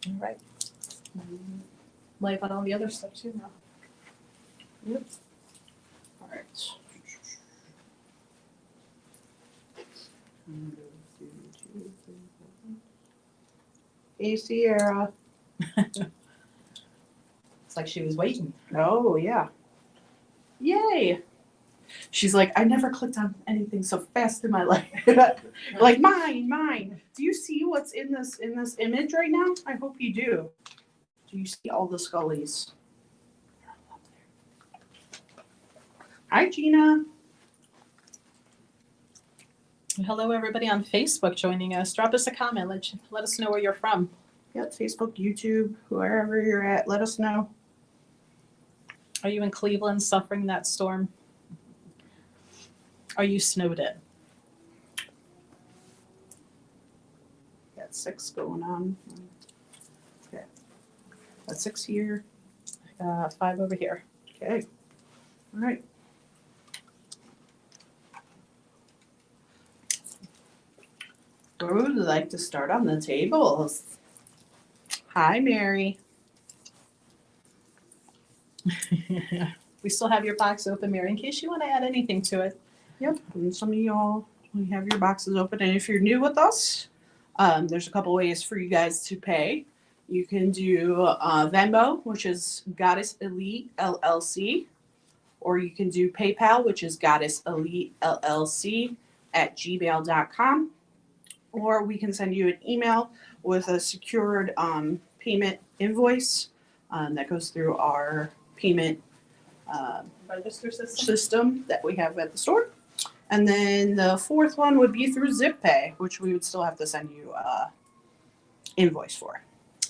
All right. Lay on all the other stuff too now. Yep. All right. Hey, Sierra. It's like she was waiting. Oh, yeah. Yay. She's like, I never clicked on anything so fast in my life. Like, mine. Do you see what's in this image right now? I hope you do. Do you see all the Scullies? Hi, Gina. Hello, everybody on Facebook joining us. Drop us a comment. Let us know where you're from. Yep, Facebook, YouTube, wherever you're at, let us know. Are you in Cleveland suffering that storm? Are you snowed in? Got 6 going on. Okay. Got 6 here. 5 over here. Okay. All right. Where would you like to start on the tables? Hi, Mary. We still have your box open, Mary, in case you want to add anything to it. Yep. And some of y'all, we have your boxes open. And if you're new with us, there's a couple ways for you guys to pay. You can do Venmo, which is Goddess Elite LLC, or you can do PayPal, which is Goddess Elite LLC @gmail.com, or we can send you an email with a secured payment invoice that goes through our payment Register system that we have at the store. And then the 4th one would be through ZipPay, which we would still have to send you invoice for.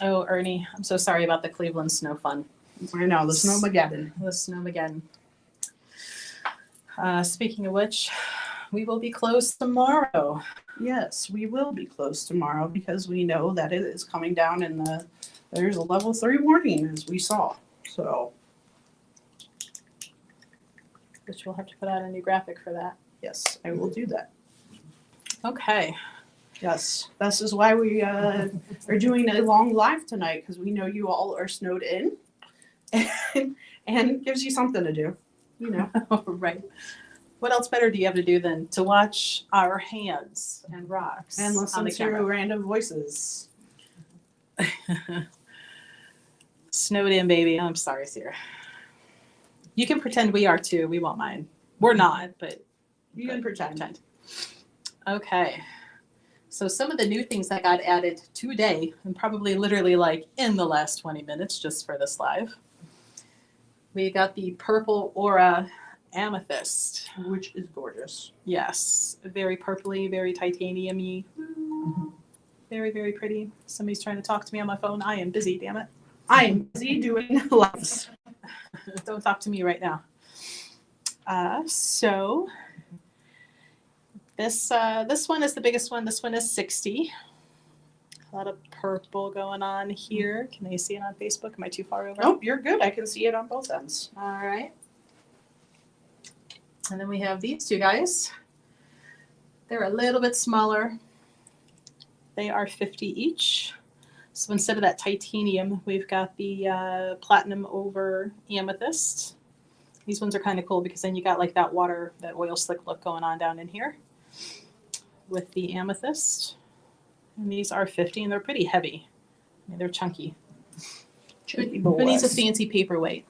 Oh, Ernie, I'm so sorry about the Cleveland snow fun. I know, the Snowmageddon. The Snowmageddon. Speaking of which, we will be closed tomorrow. Yes, we will be closed tomorrow because we know that it is coming down and there's a level 3 warning, as we saw. So, Which we'll have to put out a new graphic for that. yes, I will do that. Okay. Yes, this is why we are doing a long live tonight, because we know you all are snowed in and it gives you something to do, you know. Right. What else better do you have to do than to watch our hands and rocks And on listen the to camera? random voices. Snowed in, baby. I'm sorry, Sierra. You can pretend we are too. We won't mind. We're not, but You can pretend. Okay. So some of the new things that got added today, and probably literally like in the last 20 minutes just for this live, we got the Purple Aura Amethyst. Which is gorgeous. Yes. Very purpley, very titanium-y. Very, very pretty. Somebody's trying to talk to me on my phone. I am busy, damn it. I am busy doing lives. Don't talk to me right now. So this one is the biggest one. This one is 60. A lot of purple going on here. Can they see it on Facebook? Am I too far over? Nope, you're good. I can see it on both ends. All right. And then we have these two guys. They're a little bit smaller. They are 50 each. So instead of that titanium, we've got the platinum over amethyst. These ones are kind of cool because then you got like that water, that oil slick look going on down in here with the amethyst. And these are 50 and they're pretty heavy. I mean, they're chunky. Who needs a fancy paperweight?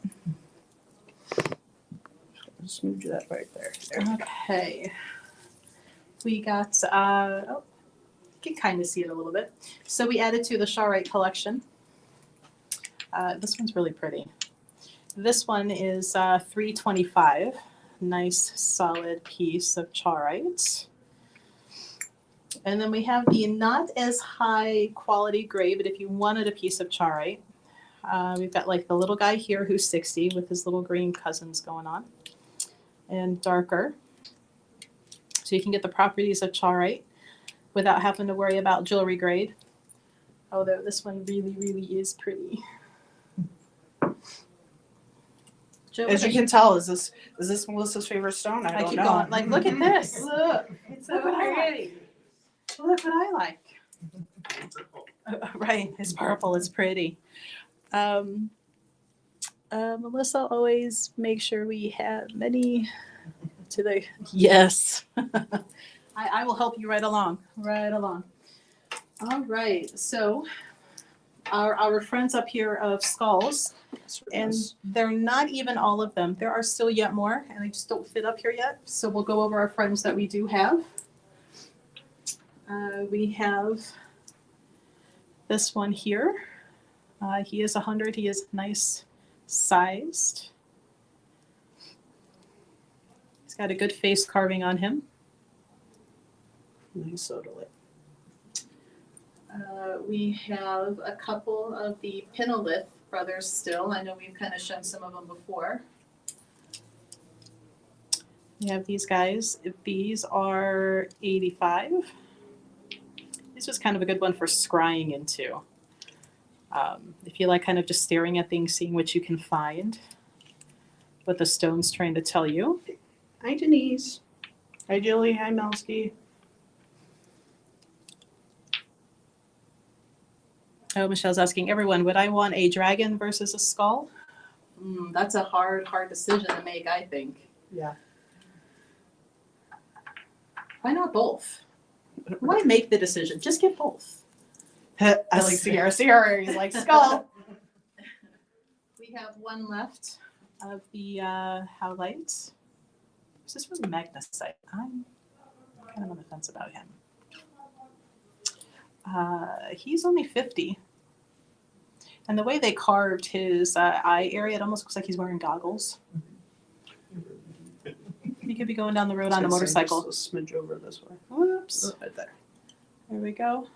Just move that right there. Okay. We got, you can kind of see it a little bit. So we added to the Charoite collection. This one's really pretty. This one is $325. Nice solid piece of Charoite. And then we have the not as high quality gray, but if you wanted a piece of Charoite, we've got like the little guy here who's 60 with his little green cousins going on. And darker. So you can get the properties of Charoite without having to worry about jewelry grade. Although this one really, really is pretty. Joe, As you can tell, is this Melissa's favorite stone? I don't keep know. going. Like, look at this. Look, it's so Look what I pretty. Look what I like. Right, his purple is pretty. Melissa always makes sure we have many to the yes. I will help you right along, right along. All right, so our friends up here of skulls, and they're not even all of them. There are still yet more, and they just don't fit up here yet. So we'll go over our friends that we do have. We have this one here. He is 100. He is nice sized. He's got a good face carving on him. Nice sodalite. We have a couple of the Pinolith brothers still. I know we've kind of shown some of them before. We have these guys. These are 85. This was kind of a good one for scrying into. If you like kind of just staring at things, seeing what you can find, what the stone's trying to tell you. Hi, Denise. Hi, Julie. Hi, Melsky. Oh, Michelle's asking everyone, would I want a dragon versus a skull? That's a hard decision to make, I think. Yeah. Why not both? Why make the decision? Just get both. I like Sierra. Sierra is like skull. We have one left of the Howlites. This was Magnesite. I'm kind of on the fence about him. He's only 50. And the way they carved his eye area, it almost looks like he's wearing goggles. He could be going down the road on a motorcycle. Just a smidge over this way. Whoops. Right there. There we go.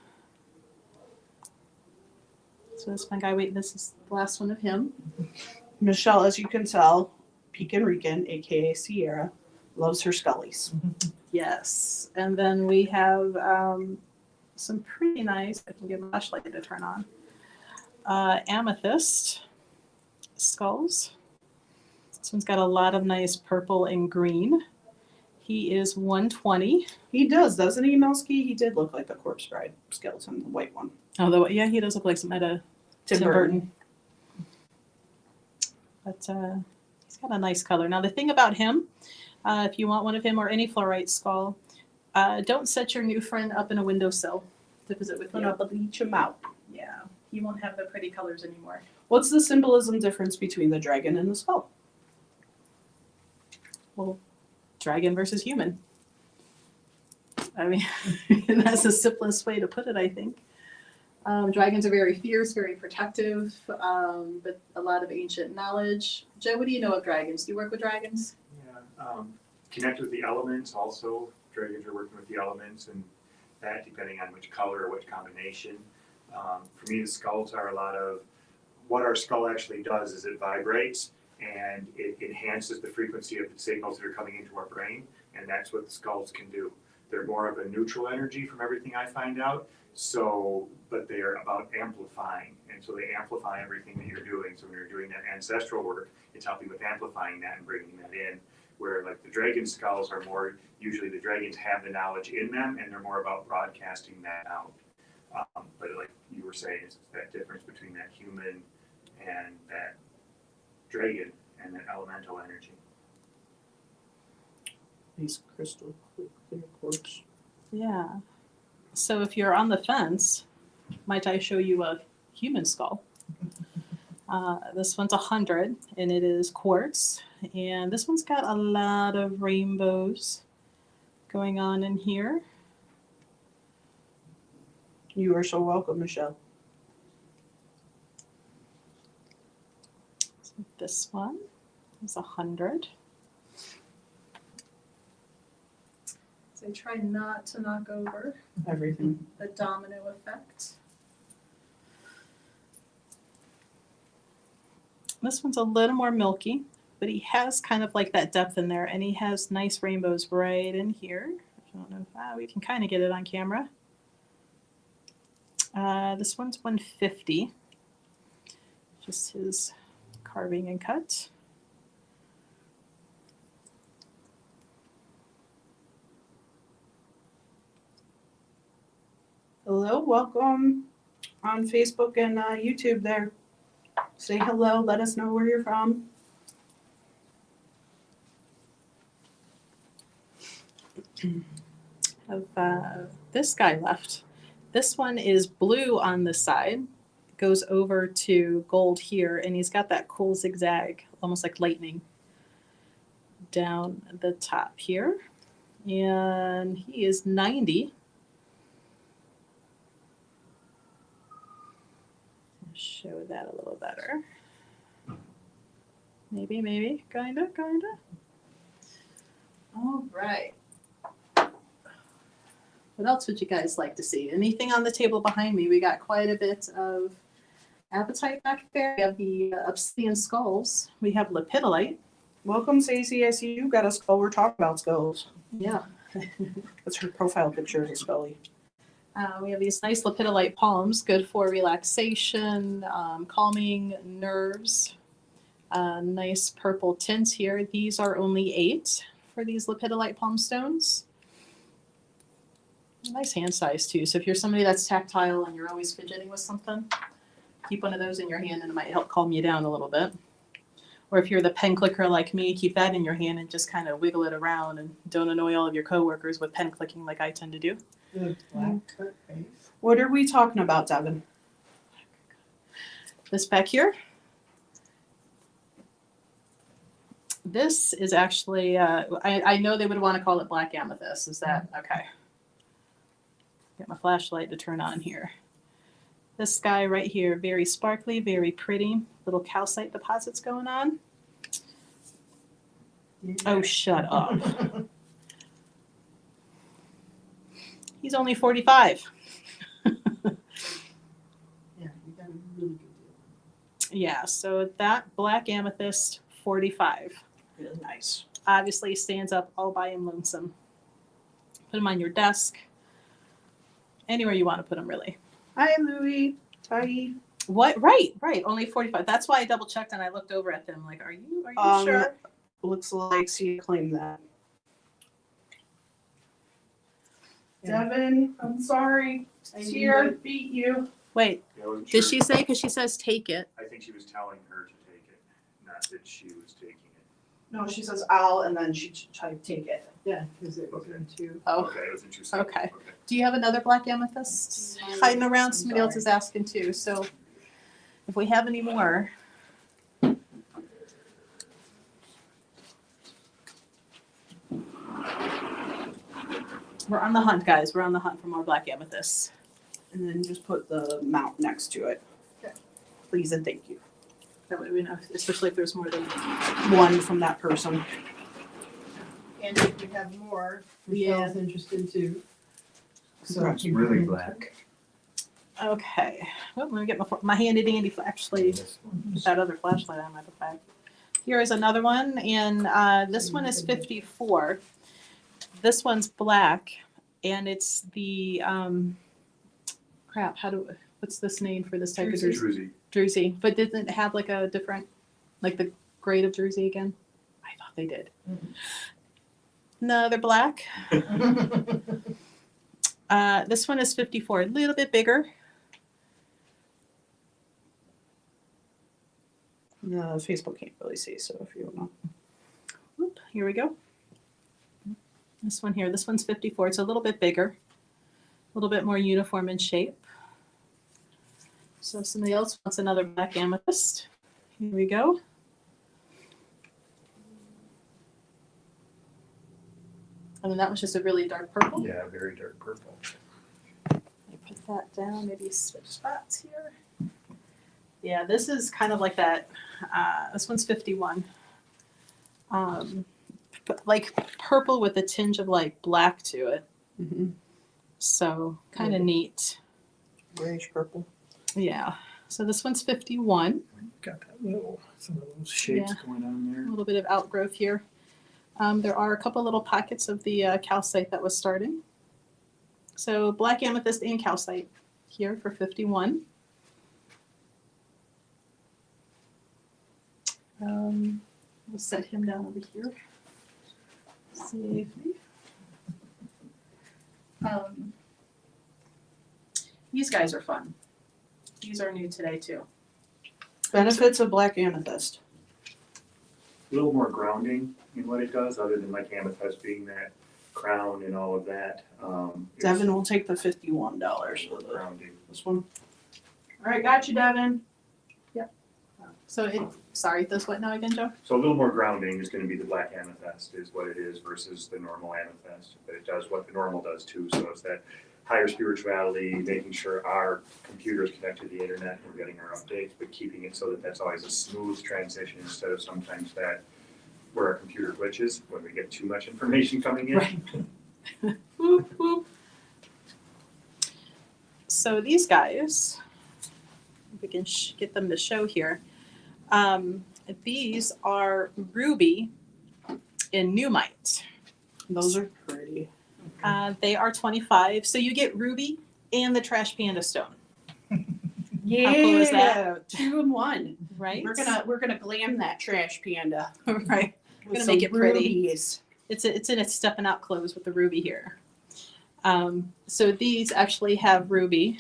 So this one guy, wait, this is the last one of him. Michelle, as you can tell, Pekin Rican, aka Sierra, loves her scullies. Yes. And then we have some pretty nice, I can get my flashlight to turn on, Amethyst Skulls. This one's got a lot of nice purple and green. He is 120. He does, doesn't he, Melsky? He did look like the Corpse Bride skeleton, the white one. Although, yeah, he does look like some Tim Burton. But he's got a nice color. Now, the thing about him, if you want one of him or any fluorite skull, don't set your new friend up in a windowsill to visit with you. I'll bleach him out. Yeah, he won't have the pretty colors anymore. What's the symbolism difference between the dragon and the skull? Well, dragon versus human. I mean, that's the simplest way to put it, I think. Dragons are very fierce, very protective, but a lot of ancient knowledge. Joe, what do you know of dragons? Do you work with dragons? Yeah, connect with the elements also. Dragons are working with the elements and that depending on which color or which combination. For me, the skulls are a lot of what our skull actually does is it vibrates and it enhances the frequency of the signals that are coming into our brain, and that's what the skulls can do. They're more of a neutral energy from everything I find out. So, but they're about amplifying, and so they amplify everything that you're doing. So when you're doing that ancestral work, it's helping with amplifying that and bringing that in. Where like the dragon skulls are more, usually the dragons have the knowledge in them, and they're more about broadcasting that out. But like you were saying, it's that difference between that human and that dragon and that elemental energy. These crystal clear quartz. Yeah. So if you're on the fence, might I show you a human skull? This one's 100, and it is quartz. And this one's got a lot of rainbows going on in here. You are so welcome, Michelle. So this one is 100. So I try not to knock over Everything. the domino effect. This one's a little more milky, but he has kind of like that depth in there, and he has nice rainbows right in here. I don't know if we can kind of get it on camera. This one's 150. Just his carving and cut. Hello, welcome on Facebook and YouTube there. Say hello, let us know where you're from. Have this guy left. This one is blue on the side, goes over to gold here, and he's got that cool zigzag, almost like lightning, down the top here. And he is 90. I'll show that a little better. Maybe, kinda. All right. What else would you guys like to see? Anything on the table behind me? We got quite a bit of apatite back there. We have the obsidian skulls. We have lepidolite. Welcome, Stacey. I see you got a skull. We're talking about skulls. Yeah. That's her profile picture is a scully. We have these nice lepidolite palms, good for relaxation, calming nerves. Nice purple tint here. These are only 8 for these lepidolite palm stones. Nice hand size too. So if you're somebody that's tactile and you're always fidgeting with something, keep one of those in your hand and it might help calm you down a little bit. Or if you're the pen clicker like me, keep that in your hand and just kind of wiggle it around and don't annoy all of your coworkers with pen clicking like I tend to do. What are we talking about, Devin? This back here. This is actually, I know they would want to call it black amethyst. Is that okay? Get my flashlight to turn on here. This guy right here, very sparkly, very pretty. Little calcite deposits going on. Yeah. Oh, shut up. He's only 45. Yeah, you got a really good deal. Yeah, so that black amethyst, 45. Really nice. Obviously stands up all by him lonesome. Put him on your desk. Anywhere you want to put him, really. Hi, Louie. Hi. What? Right. Only 45. That's why I double checked and I looked over at them like, are you sure? Looks like she claimed that. Yeah. Devin, I'm sorry. Here, beat you. Wait, Yeah, I wasn't did sure. she say? Because she says take it. I think she was telling her to take it, not that she was taking it. No, she says I'll, and then she tried to take it. Yeah, because it was in 2. Oh, Okay, it was in 2 seconds. okay. Do you have another black amethyst hiding around? Somebody else is asking too. So if we have any more. We're on the hunt, guys. We're on the hunt for more black amethysts. And then just put the mount next to it. Okay. Please and thank you. That way we know, especially if there's more than One from that person. And if you have more, Michelle's interested too. So Right. you Really can- black. Okay. Well, let me get my handy dandy. Actually, This one. put that other flashlight on my bag. Here is another one, and this one is 54. This one's black, and it's the crap. What's this name for this type of druzy? Druzy. Druzy, but didn't it have like a different, like the grade of druzy again? I thought they did. Mhm. No, they're black. This one is 54, a little bit bigger. No, Facebook can't really see, so if you want Oop, here we go. This one here, this one's 54. It's a little bit bigger, a little bit more uniform in shape. So if somebody else wants another black amethyst, here we go. And then that was just a really dark purple. Yeah, very dark purple. Let me put that down, maybe switch spots here. Yeah, this is kind of like that. This one's 51. Like purple with a tinge of like black to it. to. So kind of neat. Grayish purple. Yeah. So this one's 51. Got that little, some of those shapes going on A there. little bit of outgrowth here. There are a couple little pockets of the calcite that was starting. So black amethyst and calcite here for 51. We'll set him down over here safely. These guys are fun. These are new today too. Benefits of black amethyst. A little more grounding in what it does, other than like amethyst being that crown and all of that. It's Devin will take the $51 for grounding. this one. All right, got you, Devin. So sorry, this what now again, Joe? So a little more grounding is going to be the black amethyst is what it is versus the normal amethyst. But it does what the normal does too. So it's that higher spirituality, making sure our computer is connected to the internet, we're getting our updates, but keeping it so that that's always a smooth transition instead of sometimes that where our computer glitches when we get too much information coming in. Right. Whoop, whoop. So these guys, if we can get them to show here. These are ruby and Pneumite. Those are pretty. They are 25. So you get ruby and the trash panda stone, Yeah, How cool is that? 2 in 1. right? We're gonna glam that trash panda. right. With Gonna make some it pretty. rubies. It's in its stepping out clothes with the ruby here. So these actually have ruby.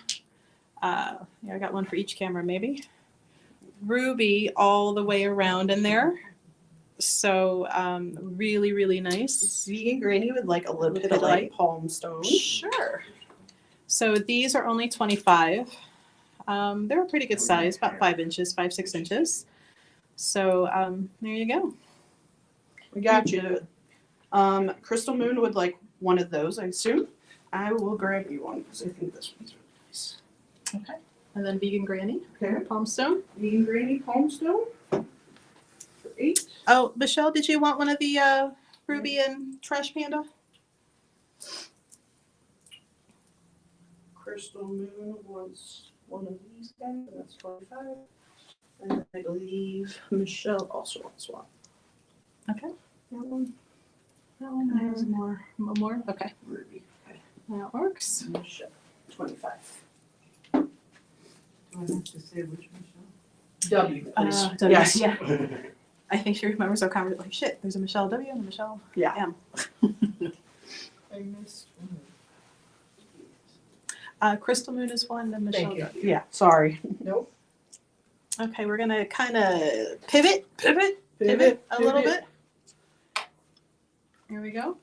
Yeah, I got one for each camera maybe. Ruby all the way around in there. So really, really nice. Vegan granny would like a Lepidolite. lepidolite palm stone. Sure. So these are only 25. They're a pretty good size, about 5 inches, 5-6 inches. So there you go. We got you. Crystal Moon would like one of those, I assume. I will grab you one because I think this one's really nice. Okay. And then vegan granny, Okay. palm stone. Vegan granny palm stone for 8. Oh, Michelle, did you want one of the ruby and trash panda? Crystal Moon was one of these guys, and that's 25. And I believe Michelle also wants one. Okay. That one. That one There's more. One more? Okay. Ruby. Okay. That works. Michelle. 25. Do I have to say which Michelle? W, please. W, Yes. Yeah. I think she remembers our conversation. Like, shit, there's a Michelle W and a Michelle Yeah. M. I missed one. Crystal Moon is one, and Michelle Thank you. W. Yeah. Sorry. Nope. Okay, we're gonna kind of pivot a little bit. Here we go.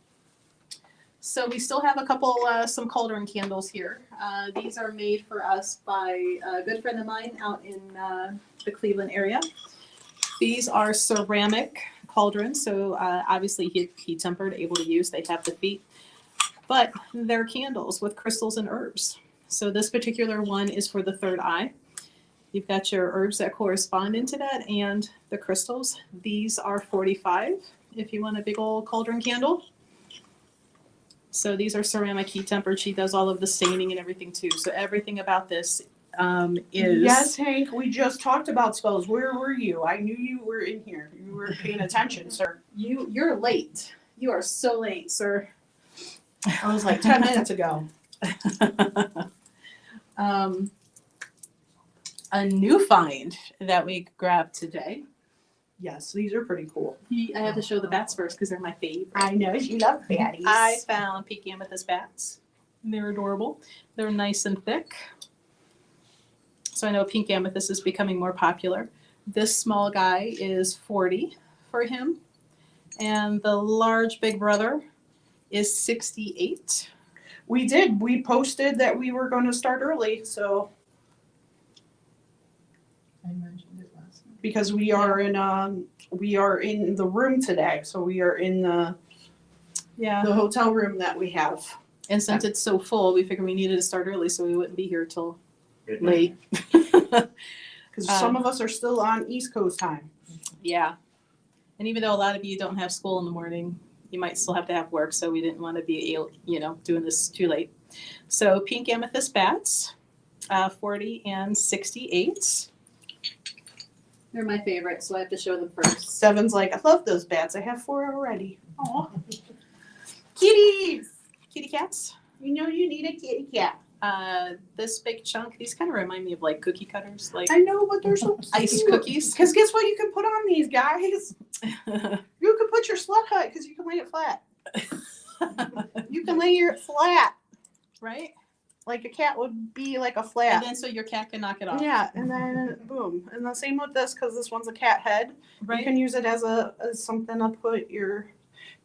So we still have a couple, some cauldron candles here. These are made for us by a good friend of mine out in the Cleveland area. These are ceramic cauldrons, so obviously heat tempered, able to use. They have the feet, but they're candles with crystals and herbs. So this particular one is for the third eye. You've got your herbs that correspond into that and the crystals. These are 45 if you want a big old cauldron candle. So these are ceramic heat tempered. She does all of the staining and everything too. So everything about this is... Yes, Hank, we just talked about spells. Where were you? I knew you were in here. You were paying attention, sir. You're late. You are so late, sir. I was like 10 minutes ago. A new find that we grabbed today. Yes, these are pretty cool. I have to show the bats first because they're my favorite. I know you love baddies. I found pink amethyst bats. They're adorable. They're nice and thick. So I know pink amethyst is becoming more popular. This small guy is 40 for him. And the large big brother is 68. We did. We posted that we were going to start early, so I mentioned it last night. because we are in the room today. So we are in the hotel room that we have. And since it's so full, we figured we needed to start early so we wouldn't be here till Midnight. late. Because some of us are still on East Coast time. Yeah. And even though a lot of you don't have school in the morning, you might still have to have work, so we didn't want to be, doing this too late. So pink amethyst bats, 40 and 68. They're my favorite, so I have to show them first. Seven's like, I love those bats. I have 4 already. Aw. Kitties! Kitty cats. You know you need a kitty cat. This big chunk, these kind of remind me of like cookie cutters, like I know, but they're so iced cute. cookies. Because guess what you can put on these, guys? You can put your slut hut because you can lay it flat. You can lay it flat. Right? like a cat would be like a And flat. then so your cat can knock it off. Yeah, and then boom. And the same with this, because this one's a cat head. Right. You can use it as something to put your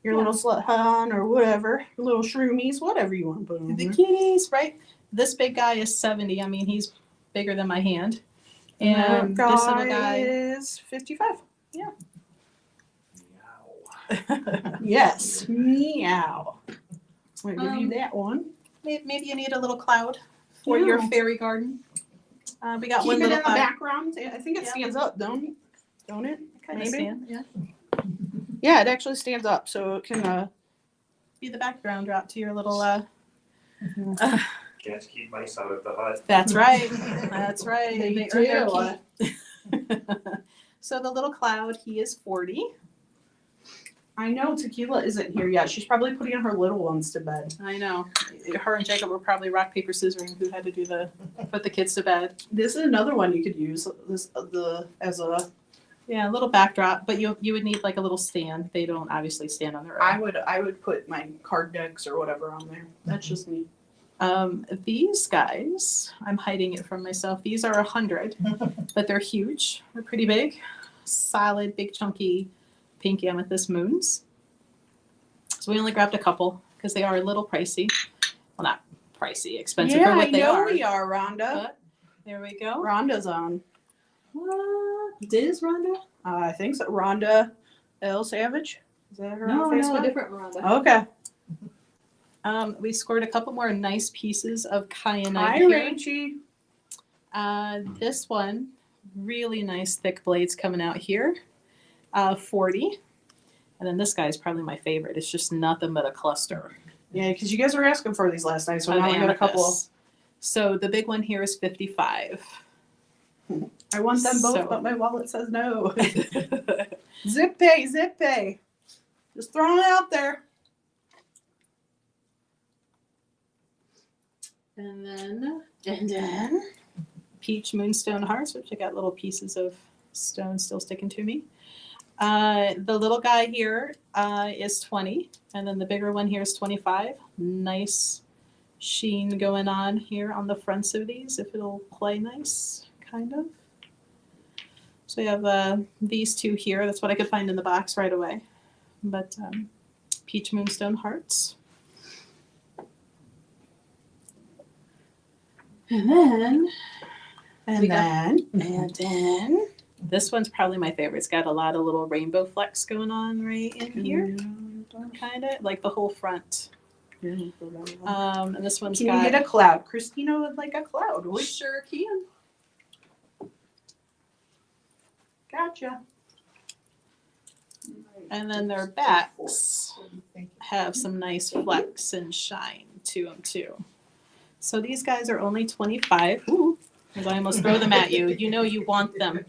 Yeah. little slut head on or whatever, your little shroomies, whatever you want to put on The there. kitties, right? This big guy is 70. I mean, he's bigger than my hand. And that this little guy is 55. Meow. Yes, meow. I'm gonna give you Um, that one. maybe you need a little cloud for your Yeah. fairy garden. We got Keep one it in little the cloud. background. I think it Yeah. stands up, don't it? Kind of Maybe. stand, yeah. Yeah, it actually stands up, so it can. Be the background drop to your little. Can't keep mice out of the hut. That's right. That's right. They earn their do. keep. So the little cloud, he is 40. I know Tequila isn't here yet. She's probably putting her little ones to bed. I know. Her and Jacob were probably rock paper scissoring who had to do put the kids to bed. This is another one you could use as a. Yeah, a little backdrop, but you would need like a little stand. They don't obviously stand on their own. I would put my card decks or whatever on there. That's just me. These guys, I'm hiding it from myself. These are 100, but they're huge. They're pretty big. Solid, big, chunky pink amethyst moons. So we only grabbed a couple because they are a little pricey. Well, not pricey, expensive Yeah, for what I they know are. we are, Rhonda. But there we go. Rhonda's on. What? Diz Rhonda? I think so. Rhonda L. Savage. Is that her on Facebook? different Rhonda. Okay. We scored a couple more nice pieces of kyanite Hi, here. Rachie. This one, really nice thick blades coming out here. 40. And then this guy's probably my favorite. It's just nothing but a cluster. Yeah, because you guys were asking for these last night, so of now we got a couple. amethysts. So the big one here is 55. I want them both, So- but my wallet says no. Zip pay. Just throwing it out there. And then peach moonstone hearts, which I got little pieces of stone still sticking to me. The little guy here is 20, and then the bigger one here is 25. Nice sheen going on here on the fronts of these, if it'll play nice, kind of. So we have these two here. That's what I could find in the box right away. But peach moonstone hearts. And then this one's probably my favorite. It's got a lot of little rainbow flecks going on right in here, kind of like the whole front. And this one's Can got you get a cloud? Christina would like a cloud. we sure can. Gotcha. And then their backs have some nice flecks and shine to them too. So these guys are only 25. Ooh, because I almost throw them at you. You know you want them.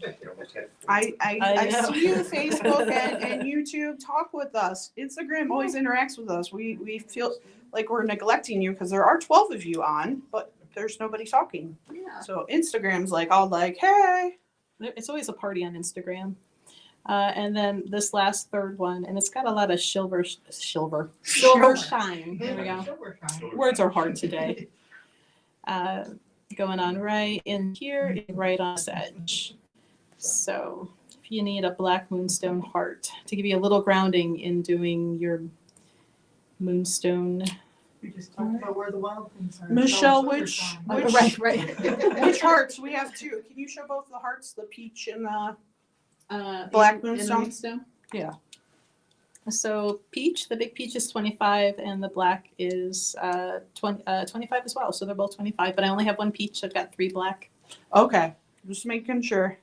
I I know. see you Facebook and YouTube talk with us. Instagram always interacts with us. We feel like we're neglecting you because there are 12 of you on, but there's nobody talking. Yeah. So Instagram's like all like, hey. It's always a party on Instagram. And then this last third one, and it's got a lot of silver shine. There we go. Words are hard today. Going on right in here, and right on this edge. So if you need a black moonstone heart to give you a little grounding in doing your moonstone. We just talked about where the wild things are. Michelle, It's all which- sugar which- right. Which hearts? We have two. Can you show both the hearts, the peach and the Black moonstone? Yeah. So peach, the big peach is 25, and the black is 25 as well. So they're both 25, but I only have one peach. I've got 3 black. Okay. Just making sure.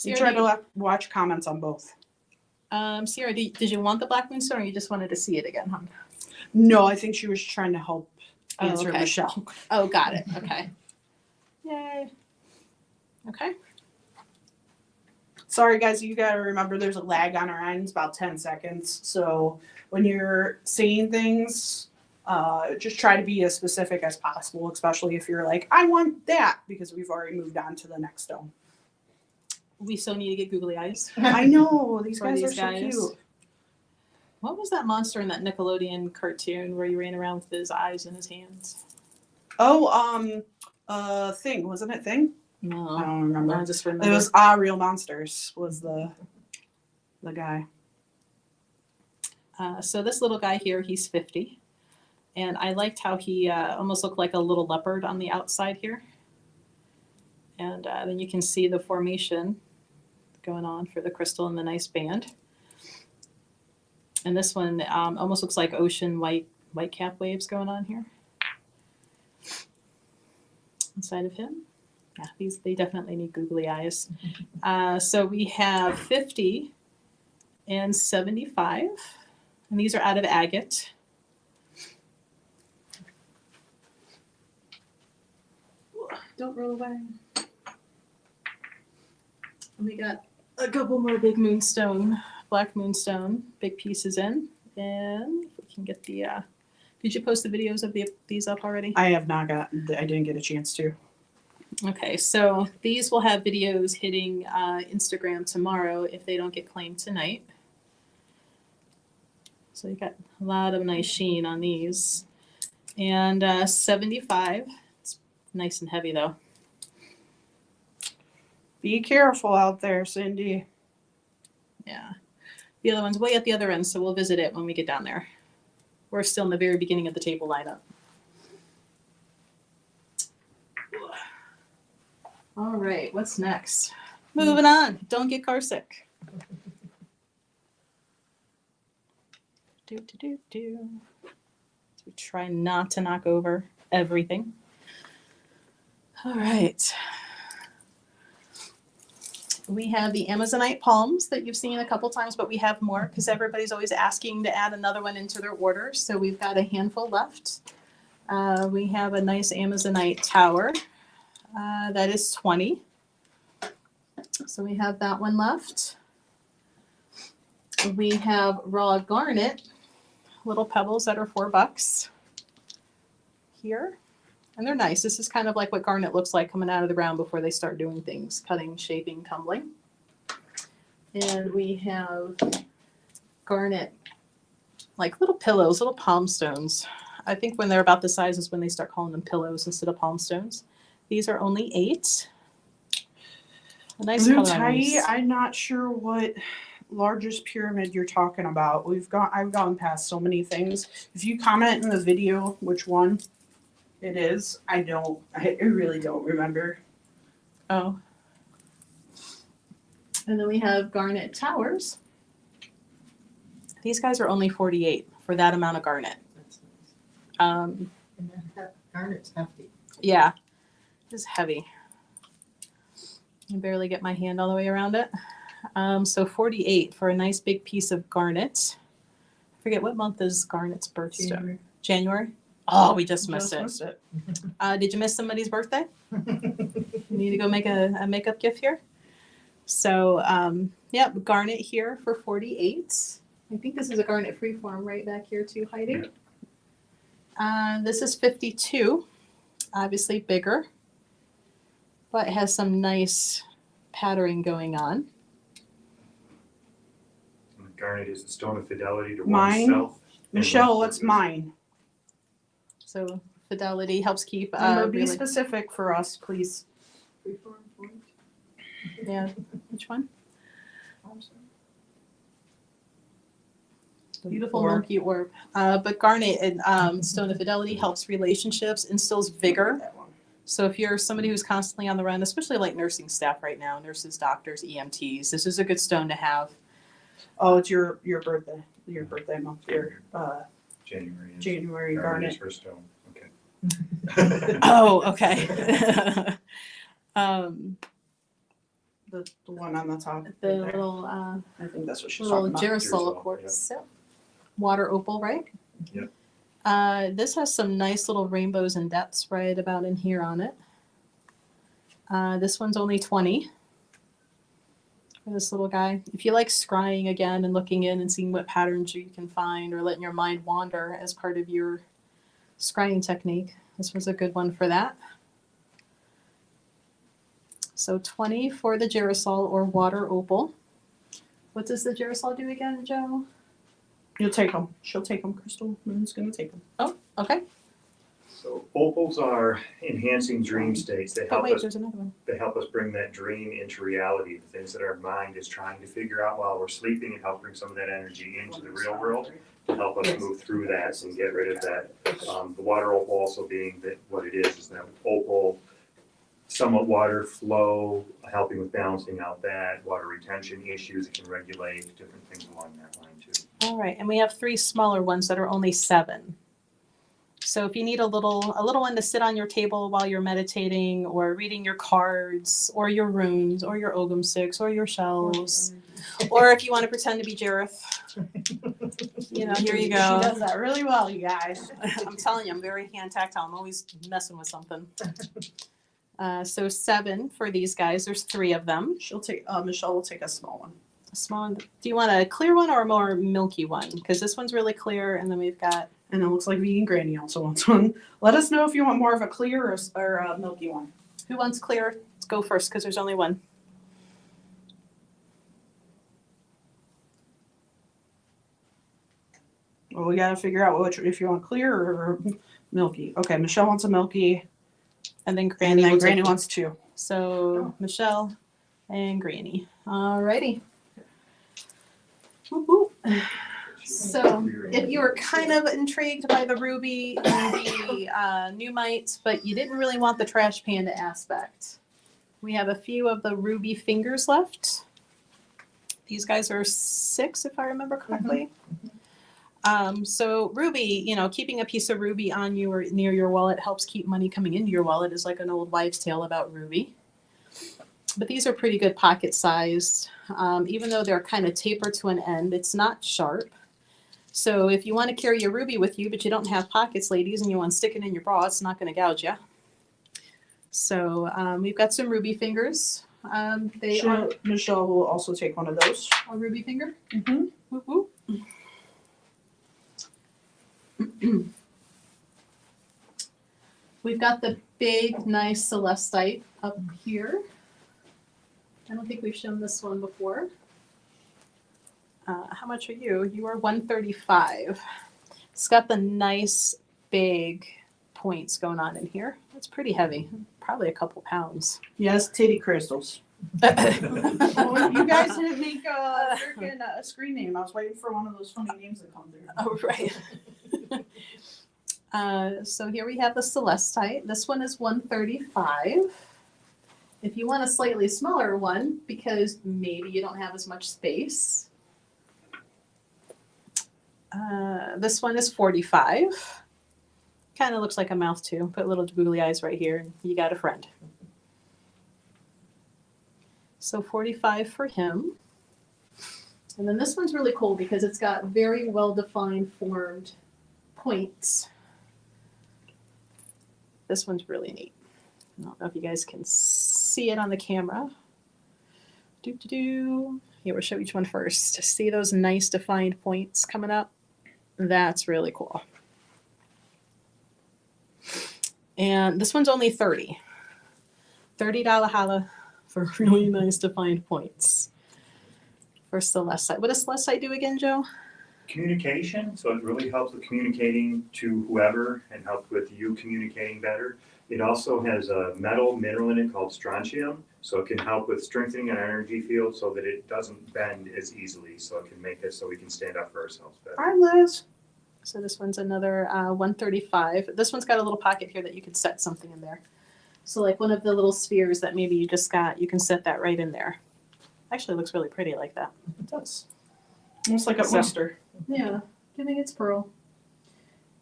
You try to watch comments on both. Sierra, did you want the black moonstone, or you just wanted to see it again, huh? No, I think she was trying to help Oh, answer okay. Michelle. Oh, got it. Okay. Yay. Okay. Sorry, guys, you got to remember there's a lag on our ends, about 10 seconds. So when you're saying things, just try to be as specific as possible, especially if you're like, I want that, because we've already moved on to the next stone. We still need to get googly eyes. I know, these For guys these are so guys. cute. What was that monster in that Nickelodeon cartoon where he ran around with his eyes in his hands? Oh, Thing, wasn't it Thing? No, I don't remember. I just remember. It was Real Monsters was the guy. So this little guy here, he's 50. And I liked how he almost looked like a little leopard on the outside here. And then you can see the formation going on for the crystal and the nice band. And this one almost looks like ocean white cap waves going on here. Inside of him. Yeah, they definitely need googly eyes. So we have 50 and 75. And these are out of agate. Don't roll away. And we got a couple more big moonstone, black moonstone, big pieces in. And if we can get the, did you post the videos of these up already? I didn't get a chance to. Okay, so these will have videos hitting Instagram tomorrow if they don't get claimed tonight. So you got a lot of nice sheen on these. And 75. It's nice and heavy though. Be careful out there, Cindy. Yeah. The other one's way at the other end, so we'll visit it when we get down there. We're still in the very beginning of the table lineup. All right, what's next? Moving on. Don't get car sick. So we try not to knock over everything. All right. We have the Amazonite Palms that you've seen a couple times, but we have more because everybody's always asking to add another one into their order. So we've got a handful left. We have a nice Amazonite Tower. That is 20. So we have that one left. We have raw garnet, little pebbles that are $4 here. And they're nice. This is kind of like what garnet looks like coming out of the ground before they start doing things, cutting, shaping, tumbling. And we have garnet, like little pillows, little palm stones. I think when they're about the size is when they start calling them pillows instead of palm stones. These are only 8. A nice Blue color on tight, these. I'm not sure what largest pyramid you're talking about. I've gone past so many things. If you comment in the video which one it is, I really don't remember. Oh. And then we have Garnet Towers. These guys are only 48 for that amount of garnet. That's nice. Um, And that garnet's hefty. yeah, it's heavy. I can barely get my hand all the way around it. So 48 for a nice big piece of garnet. I forget what month is garnet's birthstone. January? Oh, we just missed it. Did you miss somebody's birthday? You need to go make a makeup gift here. So, yeah, garnet here for 48. I think this is a garnet freeform right back here too, Heidi. This is 52, obviously bigger, but it has some nice patterning going on. And garnet is the stone of fidelity to Mine? oneself. and Michelle, one's what's purpose. mine? So fidelity helps keep. Remember, be really- specific for us, please. Freeform point. Yeah, which one? Beautiful Or- murky orb. But garnet and stone of fidelity helps relationships, instills vigor. That one. So if you're somebody who's constantly on the run, especially like nursing staff right now, nurses, doctors, EMTs, this is a good stone to have. Oh, it's your birthday. Your birthday month. Your January. is- January Garnet is garnet. her stone. Okay. Oh, okay. The one on the top. The right there. little I think that's what she's little talking about. Girasol Girasol, quartz. Yep. Water opal, right? Yep. This has some nice little rainbows and depths right about in here on it. This one's only 20 for this little guy. If you like scrying again and looking in and seeing what patterns you can find or letting your mind wander as part of your scrying technique, this was a good one for that. So 20 for the Girasol or water opal. What does the Girasol do again, Joe? You'll take them. She'll take them. Crystal Moon's gonna take them. Oh, okay. So opals are enhancing dream states. They Oh help wait, us. there's another one. They help us bring that dream into reality. The things that our mind is trying to figure out while we're sleeping, and help bring some of that energy into the real world to help us move through that and get rid of that. The water opal also being that what it is that opal, somewhat water flow, helping with balancing out that water retention issues. It can regulate different things along that line too. All right, and we have 3 smaller ones that are only 7. So if you need a little one to sit on your table while you're meditating or reading your cards or your runes or your Ogum sticks or your shells, or if you want to pretend to be Jareth, you know, here you She go. does that really well, you guys. I'm telling you, I'm very hand tactile. I'm always messing with something. So 7 for these guys. There's 3 of them. She'll take. Michelle will take a small one. A small one. Do you want a clear one or a more milky one? Because this one's really clear, and then we've got. And it looks like Vegan Granny also wants one. Let us know if you want more of a clear or a milky one. Who wants clear? Let's go first because there's only one. Well, we gotta figure out which if you want clear or milky. Okay, Michelle wants a milky, And then and Granny. then will Granny take- wants 2. So Michelle and Granny. Alrighty. Whoop, whoop. So if you were kind of intrigued by the ruby and the Pneumite, but you didn't really want the trash panda aspect, we have a few of the ruby fingers left. These guys are 6, if I remember correctly. So ruby, you know, keeping a piece of ruby on you or near your wallet helps keep money coming into your wallet is like an old wives' tale about ruby. But these are pretty good pocket sized. Even though they're kind of tapered to an end, it's not sharp. So if you want to carry your ruby with you, but you don't have pockets, ladies, and you want to stick it in your bra, it's not going to gouge you. So we've got some ruby fingers. They are Michelle will also take one of those. a ruby finger. Mm-hmm. Whoop, whoop. We've got the big, nice celestite up here. I don't think we've shown this one before. How much are you? You are 135. It's got the nice, big points going on in here. It's pretty heavy, probably a couple pounds. Yes, titty crystals. Oh, you guys didn't make a freaking screen name. I was waiting for one of those funny names to come through. Oh, right. So here we have the celestite. This one is 135. If you want a slightly smaller one, because maybe you don't have as much space, this one is 45. Kind of looks like a mouth too. Put little googly eyes right here, and you got a friend. So 45 for him. And then this one's really cool because it's got very well-defined formed points. This one's really neat. I don't know if you guys can see it on the camera. Here, we'll show each one first. See those nice defined points coming up? That's really cool. And this one's only $30. $30 holla for really nice defined points for celestite. What does celestite do again, Joe? Communication, so it really helps with communicating to whoever and helps with you communicating better. It also has a metal mineral in it called strontium, so it can help with strengthening our energy field so that it doesn't bend as easily, so it can make us so we can stand up for ourselves better. Hi, Liz. So this one's another 135. This one's got a little pocket here that you could set something in there. So like one of the little spheres that maybe you just got, you can set that right in there. Actually looks really pretty like that. It does. Almost like an So- oyster. Yeah, giving its pearl.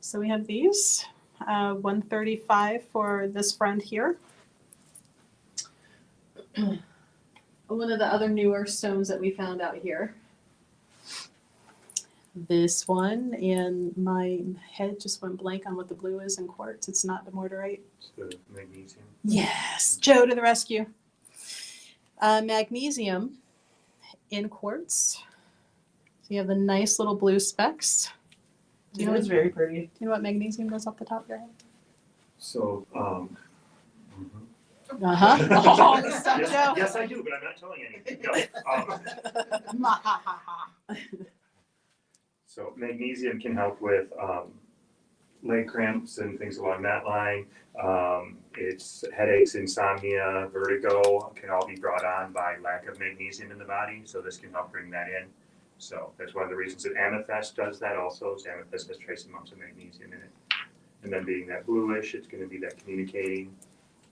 So we have these, 135 for this friend here. One of the other newer stones that we found out here. This one, and my head just went blank on what the blue is in quartz. It's not the mortarite. It's the magnesium. Yes, Joe to the rescue. Magnesium in quartz. So you have the nice little blue specks. You know, it's very pretty. Do you know what magnesium does off the top of your head? So, Uh-huh. Oh, you suck, yes, Joe. yes, I do, but I'm not telling anything. No. So magnesium can help with leg cramps and things along that line. It's headaches, insomnia, vertigo can all be brought on by lack of magnesium in the body. So this can help bring that in. So that's one of the reasons that amethyst does that also. Is amethyst has trace amounts of magnesium in it. And then being that bluish, it's going to be that communicating.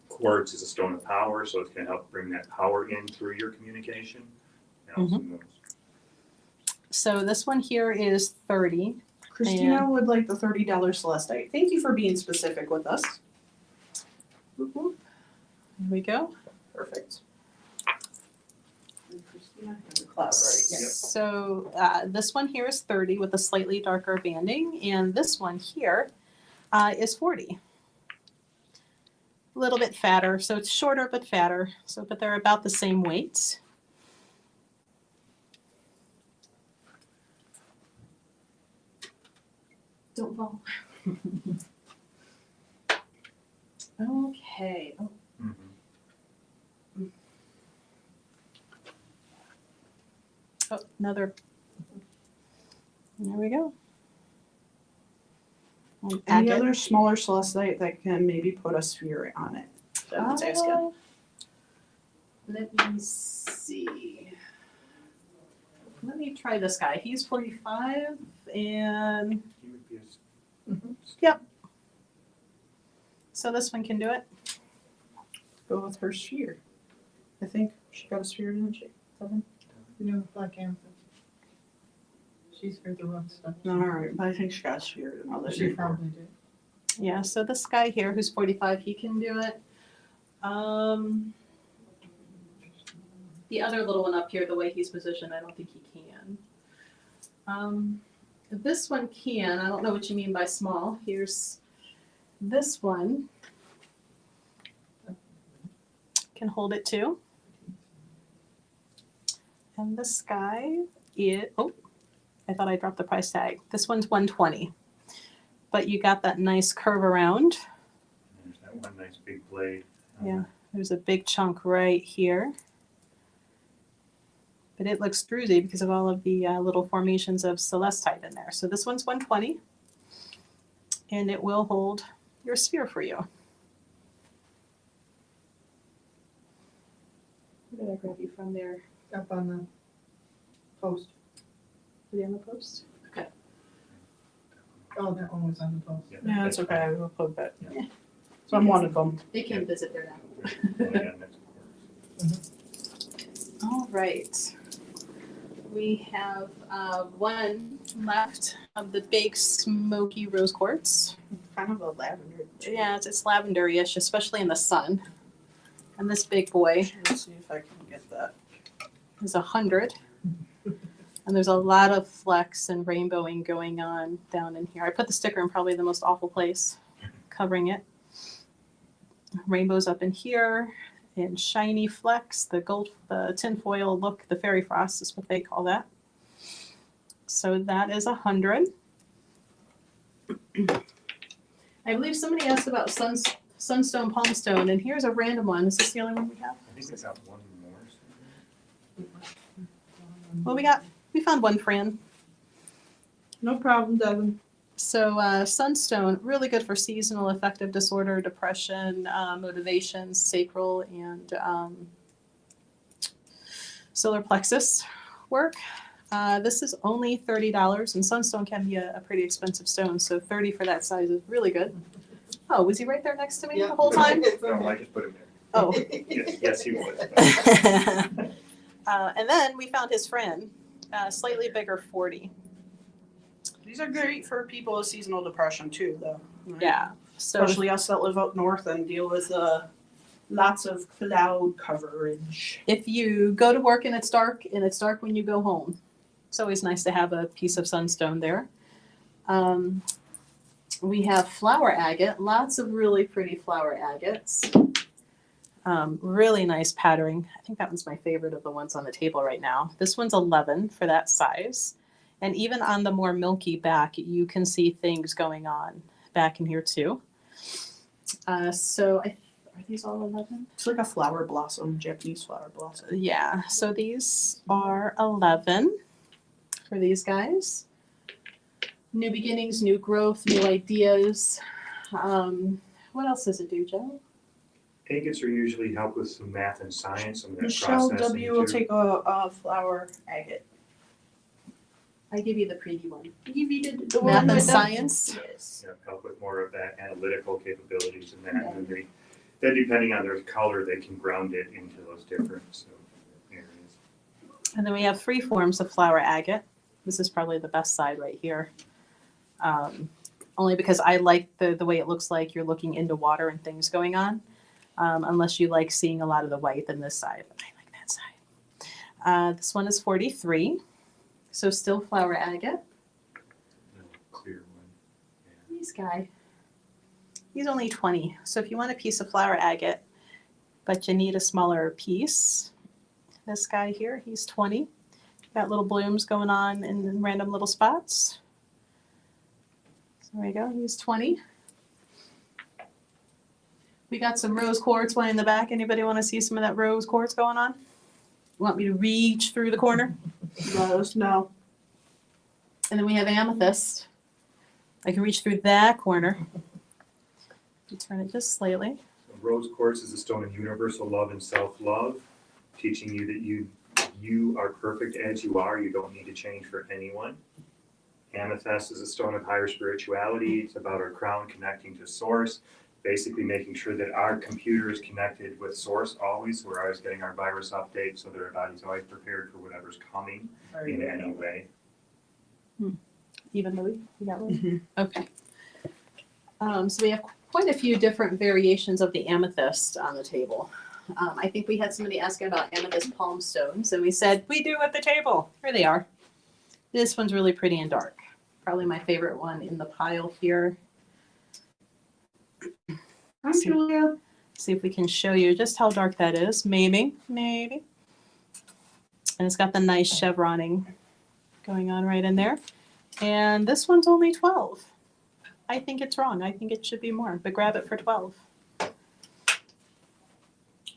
Quartz is a stone of power, so it's going to help bring that power in through your communication. And also moves. So this one here is 30. Christina would like the $30 celestite. Thank you for being specific with us. Whoop, whoop. Here we go. Perfect. And Christina has a cloud, right? So this one here is 30 with a slightly darker banding, and this one here is 40. A little bit fatter, so it's shorter but fatter. So, but they're about the same weight. Don't fall. Okay. Oh, Mhm. oh, another. There we go. Any other smaller celestite that can maybe put a sphere on it? That's asking. Let me see. Let me try this guy. He's 45 and He would be yep. So this one can do it. Go with her sphere. I think she got a sphere, didn't she? You know, Black Amethyst. She's heard the rough stuff. All right, but I think she got a sphere. She probably did. Yeah, so this guy here who's 45, he can do it. The other little one up here, the way he's positioned, I don't think he can. This one can. I don't know what you mean by small. Here's this one. Can hold it too. And this guy is, oh, I thought I dropped the price tag. This one's $120. But you got that nice curve around. There's that one nice big blade. Yeah, there's a big chunk right here. But it looks druzy because of all of the little formations of celestite in there. So this one's $120. And it will hold your sphere for you. Where did I grab you from there? Up on the post. Are they on the post? Okay. Oh, that one was on the post. Yeah, that's okay. We'll put that. Yeah. So I'm one of them. They can visit there now. Yeah, next quartz. All right. We have one left of the big smoky rose quartz. Kind of a lavender. Yeah, it's lavender-ish, especially in the sun. And this big boy Let's see if I can get that. is 100. And there's a lot of flecks and rainbowing going on down in here. I put the sticker in probably the most awful place, covering it. Rainbows up in here, and shiny flecks, the tinfoil look, the fairy frost is what they call that. So that is 100. I believe somebody asked about Sunstone, Palmstone, and here's a random one. Is this the only one we have? I think it's got one more. Well, we found one, Fran. No problem, Devin. So Sunstone, really good for seasonal affective disorder, depression, motivation, sacral, and solar plexus work. This is only $30, and Sunstone can be a pretty expensive stone, so $30 for that size is really good. Oh, was he right there next to me the whole time? No, I just put him there. Oh. Yes, he was. And then we found his friend, slightly bigger, 40. These are great for people with seasonal depression too, though. Right? Yeah. So Especially us that live up north and deal with lots of cloud coverage. if you go to work and it's dark when you go home, it's always nice to have a piece of sunstone there. We have flower agate, lots of really pretty flower agates. Really nice patterning. I think that one's my favorite of the ones on the table right now. This one's 11 for that size. And even on the more milky back, you can see things going on back in here too. Are these all 11? It's like a flower blossom, Japanese flower blossom. Yeah, so these are 11 for these guys. New beginnings, new growth, new ideas. What else does it do, Joe? Agates are usually help with some math and science, some of that Michelle processing W will too. take a flower agate. I give you the pretty one. Give you the Math one and with the- science. Yes. Yeah, help with more of that analytical capabilities and that. And then depending on their color, they can ground it into those different areas. And then we have three forms of flower agate. This is probably the best side right here. Only because I like the way it looks like you're looking into water and things going on. Unless you like seeing a lot of the white than this side. But I like that side. This one is 43. So still flower agate. The clear one. This guy. He's only 20. So if you want a piece of flower agate, but you need a smaller piece, this guy here, he's 20. Got little blooms going on in random little spots. So there we go, he's 20. We got some rose quartz way in the back. Anybody want to see some of that rose quartz going on? Want me to reach through the corner? Let us know. And then we have amethyst. I can reach through that corner. You turn it just slightly. So rose quartz is a stone of universal love and self-love, teaching you that you are perfect as you are. You don't need to change for anyone. Amethyst is a stone of higher spirituality. It's about our crown connecting to source, basically making sure that our computer is connected with source always. We're always getting our virus updates so that our body's always prepared for whatever's coming in any way. Even Louis, you got one? Mhm. Okay. So we have quite a few different variations of the amethyst on the table. I think we had somebody asking about amethyst palm stones, and we said, we do at the table. Here they are. This one's really pretty and dark. Probably my favorite one in the pile here. Hi, Julia. See if we can show you just how dark that is. Maybe. And it's got the nice chevroning going on right in there. And this one's only 12. I think it's wrong. I think it should be more, but grab it for 12.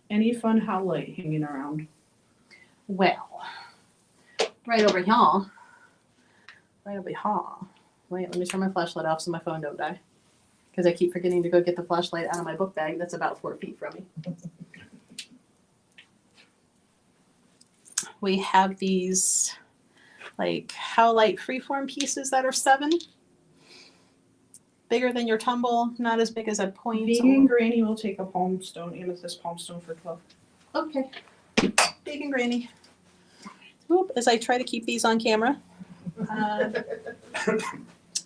Any fun howlite hanging around? Well, right over here. Wait, let me turn my flashlight off so my phone don't die. Because I keep forgetting to go get the flashlight out of my book bag that's about 4 feet from me. We have these like howlite freeform pieces that are 7. Bigger than your tumble, not as big as a point. Vegan Granny will take a palm stone, amethyst palm stone for 12. Okay. Vegan Granny. Oop, as I try to keep these on camera.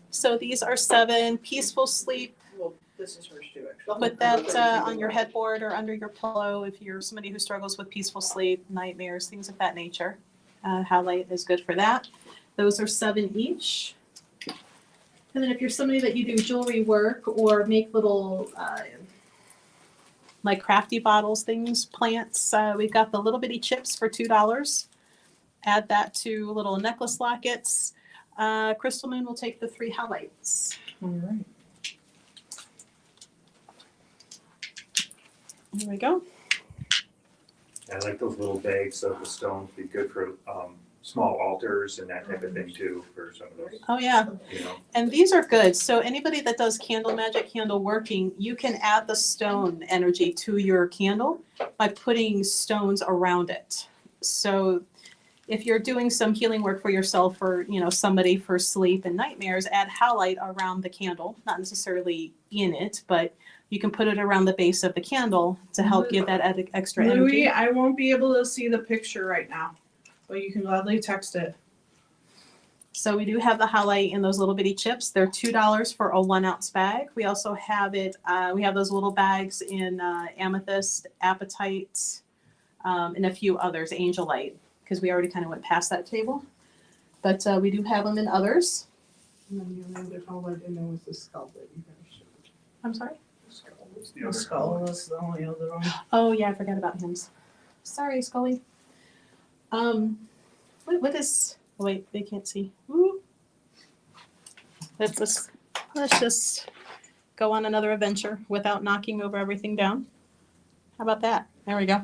So these are 7. Peaceful sleep. Well, this is hers too, actually. Put that on your headboard or under your pillow if you're somebody who struggles with peaceful sleep, nightmares, things of that nature. Howlite is good for that. Those are 7 each. And then if you're somebody that you do jewelry work or make little like crafty bottles, things, plants, we've got the little bitty chips for $2. Add that to little necklace lockets. Crystal Moon will take the 3 howlites. All right. Here we go. I like those little bags of the stones. Be good for small altars and that type of thing too for some of those. Oh yeah. You know, And these are good. So anybody that does candle magic, candle working, you can add the stone energy to your candle by putting stones around it. So if you're doing some healing work for yourself or, somebody for sleep and nightmares, add howlite around the candle, not necessarily in it, but you can put it around the base of the candle to help give that extra energy. Louis, I won't be able to see the picture right now, but you can gladly text it. So we do have the howlite in those little bitty chips. They're $2 for a 1 ounce bag. We also have it, we have those little bags in amethyst, apatite, and a few others, angelite, because we already kind of went past that table. But we do have them in others. And then the only other howlite in there was the skull that you guys showed. I'm sorry? the skull was the The other skull color. was the only other one. Oh yeah, I forgot about him. Sorry, Scully. What is? Oh, wait, they can't see. Woo. Let's just go on another adventure without knocking over everything down. How about that? There we go.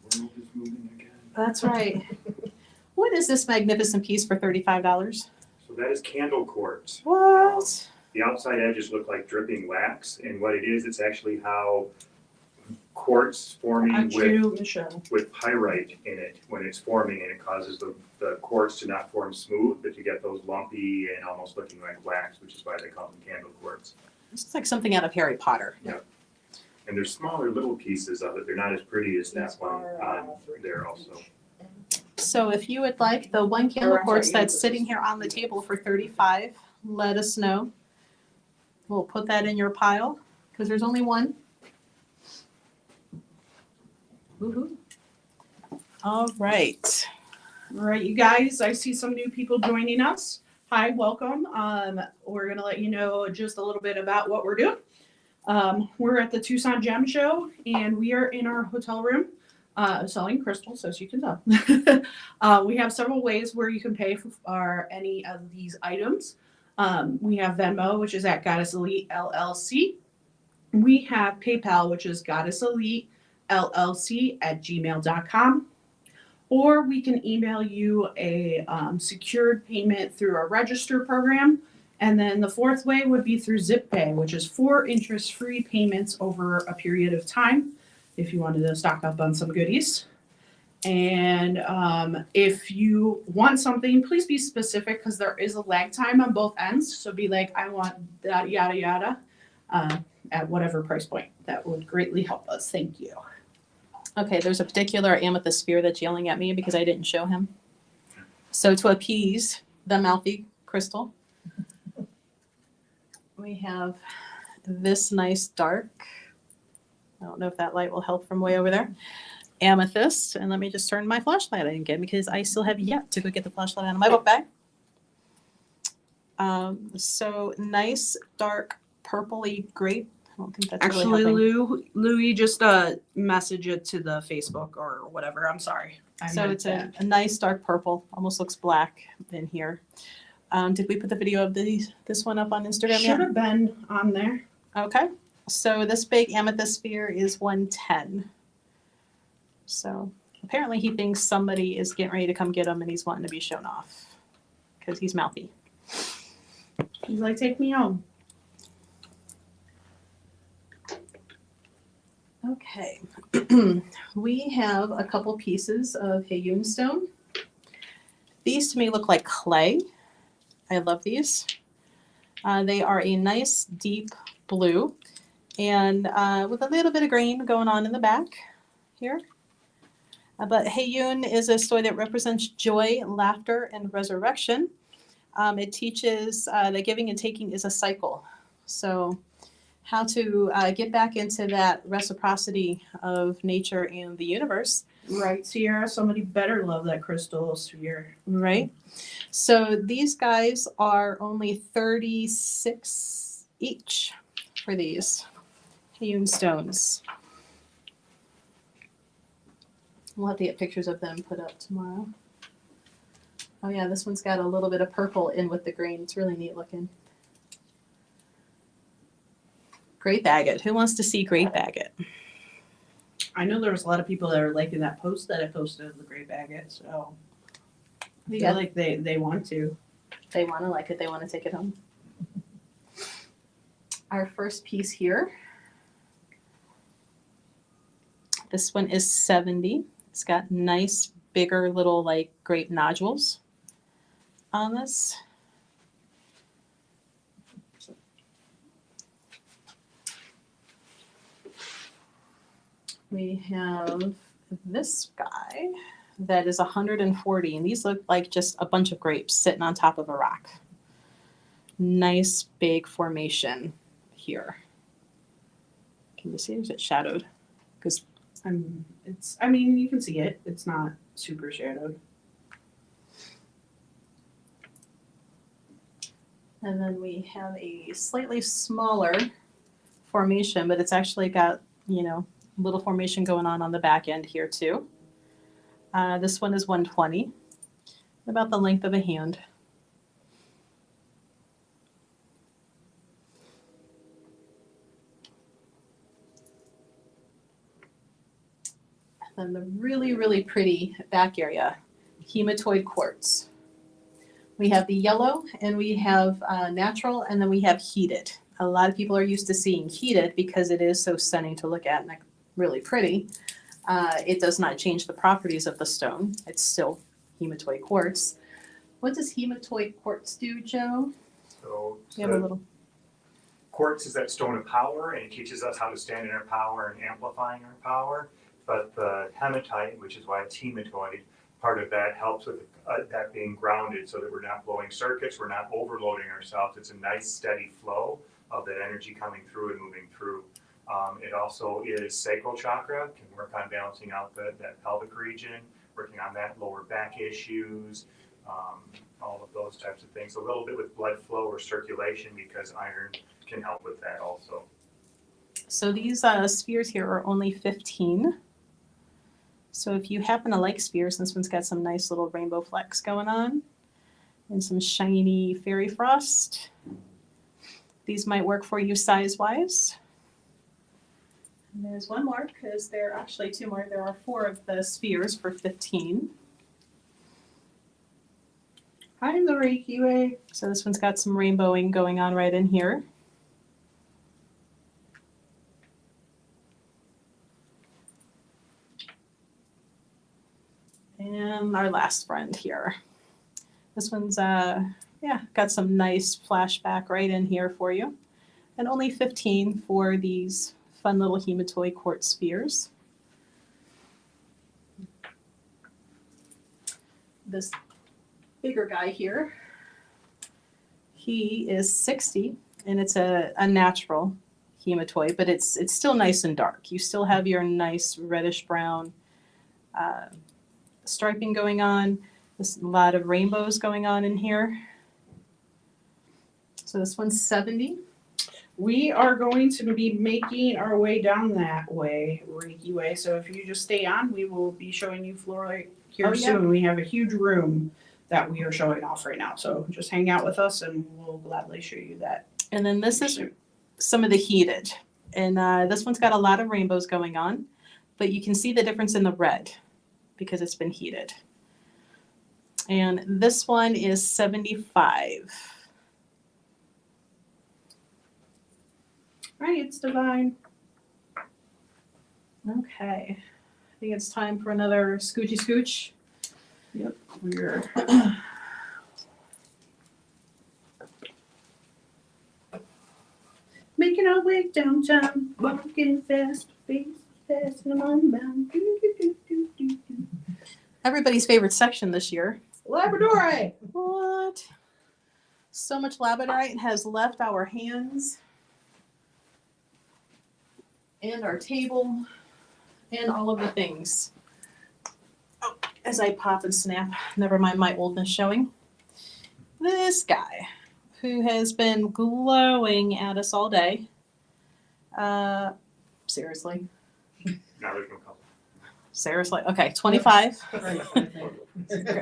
The world is moving again. That's right. What is this magnificent piece for $35? So that is candle quartz. What? The outside edges look like dripping wax, and what it is, it's actually how quartz forming with pyrite in it when it's forming, and it causes the quartz to not form smooth, but to get those lumpy and almost looking like wax, which is why they call them candle quartz. This is like something out of Harry Potter. And there's smaller little pieces of it. They're not as pretty as that one there also. So if you would like the one candle quartz that's sitting here on the table for $35, let us know. We'll put that in your pile because there's only one. Woohoo. All right. All right, you guys, I see some new people joining us. Hi, welcome. We're going to let you know just a little bit about what we're doing. We're at the Tucson Gem Show, and we are in our hotel room selling crystals, as you can tell. We have several ways where you can pay for any of these items. We have Venmo, which is at Goddess Elite LLC. We have PayPal, which is Goddess Elite LLC at gmail.com. Or we can email you a secured payment through our register program. And then the fourth way would be through ZipPay, which is 4 interest-free payments over a period of time if you wanted to stock up on some goodies. And if you want something, please be specific because there is a lag time on both ends. So be like, I want that, yada, yada, at whatever price point. That would greatly help us. Thank you. Okay, there's a particular Amethyst Sphere that's yelling at me because I didn't show him. So to appease the mouthy crystal, we have this nice dark, I don't know if that light will help from way over there, amethyst. And let me just turn my flashlight on again because I still have yet to go get the flashlight out of my book bag. So nice dark purpley grape. I don't think that's Actually, really helping. Louie, just message it to the Facebook or whatever. I'm sorry. So it's a nice dark purple, almost looks black in here. Did we put the video of this one up on Instagram Should yet? have been on there. Okay. So this big Amethyst Sphere is 110. So apparently he thinks somebody is getting ready to come get him and he's wanting to be shown off because he's mouthy. He's like, take me home. Okay. We have a couple pieces of Moonstone. These to me look like clay. I love these. They are a nice deep blue and with a little bit of green going on in the back here. But Heyoon is a story that represents joy, laughter, and resurrection. It teaches that giving and taking is a cycle. So how to get back into that reciprocity of nature and the universe. Right, Sierra. Somebody better love that crystal sphere. Right. So these guys are only $36 each for these Heyoon stones. We'll have to get pictures of them put up tomorrow. Oh yeah, this one's got a little bit of purple in with the green. It's really neat looking. Grape agate. Who wants to see grape agate? I know there was a lot of people that are liking that post that I posted of the grape agate, so I feel like they want to. They want to like it. They want to take it home. Our first piece here. This one is 70. It's got nice, bigger little like grape nodules on this. We have this guy that is 140, and these look like just a bunch of grapes sitting on top of a rock. Nice big formation here. Can you see it? Is it shadowed? Because I mean, you can see it. It's not super shadowed. and then we have a slightly smaller formation, but it's actually got, you know, little formation going on the back end here too. This one is 120, about the length of a hand. And then the really, really pretty back area, Hematoid Quartz. We have the yellow, and we have natural, and then we have heated. A lot of people are used to seeing heated because it is so stunning to look at and like, really pretty. It does not change the properties of the stone. It's still Hematoid Quartz. What does Hematoid Quartz do, Joe? So You have a little. quartz is that stone of power, and it teaches us how to stand in our power and amplifying our power. But the hematite, which is why it's hematoid, part of that helps with that being grounded so that we're not blowing circuits, we're not overloading ourselves. It's a nice steady flow of that energy coming through and moving through. It also is sacral chakra, can work on balancing out that pelvic region, working on that lower back issues, all of those types of things. A little bit with blood flow or circulation because iron can help with that also. So these spheres here are only 15. So if you happen to like spheres, this one's got some nice little rainbow flecks going on and some shiny fairy frost. These might work for you size-wise. And there's one more because there are actually 2 more. There are 4 of the spheres for 15. Hi, the Reiki Way. So this one's got some rainbowing going on right in here. And our last friend here. This one's, got some nice flashback right in here for you. And only 15 for these fun little Hematoid Quartz spheres. This bigger guy here, he is 60, and it's a natural hematoid, but it's still nice and dark. You still have your nice reddish brown striping going on. There's a lot of rainbows going on in here. So this one's 70. We are going to be making our way down that way, Reiki Way. So if you just stay on, we will be showing you floor here soon. We have a huge room that we are showing off right now. So just hang out with us and we'll gladly show you that. And then this is some of the heated. And this one's got a lot of rainbows going on, but you can see the difference in the red because it's been heated. And this one is 75. All right, it's divine. Okay. I think it's time for another scoochy scooch. Yep, we're making our way downtown, walking fast, fast, and I'm bound. Everybody's favorite section this year. Labradorite. What? So much labradorite has left our hands and our table and all of the things. Oh, as I pop and snap, never mind my oldness showing. This guy who has been glowing at us all day. Seriously. Now there's no color. Seriously. Okay, 25.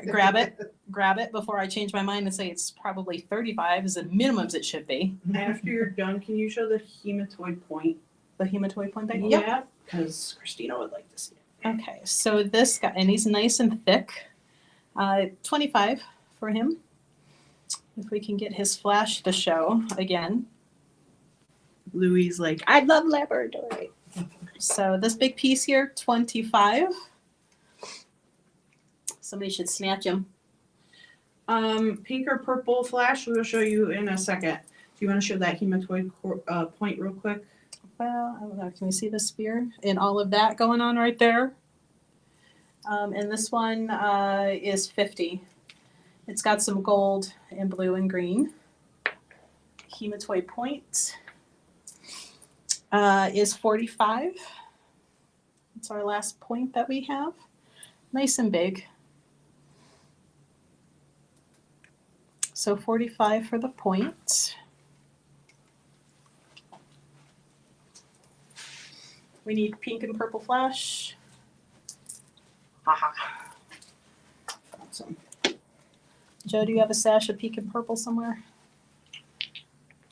Grab it before I change my mind and say it's probably 35 is the minimums it should be. After you're done, can you show the hematoid point? The hematoid point thing? Yeah, because Christina would like to see it. Okay, so this guy, and he's nice and thick. 25 for him. If we can get his flash to show again. Louie's like, I love Labradorite. So this big piece here, 25. Somebody should snatch him. Pink or purple flash, we'll show you in a second. Do you want to show that hematoid point real quick? Well, I don't know. Can you see the sphere and all of that going on right there? And this one is 50. It's got some gold and blue and green. Hematoid point is 45. It's our last point that we have. Nice and big. So 45 for the point. We need pink and purple flash. Haha. Awesome. Joe, do you have a sash of pink and purple somewhere?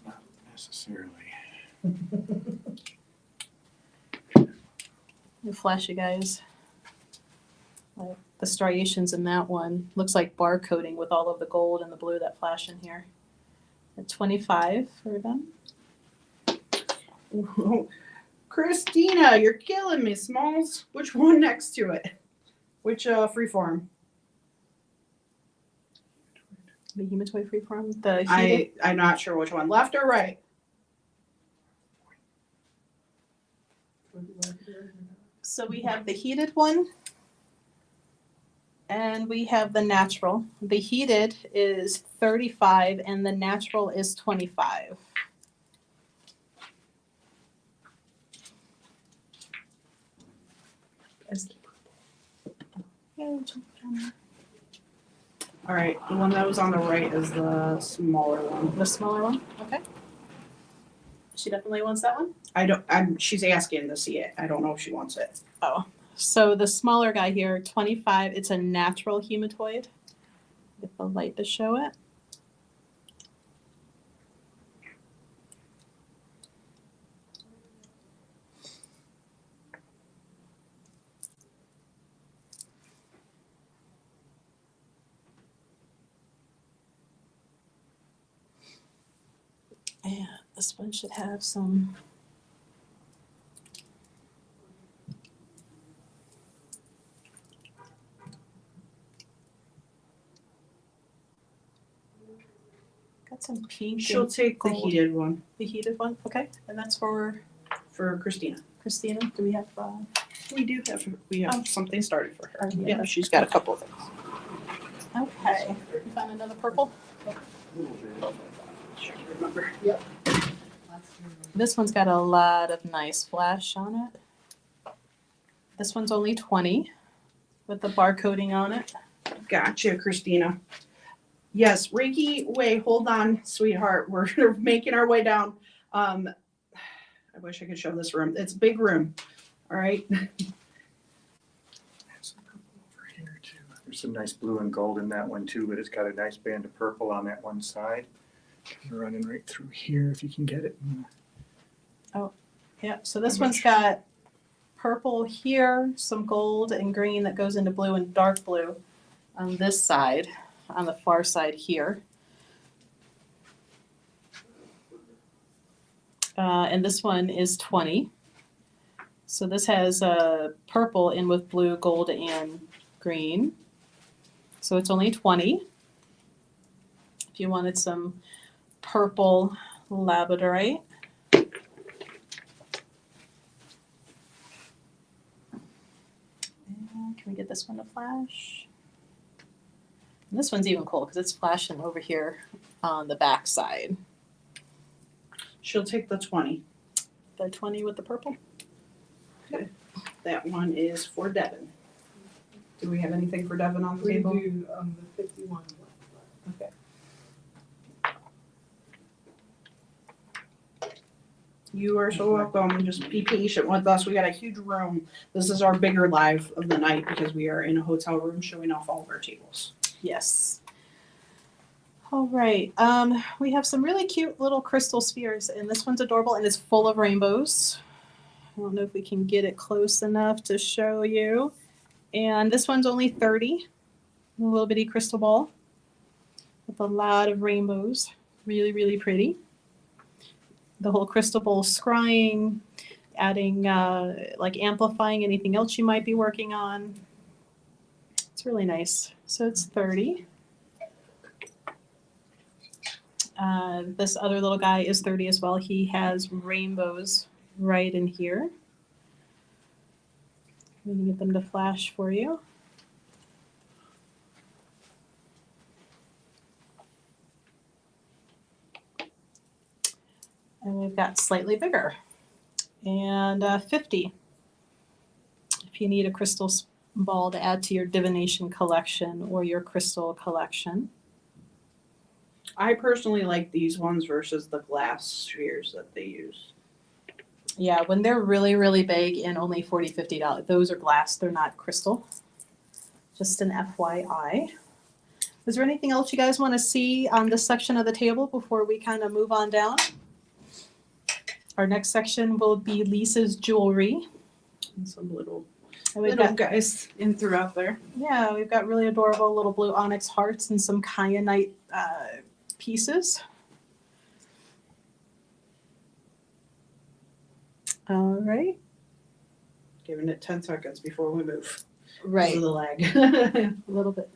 Not necessarily. You flashy guys. Like the striations in that one looks like bar coating with all of the gold and the blue that flash in here. At 25 for them. Christina, you're killing me, Smalls. Which one next to it? Which freeform? The Hematite freeform. The heated. I'm not sure which one. Left or right? So we have the heated one. And we have the natural. The heated is 35 and the natural is 25. All right, the one that was on the right is the smaller one. The smaller one? Okay. She definitely wants that one? She's asking to see it. I don't know if she wants it. Oh. So the smaller guy here, 25, it's a natural hematoid. Get the light to show it. And this one should have some. Got some pink. She'll take the gold. heated one The heated one, okay. And that's for for Christina. Christina. Do we have? We have something started for her. Oh, yeah. Yeah, she's got a couple of things. Okay. You found another purple. Remember. This one's got a lot of nice flash on it. This one's only 20 with the bar coating on it. Gotcha, Christina. Yes, Reiki, wait, hold on, sweetheart. We're making our way down. I wish I could show this room. It's a big room. All right. There's some purple over here too. There's some nice blue and gold in that one too, but it's got a nice band of purple on that one side. Running right through here if you can get it. Yeah, so this one's got purple here, some gold and green that goes into blue and dark blue on this side, on the far side here. And this one is 20. So this has purple in with blue, gold, and green. So it's only 20. If you wanted some purple labradorite. And can we get this one to flash? And this one's even cool because it's flashing over here on the back side. She'll take the 20. The 20 with the purple. That one is for Devin. Do we have anything for Devin on the We table? do, the 51. Okay. You are so welcome. Just be patient with us. We got a huge room. This is our bigger live of the night because we are in a hotel room showing off all of our tables. Yes. All right. We have some really cute little crystal spheres, and this one's adorable, and it's full of rainbows. I don't know if we can get it close enough to show you. And this one's only 30. A little bitty crystal ball with a lot of rainbows. Really, really pretty. The whole crystal bowl scrying, adding, like amplifying anything else you might be working on. It's really nice. So it's 30. This other little guy is 30 as well. He has rainbows right in here. We can get them to flash for you. And we've got slightly bigger. And 50. If you need a crystal ball to add to your divination collection or your crystal collection. I personally like these ones versus the glass spheres that they use. Yeah, when they're really, really big and only $40, $50, those are glass. They're not crystal. Just an FYI. Is there anything else you guys want to see on this section of the table before we kind of move on down? Our next section will be Lisa's jewelry. And some little And we've little got, guys in throughout there. yeah, we've got really adorable little blue onyx hearts and some kyanite pieces. All right. Giving it 10 seconds before we move. Right. Because of the lag. A little bit.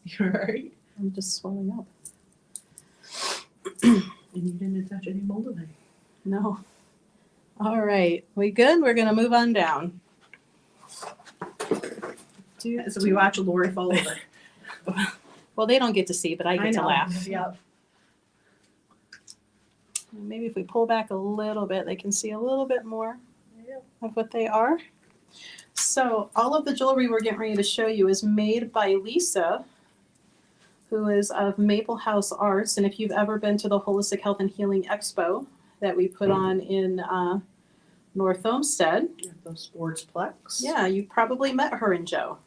You're right. I'm just swelling up. And you didn't touch any moldavite. No. All right. We good? We're going to move on down. So we watch Lori fall over. Well, they don't get to see, but I get to laugh. Yep. Maybe if we pull back a little bit, they can see a little bit more of what they are. So all of the jewelry we're getting ready to show you is made by Lisa, who is of Maple House Arts. And if you've ever been to the Holistic Health and Healing Expo that we put on in North Homestead, Those sportsplex. yeah, you probably met her and Joe.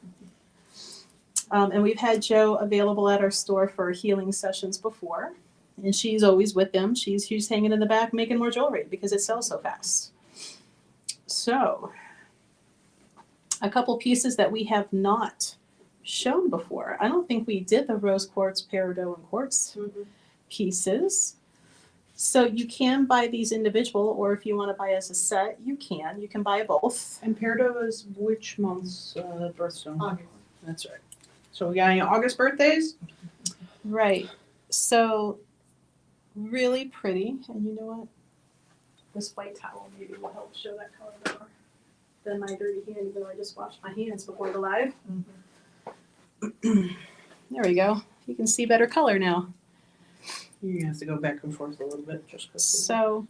And we've had Joe available at our store for healing sessions before. And she's always with them. She's hanging in the back making more jewelry because it sells so fast. So, a couple pieces that we have not shown before. I don't think we did the rose quartz, peridot, and quartz pieces. So you can buy these individual, or if you want to buy as a set, you can. You can buy both. And Peridot is which month's birthstone? August. That's right. So we got any August birthdays? Right. So really pretty. And you know what? This white towel maybe will help show that color more than my dirty hand, even though I just washed my hands before the live. There we go. You can see better color now. You have to go back and forth a little bit just because. So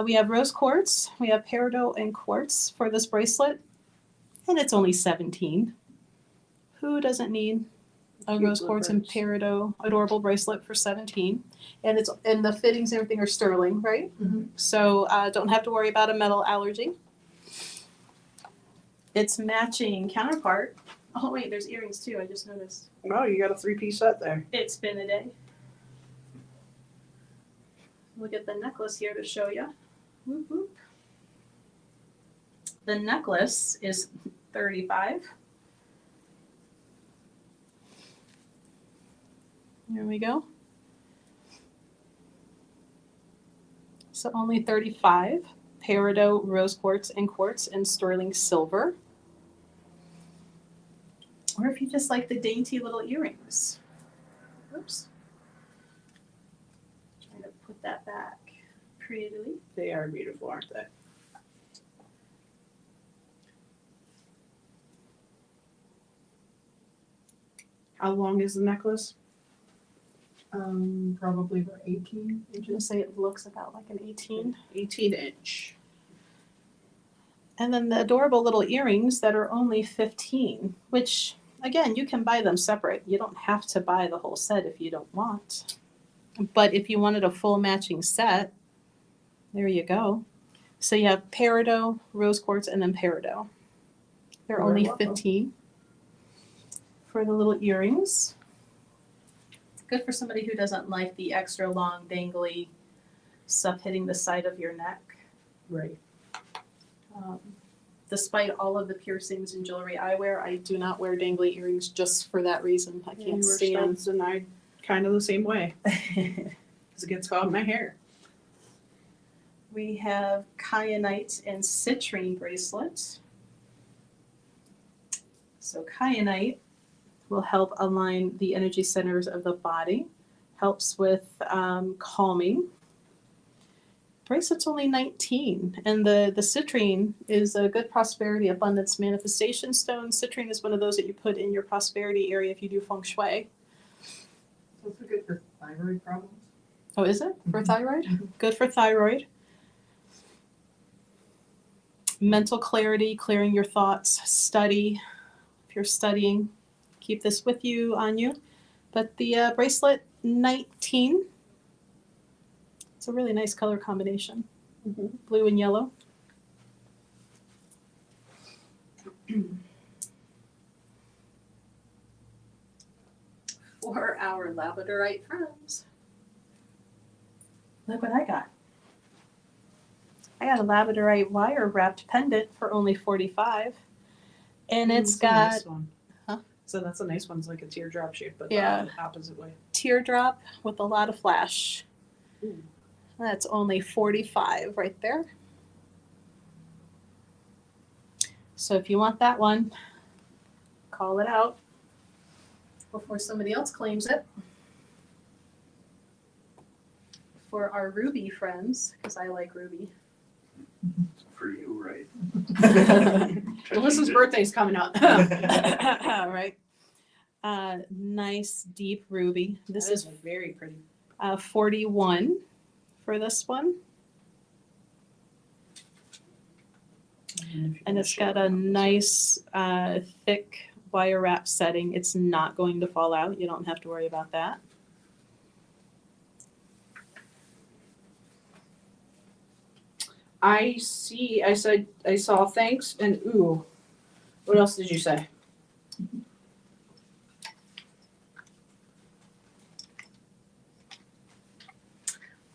we have rose quartz, we have peridot and quartz for this bracelet, and it's only $17. Who doesn't need a Cute rose quartz and slippers. peridot adorable bracelet for $17? And the fittings and everything are sterling, right? Mhm. So don't have to worry about a metal allergy. Its matching counterpart. Oh wait, there's earrings too. I just noticed. Oh, you got a 3-piece set there. It's been a day. Look at the necklace here to show you. Whoop, whoop. The necklace is $35. There we go. So only $35. Peridot, rose quartz, and quartz in sterling silver. Or if you just like the dainty little earrings. Oops. Trying to put that back prettily. They are beautiful, aren't they? How long is the necklace? Probably about 18 I'm inches. gonna say it looks about like an 18. 18-inch. And then the adorable little earrings that are only 15, which again, you can buy them separate. You don't have to buy the whole set if you don't want. But if you wanted a full matching set, there you go. So you have peridot, rose quartz, and then peridot. They're You're only welcome. 15 for the little earrings. Good for somebody who doesn't like the extra long, dangly stuff hitting the side of your neck. Right. Despite all of the piercings and jewelry I wear, I do not wear dangly earrings just for that reason. I You can't were stand. studs and I kind of the same way. Because it gets caught in my hair. We have Kyanites and Citrine bracelets. So Kyanite will help align the energy centers of the body, helps with calming. Bracelet's only 19, and the citrine is a good prosperity, abundance, manifestation stone. Citrine is one of those that you put in your prosperity area if you do feng shui. So it's good for thyroid problems. Oh, is it? For Mhm. thyroid? Mhm. Good for thyroid. Mental clarity, clearing your thoughts, study. If you're studying, keep this with you, on you. But the bracelet, 19. It's a really nice color combination. Blue and yellow. For our Labradorite friends. Look what I got. I got a Labradorite wire wrapped pendant for only $45. And it's That's a got nice one. Huh? So that's a nice one. It's like a teardrop shape, but Yeah. the opposite way. teardrop with a lot of flash. Ooh. That's only $45 right there. So if you want that one, call it out before somebody else claims it. For our ruby friends, because I like ruby. For you, right? Melissa's birthday's coming up. Right. Nice deep ruby. This That is very pretty. 41 for this one. And it's got a nice thick wire wrap setting. It's not going to fall out. You don't have to worry about that. I saw thanks and ooh. What else did you say?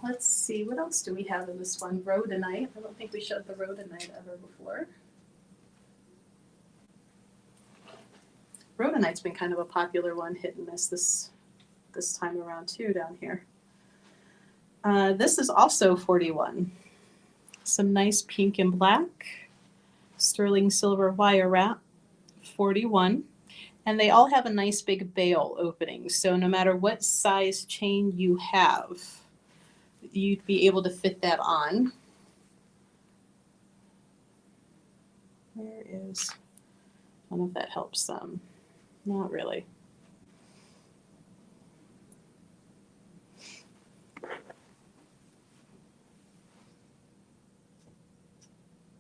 Let's see, what else do we have in this one? Rhodonite. I don't think we showed the rhodonite ever before. Rhodonite's been kind of a popular one, hit and miss this time around too down here. This is also 41. Some nice pink and black, sterling silver wire wrap, 41. And they all have a nice big bail opening. So no matter what size chain you have, you'd be able to fit that on. Where is, I don't know if that helps some. Not really.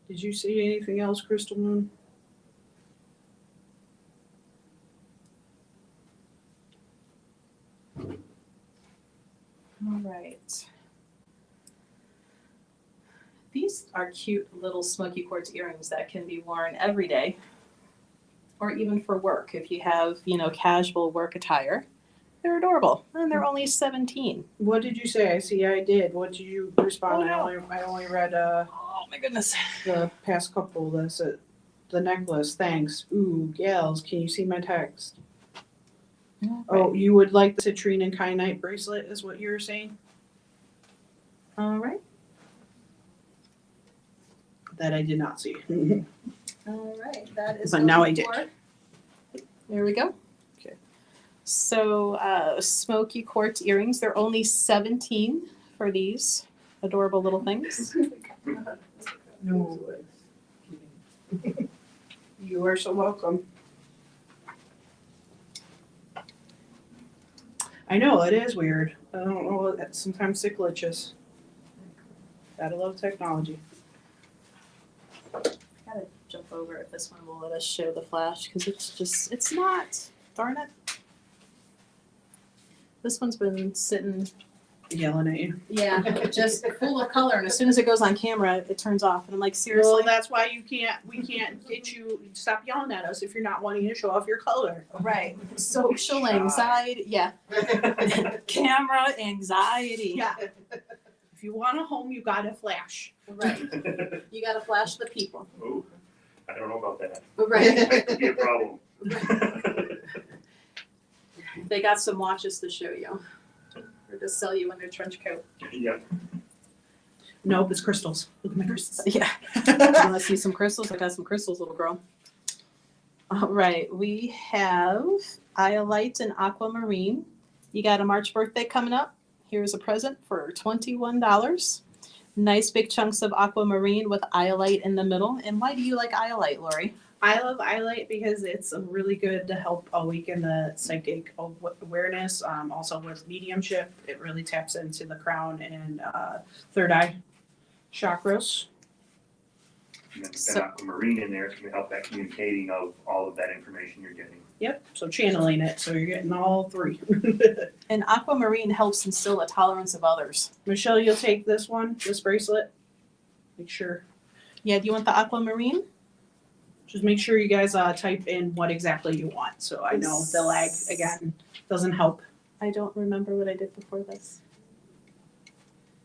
Did you see anything else, Crystal Moon? All right. These are cute little Smoky Quartz earrings that can be worn every day or even for work if you have, casual work attire. They're adorable and they're only 17. What did you say? I see I did. What did you respond? Oh, no. I only read Oh my goodness. the past couple. That's it. The necklace, thanks. Ooh, gals, can you see my text? Oh, you would like the citrine and kyanite bracelet is what you were saying? All right. That I did not see. All right. That is But now I going for- There we go. Okay. So Smoky Quartz earrings, they're only 17 for these adorable little things. No. You are so welcome. I know, it is weird. I don't know, sometimes it glitches. Gotta love technology. Gotta jump over if this one will let us show the flash because it's not. Darn it. This one's been sitting, Yelling at you. just full of color, and as soon as it goes on camera, it turns off. And I'm like, seriously? Well, that's why we can't get you, stop yelling at us if you're not wanting to show off your color. Right. Social anxiety. Yeah. Camera anxiety. Yeah. If you want a home, you gotta flash. Right. You gotta flash the people. Oh, I don't know about that. Right. That could be a problem. They got some watches to show you. Or to sell you in their trench coat. Yep. Nope, it's crystals. Look at my crystals. Yeah. You want to see some crystals? I got some crystals, little girl. All right. We have Iolite and Aquamarine. You got a March birthday coming up. Here's a present for $21. Nice big chunks of Aquamarine with Iolite in the middle. And why do you like Iolite, Lori? I love Iolite because it's really good to help awaken the psychic awareness. Also with mediumship, it really taps into the crown and third eye chakras. And then So- Aquamarine in there can help that communicating of all of that information you're getting. Yep, so channeling it, so you're getting all three. And Aquamarine helps instill a tolerance of others. Michelle, you'll take this bracelet. Make sure. Yeah, do you want the Aquamarine? Just make sure you guys type in what exactly you want. So I know the lag, again, doesn't help. I don't remember what I did before this.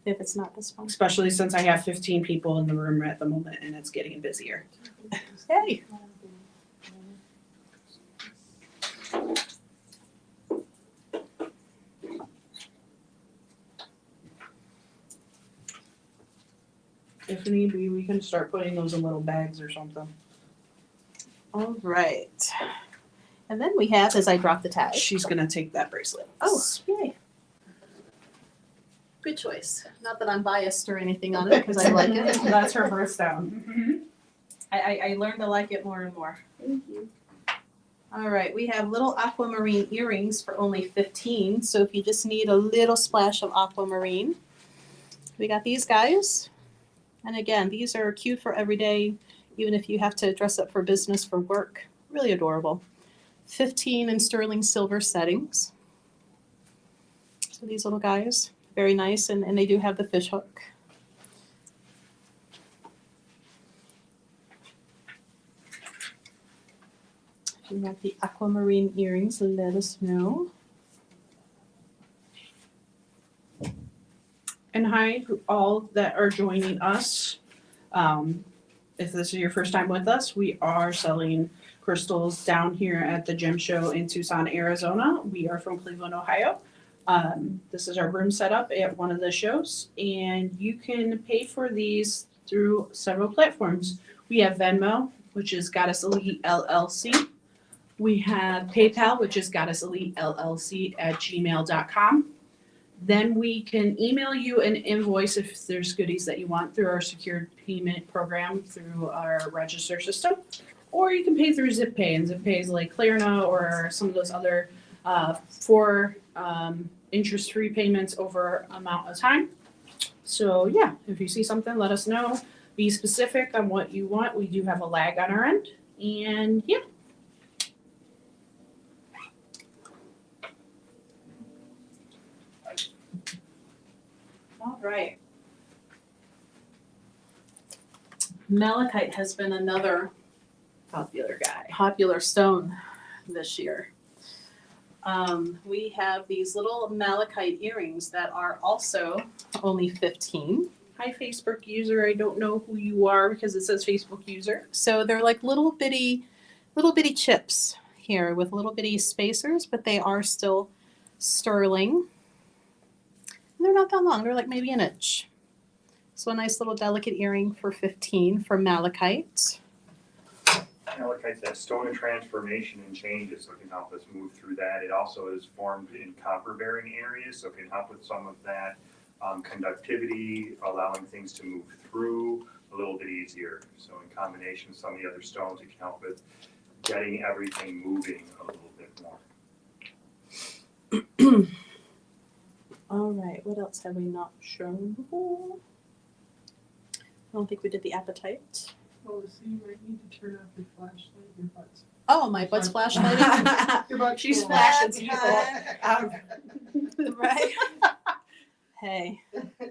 if it's not this one. especially since I have 15 people in the room at the moment and it's getting busier. Hey. If need be, we can start putting those in little bags or something. All right. And then we have, as I drop the tag. She's gonna take that bracelet. Oh, yay. Good choice. Not that I'm biased or anything on it because I like it. That's her birthstone. I learned to like it more and more. Thank you. All right, we have little aquamarine earrings for only 15. So if you just need a little splash of aquamarine, we got these guys. And again, these are cute for every day, even if you have to dress up for business, for work. Really adorable. 15 in sterling silver settings. So these little guys, very nice, and they do have the fish hook. If you have the aquamarine earrings, let us know. And hi, all that are joining us. If this is your first time with us, we are selling crystals down here at the gem show in Tucson, Arizona. We are from Cleveland, Ohio. This is our room setup at one of the shows, and you can pay for these through several platforms. We have Venmo, which is Goddess Elite LLC. We have PayPal, which is goddesselitellc@gmail.com. Then we can email you an invoice if there's goodies that you want through our secured payment program through our register system. Or you can pay through ZipPay, and ZipPay is like Klarna or some of those other for interest-free payments over amount of time. So yeah, if you see something, let us know. Be specific on what you want. We do have a lag on our end. And yeah. All right. Malachite has been another popular stone this year. We have these little malachite earrings that are also only 15. Hi, Facebook user. I don't know who you are because it says Facebook user. So they're like little bitty chips here with little bitty spacers, but they are still sterling. And they're not that long. They're like maybe an inch. So a nice little delicate earring for 15 for malachite. Malachite's that stone of transformation and changes, so it can help us move through that. It also is formed in copper-bearing areas, so it can help with some of that conductivity, allowing things to move through a little bit easier. So in combination with some of the other stones, it can help with getting everything moving a little bit more. All right, what else have we not shown before? I don't think we did the apatite. Oh, so you might need to turn off your flashlight, your butt's. Oh, my butt's flashlighting. Your butt's She's full. flashing people. Right. Hey,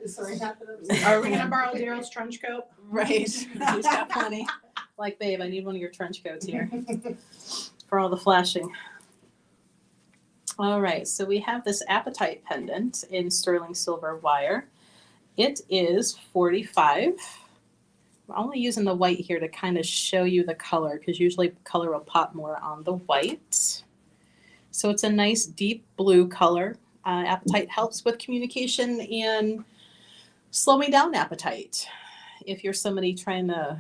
Sorry, happened. Are we gonna borrow Daryl's trench coat? right. He's got plenty. Like, babe, I need one of your trench coats here for all the flashing. All right, so we have this apatite pendant in sterling silver wire. It is 45. I'm only using the white here to kind of show you the color because usually color will pop more on the white. So it's a nice deep blue color. Apatite helps with communication and slowing down appetite. If you're somebody trying to,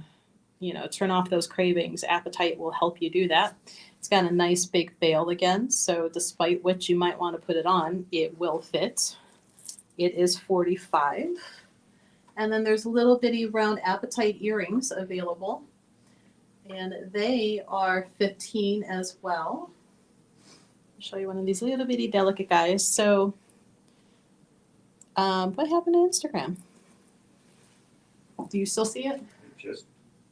turn off those cravings, apatite will help you do that. It's got a nice big veil again, so despite what you might want to put it on, it will fit. It is 45. And then there's little bitty round apatite earrings available. And they are 15 as well. I'll show you one of these little bitty delicate guys. So what happened to Instagram? Do you still see it? It just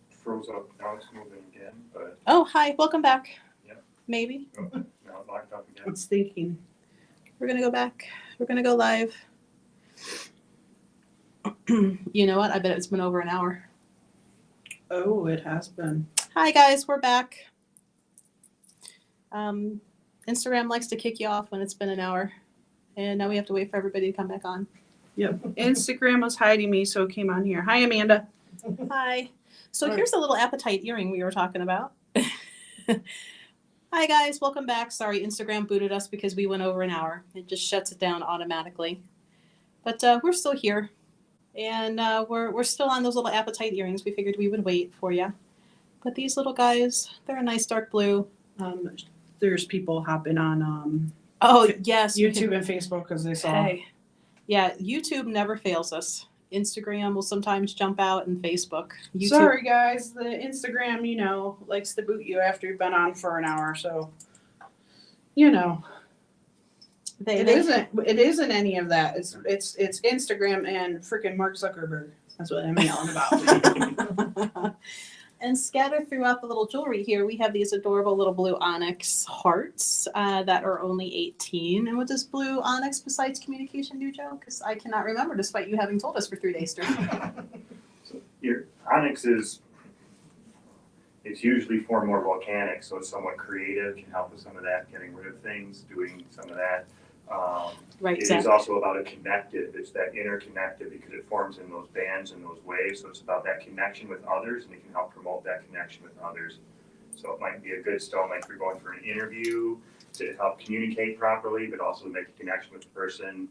froze up. Now it's moving again, but Oh, hi, welcome back. Yep. Maybe. now it locked up again. It's thinking. We're gonna go back. We're gonna go live. You know what? I bet it's been over an hour. Oh, it has been. Hi guys, we're back. Instagram likes to kick you off when it's been an hour, and now we have to wait for everybody to come back on. Yep. Instagram was hiding me, so it came on here. Hi, Amanda. Hi. So Hi. here's a little apatite earring we were talking about. Hi guys, welcome back. Sorry, Instagram booted us because we went over an hour. It just shuts it down automatically. But we're still here, and we're still on those little apatite earrings. We figured we would wait for you. But these little guys, they're a nice dark blue. There's people hopping on Oh yes, you YouTube can- and Facebook because they saw. Hey, yeah, YouTube never fails us. Instagram will sometimes jump out, and Facebook. YouTube, Sorry, guys. The Instagram, likes to boot you after you've been on for an hour. So, they it isn't any of that. It's Instagram and freaking Mark Zuckerberg. That's what I'm yelling about. And scattered throughout the little jewelry here, we have these adorable little blue onyx hearts that are only 18. And what does blue onyx besides communication do, Joe? Because I cannot remember, despite you having told us for 3 days straight. Your onyx it's usually formed more volcanic, so it's somewhat creative, can help with some of that, getting rid of things, doing some of that. Right, It Zach. is also about a connective. It's that interconnected because it forms in those bands and those waves. So it's about that connection with others, and it can help promote that connection with others. So it might be a good stone, like if you're going for an interview, to help communicate properly, but also make a connection with the person.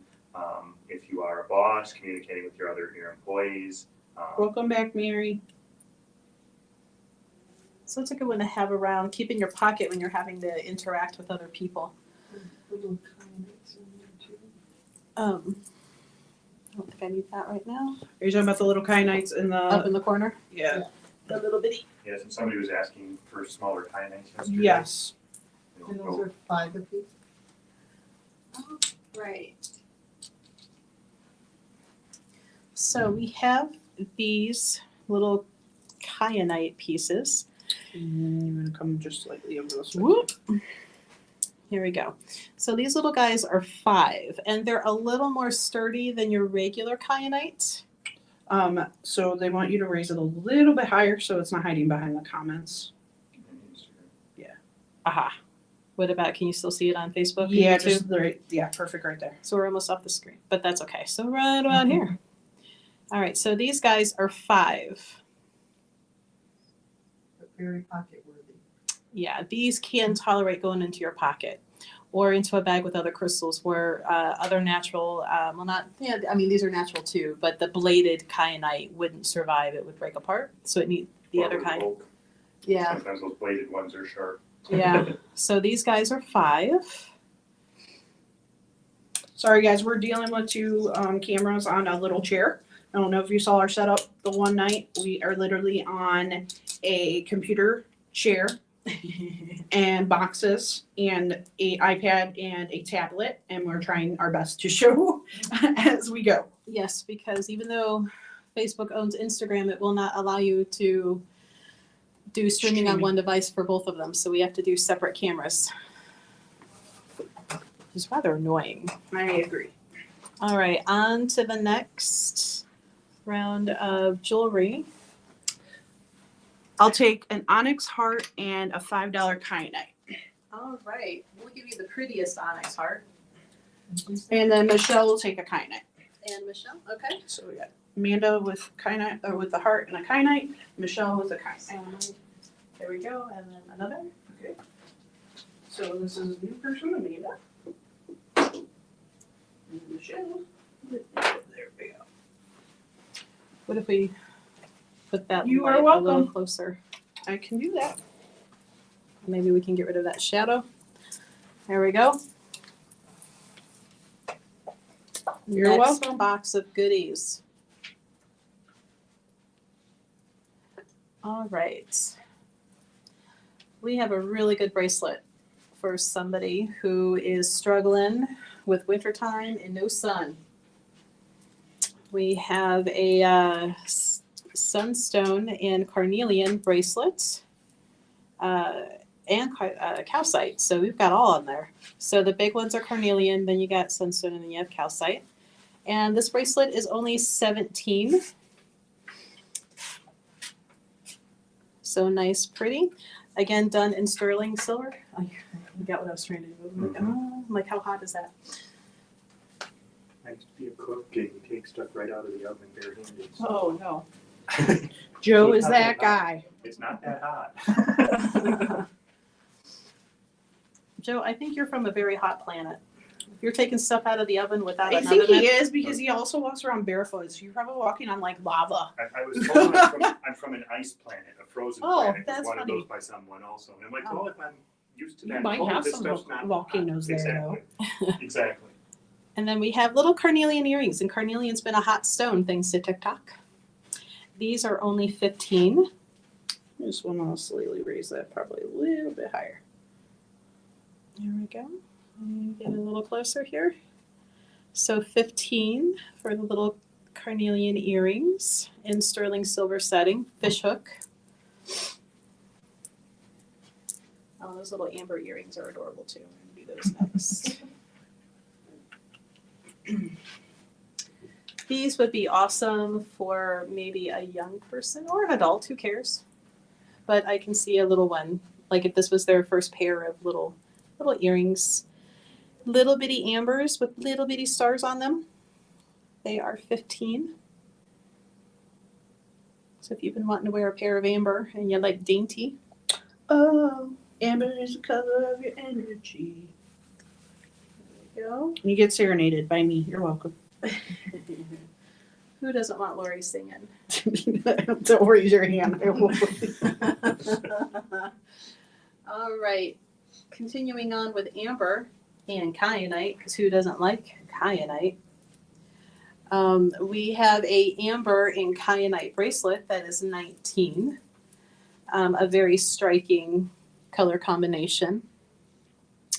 If you are a boss, communicating with your employees. Welcome back, Mary. So it's a good one to have around, keep in your pocket when you're having to interact with other people. Little Kyanites in there too. I don't think I need that right now. Are you talking about the little Kyanites in the? Up in the corner, Yeah. the little bitty. Yes, and somebody was asking for smaller Kyanites yesterday. Yes. And those are 5 apiece. Oh, right. So we have these little kyanite pieces. And you're gonna come just slightly over this way. Whoop. Here we go. So these little guys are 5, and they're a little more sturdy than your regular kyanite. So they want you to raise it a little bit higher so it's not hiding behind the comments. Aha. What about, can you still see it on Facebook? and Yeah, YouTube? just right. Yeah, perfect right there. So we're almost off the screen, but that's okay. So right about here. All right, so these guys are 5. But very pocket worthy. Yeah, these can tolerate going into your pocket or into a bag with other crystals where other natural, these are natural too, but the bladed kyanite wouldn't survive. It would break apart. So it needs the other kind. Yeah, Sometimes those bladed ones are sharp. yeah. So these guys are 5. Sorry, guys, we're dealing with 2 cameras on a little chair. I don't know if you saw our setup the one night. We are literally on a computer chair and boxes and a iPad and a tablet, and we're trying our best to show as we go. Yes, because even though Facebook owns Instagram, it will not allow you to do streaming on one device for both of them. So we have to do separate cameras. Which is rather annoying. I agree. All right, on to the next round of jewelry. I'll take an onyx heart and a $5 kyanite. All right, we'll give you the prettiest onyx heart. And then Michelle will take a kyanite. And Michelle, okay. So we got Amanda with kyanite, or with the heart and a kyanite, Michelle with a kyanite. There we go, and then another. Okay. So this is a new person, Amanda. And Michelle. There we go. What if we put that You light are a little welcome. closer? I can do that. Maybe we can get rid of that shadow. There we go. You're Next welcome. box of goodies. All right. We have a really good bracelet for somebody who is struggling with wintertime and no sun. We have a Sunstone and Carnelian bracelet and calcite. So we've got all on there. So the big ones are Carnelian, then you got Sunstone, and then you have calcite. And this bracelet is only $17. So nice, pretty. Again, done in sterling silver. Oh, you got what I was trying to do. I'm like, how hot is that? I used to be a cook and you take stuff right out of the oven barehanded. Oh, no. Joe is that guy. It's not that hot. Joe, I think you're from a very hot planet. If you're taking stuff out of the oven without I an think oven he mitt, is because he also walks around barefoot. So you're probably walking on like lava. I was told I'm from an ice planet, a frozen Oh, planet. that's was one funny. of those by someone also. And I'm like, Oh. well, if I'm used to You that, might cold, have this some stuff's not volcanoes hot. there, Exactly. Exactly. And then we have little carnelian earrings, and carnelian's been a hot stone thanks to TikTok. These are only 15. I just want to slightly raise that probably a little bit higher. There we go. And get a little closer here. So 15 for the little carnelian earrings in sterling silver setting, fish hook. Oh, those little amber earrings are adorable too. I'm gonna do those next. These would be awesome for maybe a young person or an adult, who cares? But I can see a little one, like if this was their first pair of little earrings. Little bitty ambers with little bitty stars on them. They are 15. So if you've been wanting to wear a pair of amber and you like dainty, Oh, amber is the color of your energy. there you go. You get serenaded by me. You're welcome. Who doesn't want Lori singing? Don't raise your hand. I will. All right. Continuing on with amber and kyanite, because who doesn't like kyanite? We have a amber and kyanite bracelet that is 19. A very striking color combination,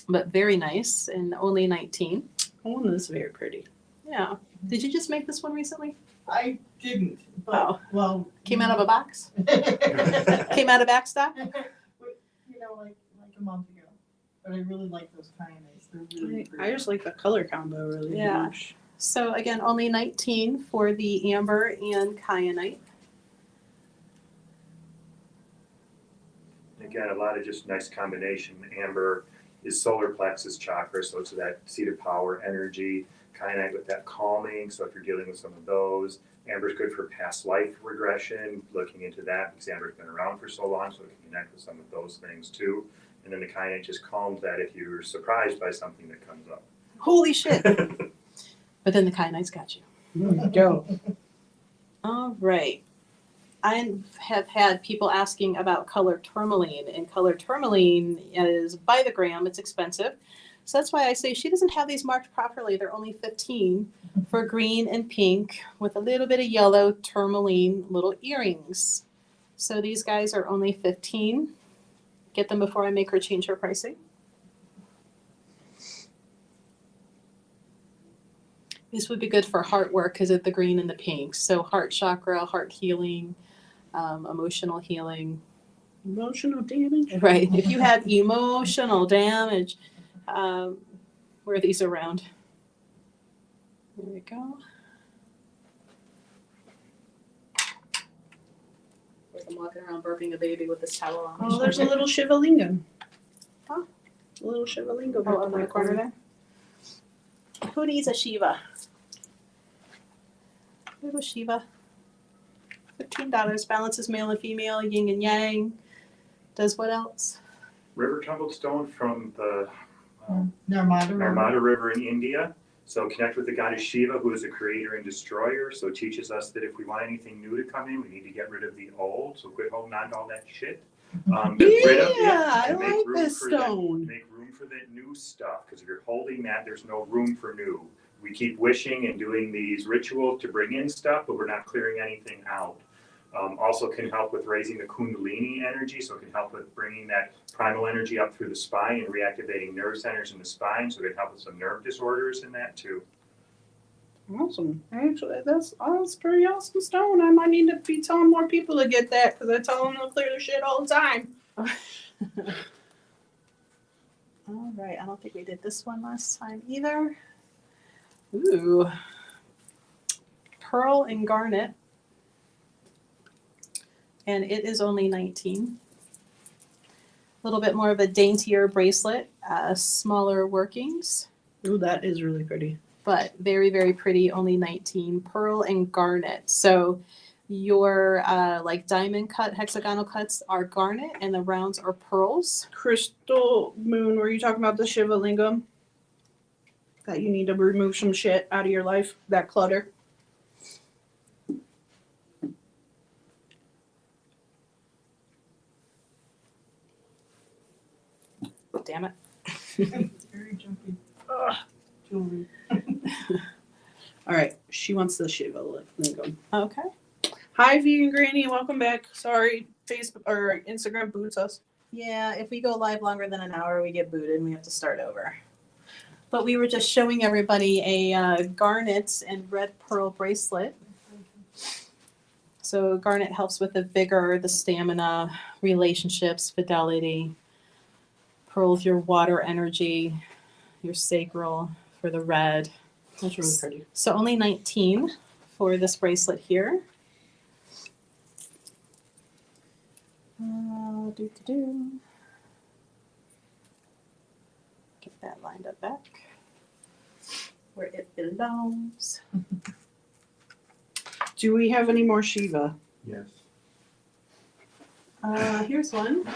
but very nice, and only 19. Oh, this is very pretty. Yeah. Did you just make this one recently? I didn't, but, Oh. well. Came out of a box? Came out of backstock? You know, like a month ago. But I really like those Kyanites. They're really pretty. I just like the color combo really Yeah. much. So again, only 19 for the amber and kyanite. Again, a lot of just nice combination. Amber is solar plexus chakra, so it's that seat of power, energy. Kyanite with that calming, so if you're dealing with some of those. Amber's good for past life regression, looking into that because amber's been around for so long, so it can connect with some of those things too. And then the kyanite just calms that if you're surprised by something that comes up. Holy shit. But then the kyanite's got you. Go. All right. I have had people asking about color tourmaline, and color tourmaline is by the gram. It's expensive. So that's why I say she doesn't have these marked properly. They're only 15 for green and pink with a little bit of yellow tourmaline little earrings. So these guys are only 15. Get them before I make her change her pricing. This would be good for heart work because of the green and the pink. So heart chakra, heart healing, emotional healing. Emotional damage. Right. If you have emotional damage, wear these around. There we go. Like I'm walking around burping a baby with this towel on. Oh, there's a little Shivalingam. Huh? A little Shivalingam. Oh, over in the corner there. Who needs a Shiva? Little Shiva. $15. Balances male and female, yin and yang. Does what else? River tumbled stone from the Narmada River. Narmada River in India. So connect with the goddess Shiva, who is a creator and destroyer. So it teaches us that if we want anything new to come in, we need to get rid of the old. So quit holding on to all that shit. Get rid of it Yeah, I and make like room this for that- stone. Make room for that new stuff, because if you're holding that, there's no room for new. We keep wishing and doing these rituals to bring in stuff, but we're not clearing anything out. Also can help with raising the Kundalini energy, so it can help with bringing that primal energy up through the spine and reactivating nerve centers in the spine, so it can help with some nerve disorders in that too. Awesome. Actually, that's pretty awesome stone. I might need to be telling more people to get that because I tell them to clear their shit all the time. All right. I don't think we did this one last time either. Ooh. Pearl and garnet. And it is only 19. A little bit more of a daintier bracelet, smaller workings. Ooh, that is really pretty. but very, very pretty, only 19. Pearl and garnet. So your like diamond cut, hexagonal cuts are garnet and the rounds are pearls. Crystal Moon, were you talking about the Shiva Lingam? That you need to remove some shit out of your life, that clutter? Damn it. Very jumpy. Jewelry. All right, she wants the Shiva Lingam. Okay. Hi, Vegan Granny, welcome back. Sorry, Facebook or Instagram boots us. Yeah, if we go live longer than an hour, we get booted and we have to start over. But we were just showing everybody a garnet and red pearl bracelet. So garnet helps with the vigor, the stamina, relationships, fidelity. Pearl with your water energy, your sacral for the red. That's really pretty. So only 19 for this bracelet here. Do. Get that lined up back where it belongs. Do we have any more Shiva? Yes. Here's one.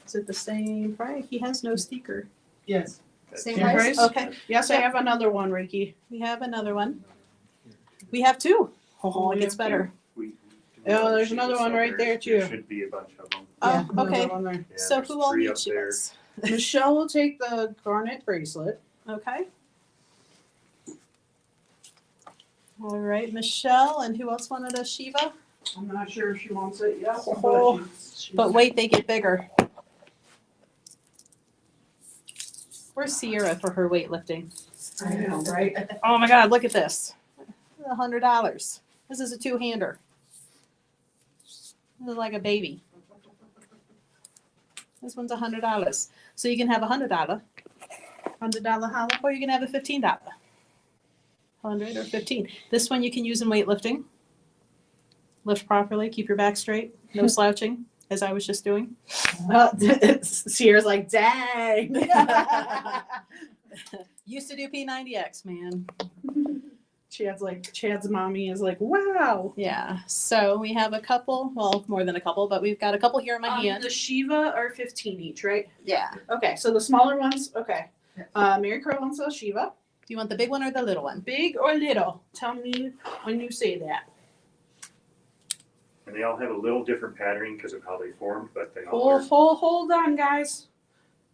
Is it the same price? He has no sticker. Yes. Same Same price? price? Okay. Yes, I have another one, Reiki. We have another one. We have two. Oh, it gets better. Oh, there's another one right there, too. There should be a bunch of them. Oh, another okay. one there. Yeah, So there's who all 3 needs up there. Shivas? Michelle will take the garnet bracelet. Okay. All right, Michelle, and who else wanted a Shiva? I'm not sure if she wants it yet. Oh, but wait, they get bigger. Where's Sierra for her weightlifting? I know, right? Oh my God, look at this. $100. This is a two-hander. This is like a baby. This one's $100. So you can have $100 holla, or you can have a $15. 100 or 15. This one you can use in weightlifting. Lift properly, keep your back straight, no slouching, as I was just doing. Sierra's like, dang. Used to do P90X, man. Chad's mommy is like, wow. Yeah. So we have a couple, well, more than a couple, but we've got a couple here in my hand. The Shiva are 15 each, right? Yeah. Okay, so the smaller ones, okay. Mary Crow wants a Shiva. Do you want the big one or the little one? Big or little? Tell me when you say that. And they all have a little different patterning because of how they formed, but they all are. Hold on, guys.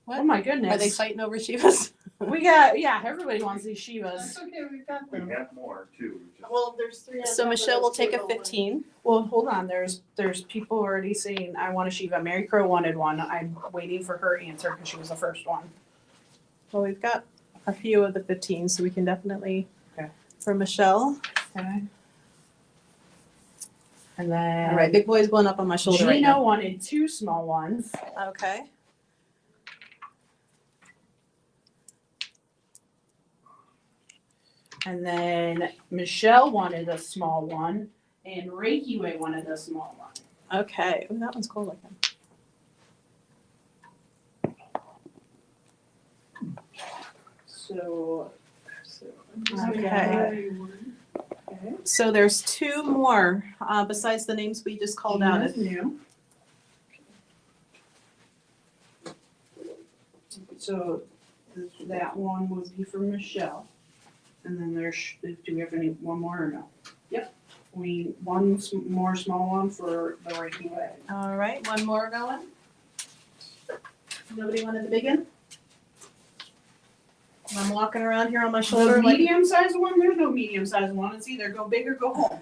What? Oh my goodness. Are they fighting over Shivas? We got, everybody wants these Shivas. That's okay, we've got We them. have more too. Just- Well, there's 3. So Michelle will take a 15. Well, hold on. There's people already saying I want a Shiva. Mary Crow wanted one. I'm waiting for her answer because she was the first one. Well, we've got a few of the 15, so we can definitely, Okay. for Michelle. Okay. And then All right, big boy's going up on my shoulder right Gino now. wanted 2 small ones. Okay. And then Michelle wanted a small one. And Reiki Way wanted a small one. Okay. Ooh, that one's cool looking. So Okay. Okay. So there's 2 more besides the names we just called out. Gina's new. So that one would be for Michelle. And then do we have one more or no? Yep. We one more small one for the Reiki Way. All right, one more going. Nobody wanted the big one? I'm walking around here on my The shoulder like, medium sized one, there's no medium sized one. It's either go big or go home.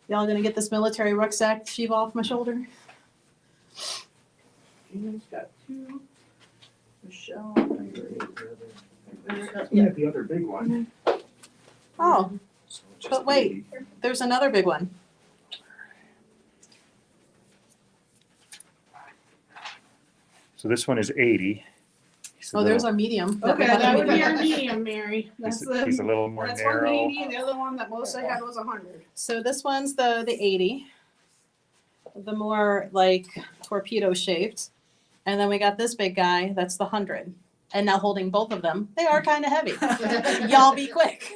y'all gonna get this military rucksack Shiva off my shoulder? Gina's got 2. Michelle. Yeah, the other big one. Oh, So just but wait. 80. there's another big one. So this one is 80. He's a Oh, there's little- our medium. that we Okay, had that in would be medium. our medium, Mary. That's he's a little more that's narrow. 180, and the other one that most I had was 100. So this one's the 80, the more like torpedo shaped. And then we got this big guy, that's the 100. And now holding both of them, they are kind of heavy. Y'all be quick.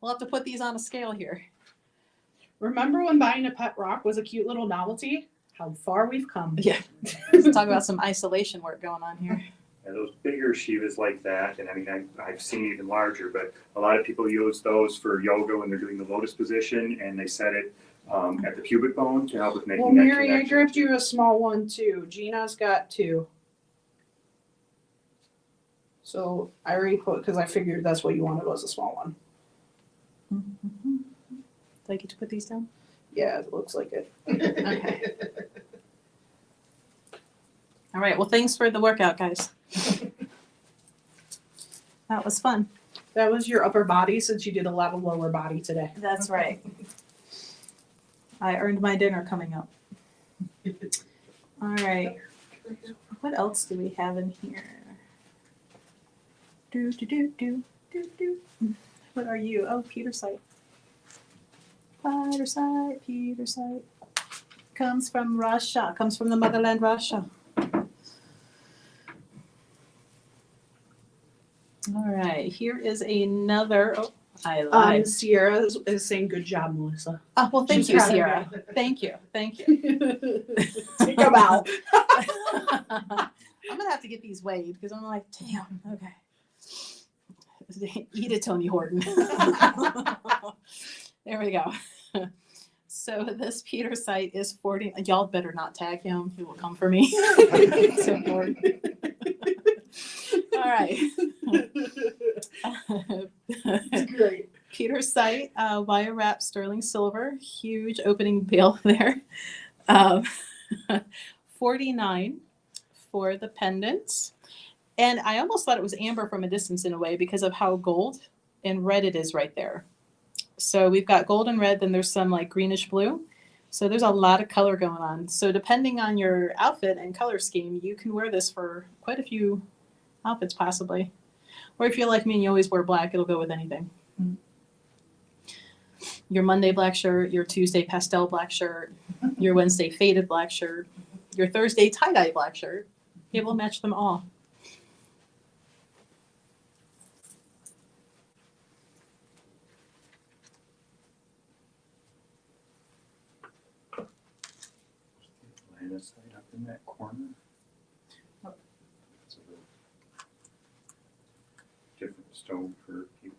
We'll have to put these on a scale here. Remember when buying a pet rock was a cute little novelty? How far we've come. Yeah. Let's talk about some isolation work going on here. And those bigger Shivas like that, and I mean, I've seen even larger, but a lot of people use those for yoga when they're doing the lotus position, and they set it at the pubic bone to help with making Well, that Mary, I connection. grabbed you a small one too. Gina's got 2. So I already put, because I figured that's what you wanted was a small one. Mm-hmm. Do I get to put these down? Yeah, it looks like it. Okay. All right. Well, thanks for the workout, guys. That was fun. That was your upper body since you did a lot of lower body today. That's right. I earned my dinner coming up. All right. What else do we have in here? Do. What are you? Oh, Petersite. Petersite. Comes from Russia. Comes from the motherland, Russia. All right. Here is another. Oh, I lied. Sierra is saying good job, Melissa. Oh, well, thank she's you, proud of Sierra. Thank you. Take them out. I'm gonna have to get these weighed because I'm like, damn. Okay. Eat it, Tony Horton. There we go. So this Petersite is 40. Y'all better not tag him. He will come for me. It's important. All right. It's great. Petersite, wire wrap sterling silver, huge opening bail there. 49 for the pendants. And I almost thought it was amber from a distance in a way because of how gold and red it is right there. So we've got gold and red, then there's some like greenish blue. So there's a lot of color going on. So depending on your outfit and color scheme, you can wear this for quite a few outfits possibly. Or if you're like me and you always wear black, it'll go with anything. Your Monday black shirt, your Tuesday pastel black shirt, your Wednesday faded black shirt, your Thursday tie-dye black shirt. It will match them all. Atlanticite up in that corner. Oh. That's a little different stone for people.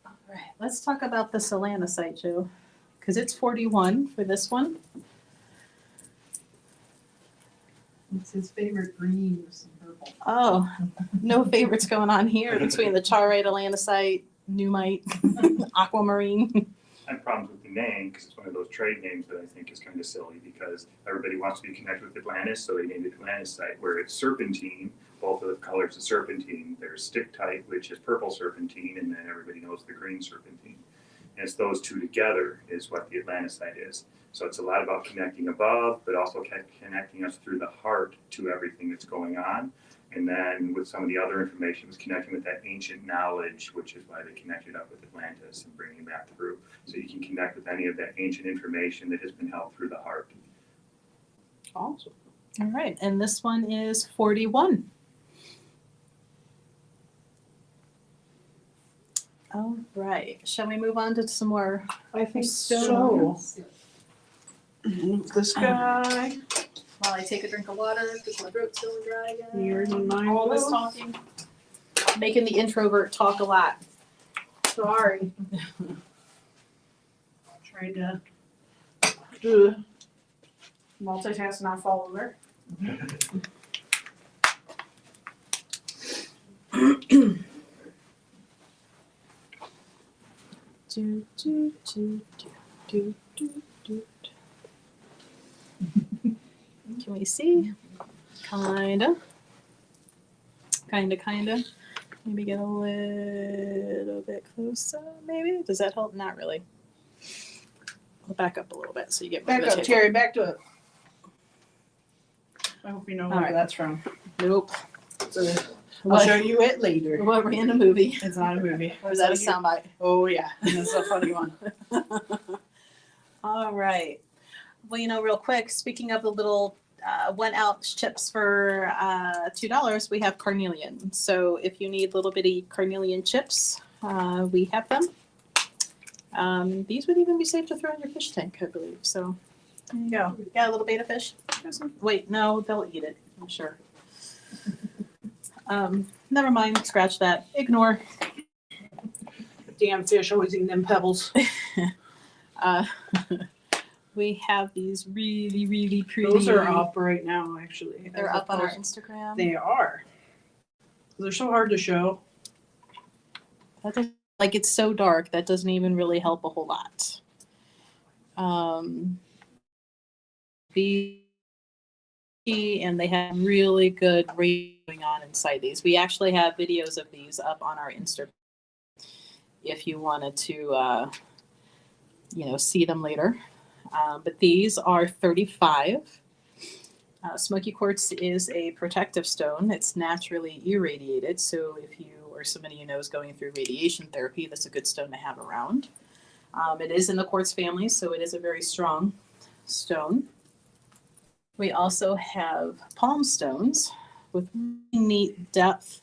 All right, let's talk about the selanosite, Joe, because it's 41 for this one. It's his favorite green with some purple. Oh, no favorites going on here between the charite, elanosite, Pneumite, aquamarine. I have problems with the name because it's one of those trade names that I think is kind of silly because everybody wants to be connected with Atlantis, so they named it Atlanticite, where it's serpentine. Both of the colors of serpentine. There's Sticktite, which is purple serpentine, and then everybody knows the green serpentine. And it's those two together is what the Atlanticite is. So it's a lot about connecting above, but also connecting us through the heart to everything that's going on. And then with some of the other information, was connecting with that ancient knowledge, which is why they connected up with Atlantis and bringing that through. So you can connect with any of that ancient information that has been held through the heart. Awesome. All right, and this one is 41. All right, shall we move on to some more? I think So- so. This guy. While I take a drink of water, because my throat's still dry again. Yours and mine. All this talking. Making the introvert talk a lot. Sorry. Trying to do multitask, not fall over. Do, do, do, do, do, do, do. Can we see? Kinda. Maybe get a little bit closer, maybe? Does that help? Not really. I'll back up a little bit so you get more Back of up, the Terry, back to it. I hope you know where All right. that's from. Nope. So I'll What, show you it later. what random movie? It's not a movie. Or is that a soundbite? Oh yeah, that's a funny one. All right. Well, real quick, speaking of the little 1 ounce chips for $2. We have carnelian. So if you need little bitty carnelian chips, we have them. These would even be safe to throw in your fish tank, I believe. So there you go. Got a little beta fish. Wait, no, they'll eat it, I'm sure. Never mind, scratch that. Ignore. Damn fish always eating them pebbles. We have these really, really pretty. Those are up right now, actually. They're As up on our opposed- Instagram. They are. They're so hard to show. That doesn't, like, it's so dark that doesn't even really help a whole lot. And they have really good radiation going on inside these. We actually have videos of these up on our Instagram if you wanted to, see them later. But these are 35. Smoky Quartz is a protective stone. It's naturally irradiated, so if you or somebody you know is going through radiation therapy, that's a good stone to have around. It is in the quartz family, so it is a very strong stone. We also have palm stones with really neat depth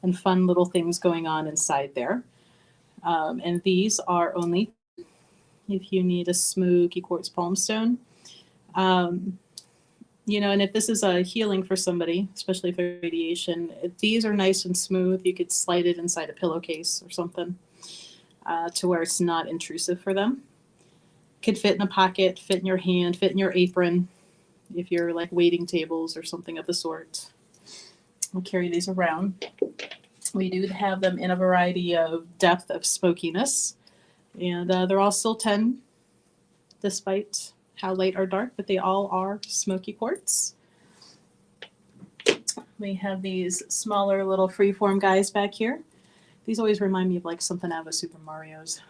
and fun little things going on inside there. And these are only if you need a Smoky Quartz palm stone. And if this is a healing for somebody, especially for radiation, these are nice and smooth. You could slide it inside a pillowcase or something to where it's not intrusive for them. Could fit in a pocket, fit in your hand, fit in your apron if you're like waiting tables or something of the sort. We'll carry these around. We do have them in a variety of depth of smokiness, and they're all still 10 despite how light or dark, but they all are Smoky Quartz. We have these smaller little freeform guys back here. These always remind me of like something out of a Super Mario's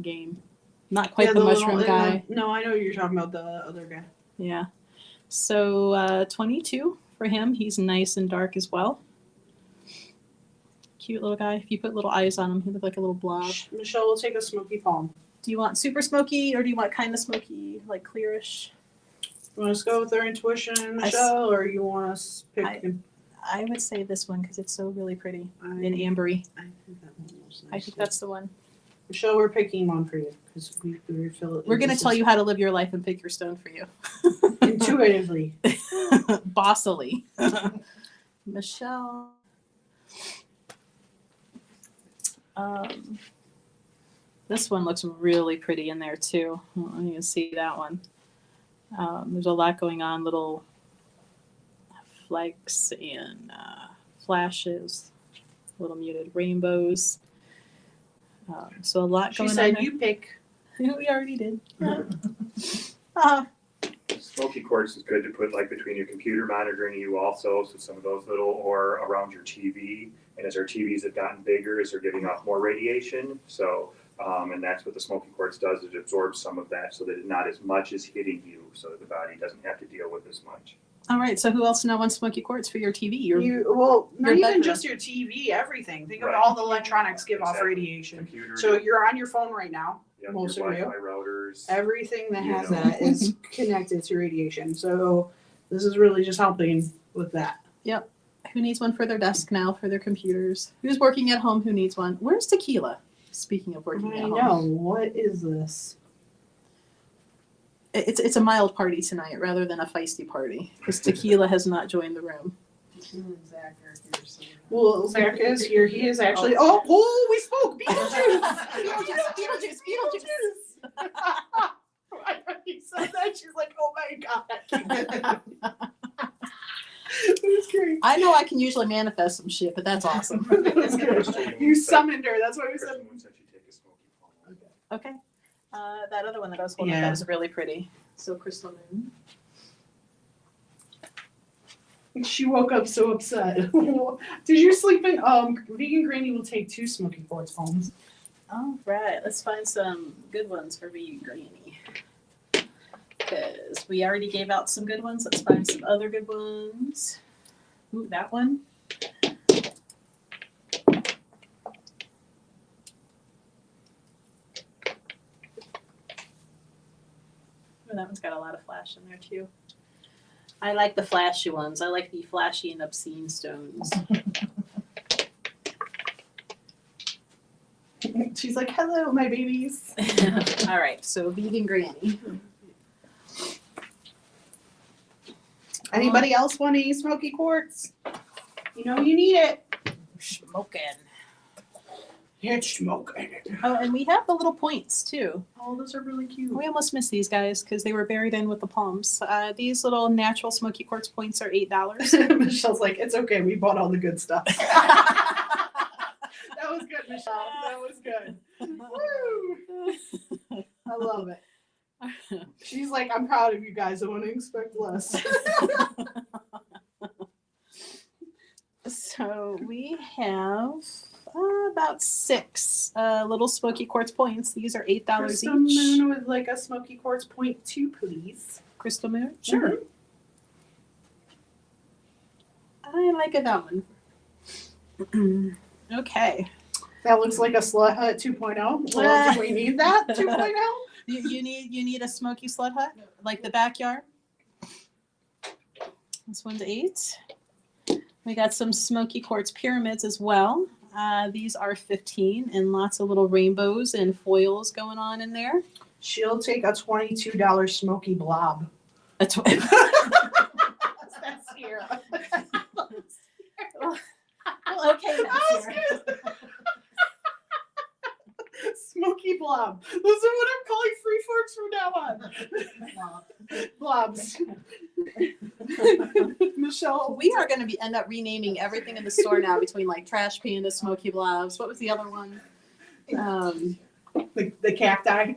game. Not quite the mushroom guy. No, I know you're talking about the other guy. Yeah. So 22 for him. He's nice and dark as well. Cute little guy. If you put little eyes on him, he looks like a little blob. Michelle will take a smoky palm. Do you want super smoky or do you want kind of smoky, like clearish? You want us to go with our intuition, Michelle, or you want us to pick? I would say this one because it's so really pretty and I ambery. think that one was nice. I think that's the one. Michelle, we're picking one for you because We're going to tell you how to live your life and pick your stone for you. intuitively. Bossily. Michelle. This one looks really pretty in there too. You can see that one. There's a lot going on, little flecks and flashes, little muted rainbows. So a lot She going said, on. "You pick." We already did. Smoky Quartz is good to put like between your computer monitor and you also, so some of those little, or around your TV. And as our TVs have gotten bigger, as they're giving off more radiation, so and that's what the Smoky Quartz does. It absorbs some of that so that not as much is hitting you, so that the body doesn't have to deal with as much. All right. So who else now wants Smoky Quartz for your TV? Not your even bedroom. just your TV, everything. Think of Right. all the electronics give off Exactly. radiation. Computer, So you're on your phone right now. yep, most your of you. Wi-Fi routers. Everything that You has know. that is connected to radiation. So this is really just helping with that. Who needs one for their desk now, for their computers? Who's working at home? Who needs one? Where's tequila? Speaking of working I at home. know. What is this? It's a mild party tonight rather than a feisty party because tequila has not joined the room. Zach are here, so. Well, Zach is here. He is actually. Oh, we spoke. Beetlejuice. Beetlejuice. When he said that, she's like, "Oh my god." It was great. I know I can usually manifest some shit, but that's awesome. That's good. You summoned her. That's why we Crystal said. Moon said she'd take a smoky palm. Okay. That other one that I was holding Yeah. up is really pretty. So Crystal Moon. She woke up so upset. Did you sleep in? Vegan Granny will take 2 Smoky Quartz palms. All right, let's find some good ones for Vegan Granny. Because we already gave out some good ones. Let's find some other good ones. Ooh, that one. Ooh, that one's got a lot of flash in there too. I like the flashy ones. I like the flashy and obscene stones. She's like, hello, my babies. All right, so vegan granny. Anybody else want any smoky quartz? You know you need it. Smoking. It's smoking. Oh, and we have the little points too. Oh, those are really cute. We almost missed these guys because they were buried in with the palms. These little natural smoky quartz points are $8. Michelle's like, it's okay. We bought all the good stuff. That was good, Michelle. That was good. Woo! I love it. She's like, I'm proud of you guys. I want to expect less. So we have about 6 little smoky quartz points. These are $8 Crystal each. Moon with like a smoky quartz point 2, please. Crystal moon? Sure. I like that one. Okay. That looks like a slut hut 2.0. Well, do we need that 2.0? You need a smoky sled hut like the backyard. This one's 8. We got some smoky quartz pyramids as well. These are 15 and lots of little rainbows and foils going on in there. She'll take a $22 smoky blob. That's That's here. well, okay. That's here. Smoky blob. Those are what I'm calling free forks from now on. Blobs. Michelle. We are going to end up renaming everything in the store now between like trash panda, smoky blobs. What was the other one? The cacti.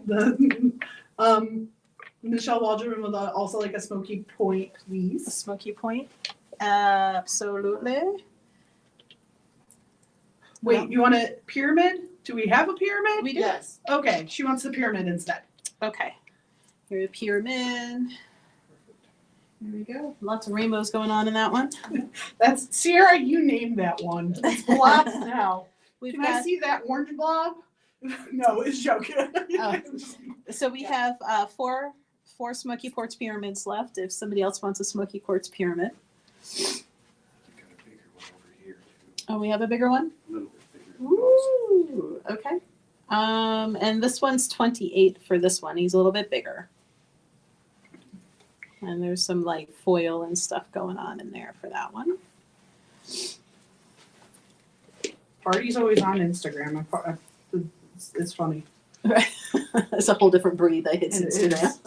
Michelle Waldron with also like a smoky point, please. Smoky point. Absolutely. Wait, you want a pyramid? Do we have a pyramid? We do. Yes. Okay, she wants the pyramid instead. Okay. Here's a pyramid. There we go. Lots of rainbows going on in that one. That's Sierra. You named that one. It's blobs now. We've Can I see that orange blob? No, it's joking. So we have four smoky quartz pyramids left. If somebody else wants a smoky quartz pyramid. You've got a bigger one over here too. Oh, we have a bigger one? A little bit bigger. Ooh, okay. And this one's 28 for this one. He's a little bit bigger. And there's some like foil and stuff going on in there for that one. Party's always on Instagram. It's funny. It's a whole different breed that hits It Instagram.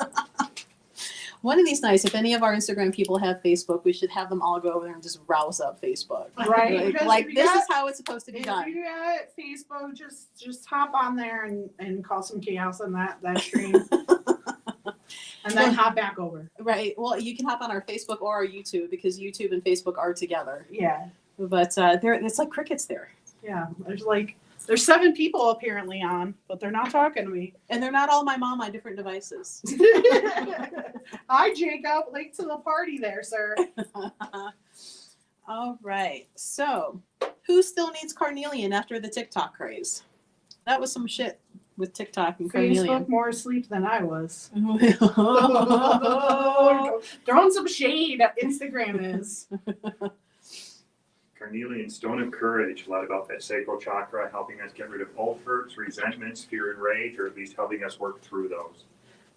One of these nights, if any of our Instagram people have Facebook, we should have them all go over there and just rouse up Facebook. Right? Like, Because like if you this got- is how it's supposed to be If done. you got Facebook, just hop on there and cause some chaos on that stream. And then hop back over. Right. Well, you can hop on our Facebook or our YouTube because YouTube and Facebook are together. Yeah. But it's like crickets there. Yeah. There's 7 people apparently on, but they're not talking to me. And they're not all my mom on different devices. Hi, Jacob. Late to the party there, sir. All right. So, who still needs carnelian after the TikTok craze? That was some shit with TikTok and carnelian. Facebook more asleep than I was. Throwing some shade. Instagram is. Carnelian, Stone of Courage, a lot about that sacral chakra, helping us get rid of old hurts, resentments, fear, and rage, or at least helping us work through those.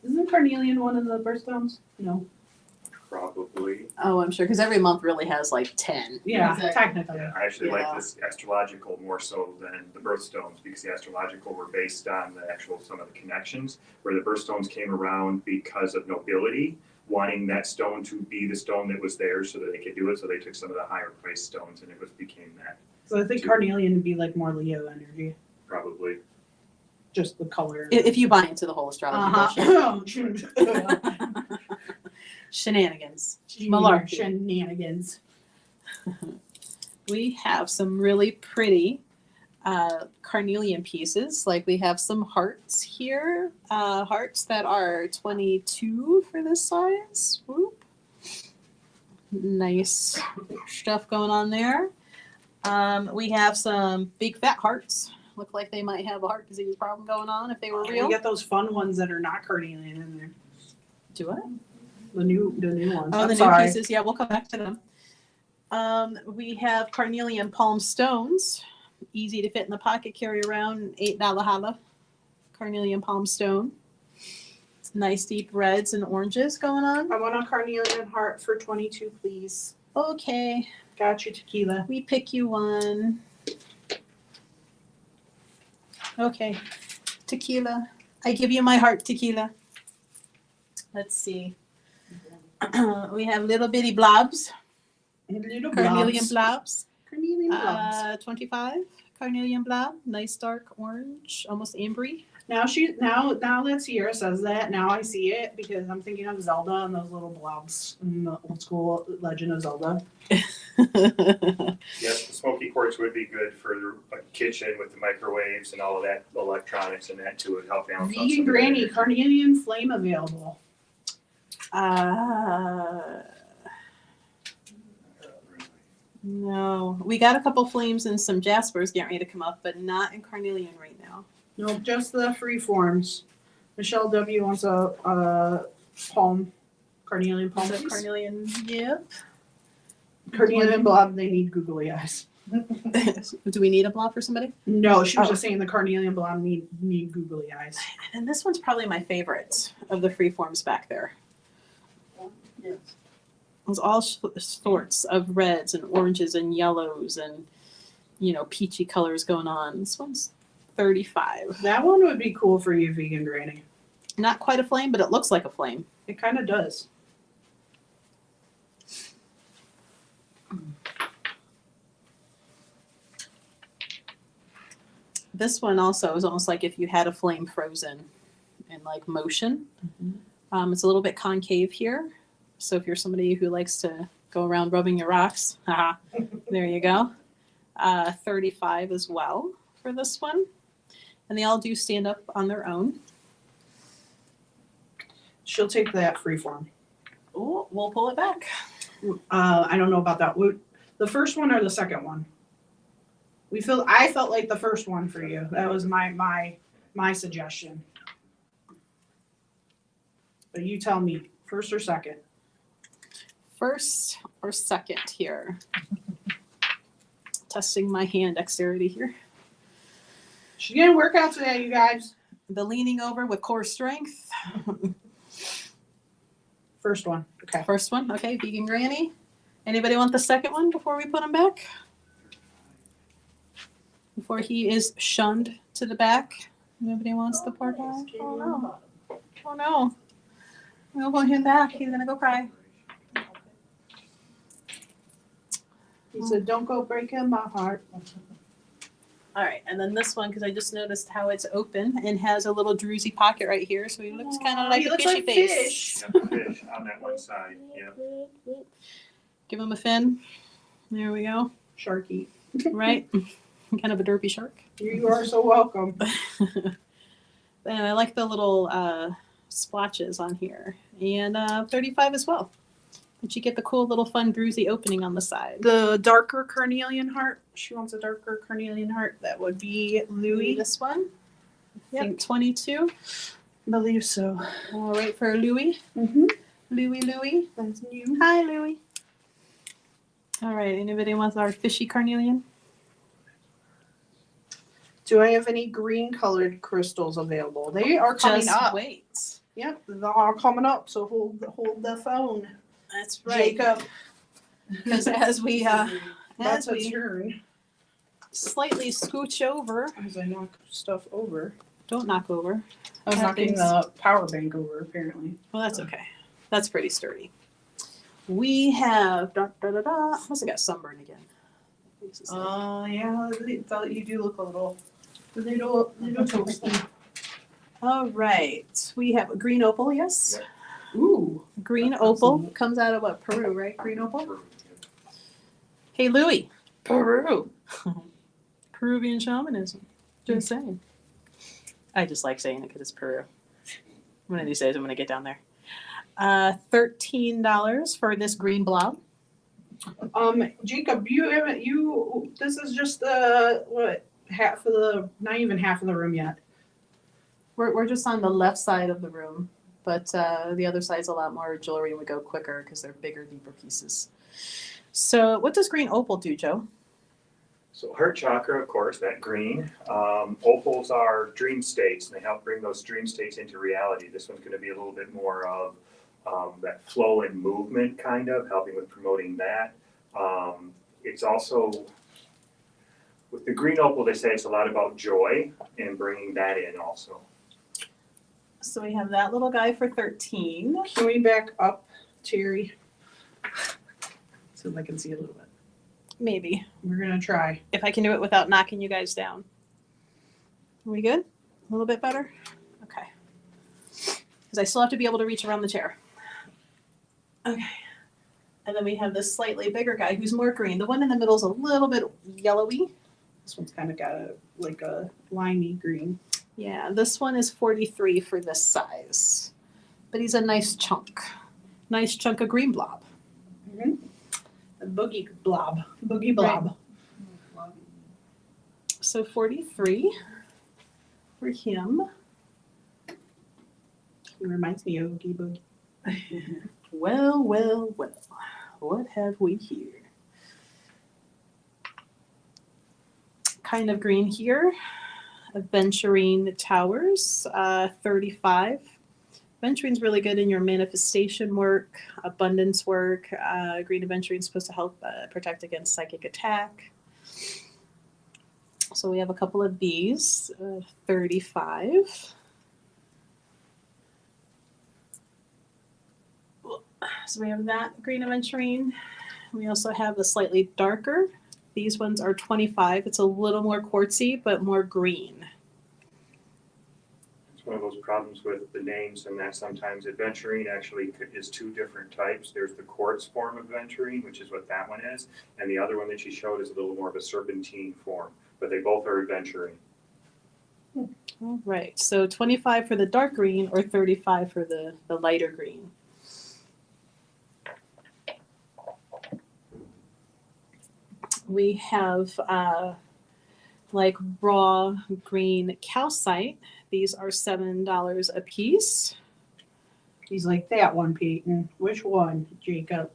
Isn't carnelian one of the birthstones? No. Probably. Oh, I'm sure because every month really has like 10. Yeah, Exactly. technically. I actually Yeah. like this astrological more so than the birthstones because the astrological were based on the actual some of the connections, where the birthstones came around because of nobility, wanting that stone to be the stone that was theirs so that they could do it. So they took some of the higher priced stones and it became that So I think carnelian would be like more Leo energy. probably. Just the color. If you buy into the whole astrology bullshit. Shenanigans. Malarkey. Shenanigans. We have some really pretty carnelian pieces. Like we have some hearts here. Hearts that are 22 for this size. Whoop. Nice stuff going on there. We have some big fat hearts. Look like they might have a heart disease problem going on if they were real. We got those fun ones that are not carnelian in there. Do it. The new ones. Oh, I'm the sorry. new pieces. Yeah, we'll come back to them. We have Carnelian Palm stones. Easy to fit in the pocket, carry around, $8 holla. Carnelian Palm stone. Nice deep reds and oranges going on. I want a carnelian heart for 22, please. Okay, Got you, tequila. we pick you one. Okay, tequila. I give you my heart, tequila. Let's see. We have little bitty blobs. Little Carnelian blobs. blobs. Carnelian blobs. 25. Carnelian blob. Nice dark orange, almost ambery. Now that Sierra says that, now I see it because I'm thinking of Zelda and those little blobs in the old school Legend of Zelda. Yes, the Smoky Quartz would be good for a kitchen with the microwaves and all of that electronics and that too would help balance out Vegan some of Granny that. Carnelian Flame available. No, we got a couple flames and some jaspers getting ready to come up, but not in carnelian right now. No, just the free forms. Michelle W wants a palm, carnelian palm. Is it piece. carnelian? Yep. Carnelian blob. They need googly eyes. Do we need a blob for somebody? No, she was Oh. just saying the carnelian blob need googly eyes. And this one's probably my favorite of the free forms back there. Yes. There's all sorts of reds and oranges and yellows and, peachy colors going on. This one's 35. That one would be cool for you, Vegan Granny. Not quite a flame, but it looks like a flame. It kind of does. This one also is almost like if you had a flame frozen in like motion. It's a little bit concave here. So if you're somebody who likes to go around rubbing your rocks, haha, there you go. 35 as well for this one. And they all do stand up on their own. She'll take that freeform. Oh, we'll pull it back. I don't know about that. The first one or the second one? I felt like the first one for you. That was my suggestion. But you tell me, first or second? First or second here. Testing my hand dexterity here. She's gonna work out today, you guys. The leaning over with core strength. First one. Okay. First one, okay, Vegan Granny. Anybody want the second one before we put him back? Before he is shunned to the back. Nobody wants the poor guy? Oh no. Oh no. We'll put him back. He's gonna go cry. He said, "Don't go breaking my heart." All right, and then this one, because I just noticed how it's open and has a little druzy pocket right here, so he looks kind of like he a looks fishy like face. fish. Yep, fish on that one side, yeah. Give him a fin. There we go. Sharky. Right? Kind of a derpy shark. You are so welcome. And I like the little splotches on here. And 35 as well. But you get the cool little fun druzy opening on the side. The darker carnelian heart. She wants a darker carnelian heart. That would be Louis. This one. Yep, Think- 22. Believe so. All right, for Louis. Mm-hmm. Louis. That's new. Hi, Louis. All right, anybody wants our fishy carnelian? Do I have any green colored crystals available? They are coming Just up. wait. Yep, they're all coming up. So hold the phone, That's right. Jacob. Because as we That's a turn. slightly scooch over, As I knock stuff over. don't knock over. I was knocking Happens. the power bank over. Apparently. Well, that's okay. That's pretty sturdy. We have Must have got sunburn again. Yeah. You do look a little toasty. All right. We have a green opal, yes. Ooh. Green That's opal awesome. comes out of what? Peru, right? Green opal. Hey, Louis. Peru. Peruvian shamanism. Just saying. I just like saying it because it's Peru. One of these days I'm going to get down there. $13 for this green blob. Jacob, this is just not even half of the room yet. We're just on the left side of the room. but the other side's a lot more jewelry and would go quicker because they're bigger, deeper pieces. So what does green opal do, Joe? So heart chakra, of course, that green. Opals are dream states, and they help bring those dream states into reality. This one's going to be a little bit more of that flow and movement, kind of, helping with promoting that. It's also, with the green opal, they say it's a lot about joy and bringing that in also. So we have that little guy for 13. Can we back up, Terry? So I can see a little bit. Maybe. We're gonna try. If I can do it without knocking you guys down. Are we good? A little bit better? Okay. Because I still have to be able to reach around the chair. Okay. And then we have this slightly bigger guy who's more green. The one in the middle is a little bit yellowy. This one's kind of got a limey green. Yeah, this one is 43 for this size. But he's a nice chunk. Nice chunk of green blob. Mm-hmm. A boogie blob. Boogie blob. So 43 for him. He reminds me of Oogie Boogie. Well, well, well. What have we here? Kind of green here. Aventurine Towers, 35. Aventurine's really good in your manifestation work, abundance work. Green Aventurine is supposed to help protect against psychic attack. So we have a couple of these, 35. So we have that Green Aventurine. We also have the slightly darker. These ones are 25. It's a little more quartzy, but more green. It's one of those problems with the names, and that sometimes aventurine actually is two different types. There's the quartz form of aventurine, which is what that one is, and the other one that she showed is a little more of a serpentine form, but they both are aventurine. All right, so 25 for the dark green or 35 for the lighter green. We have like raw green calcite. These are $7 a piece. He's like, that one, Peyton. Which one, Jacob?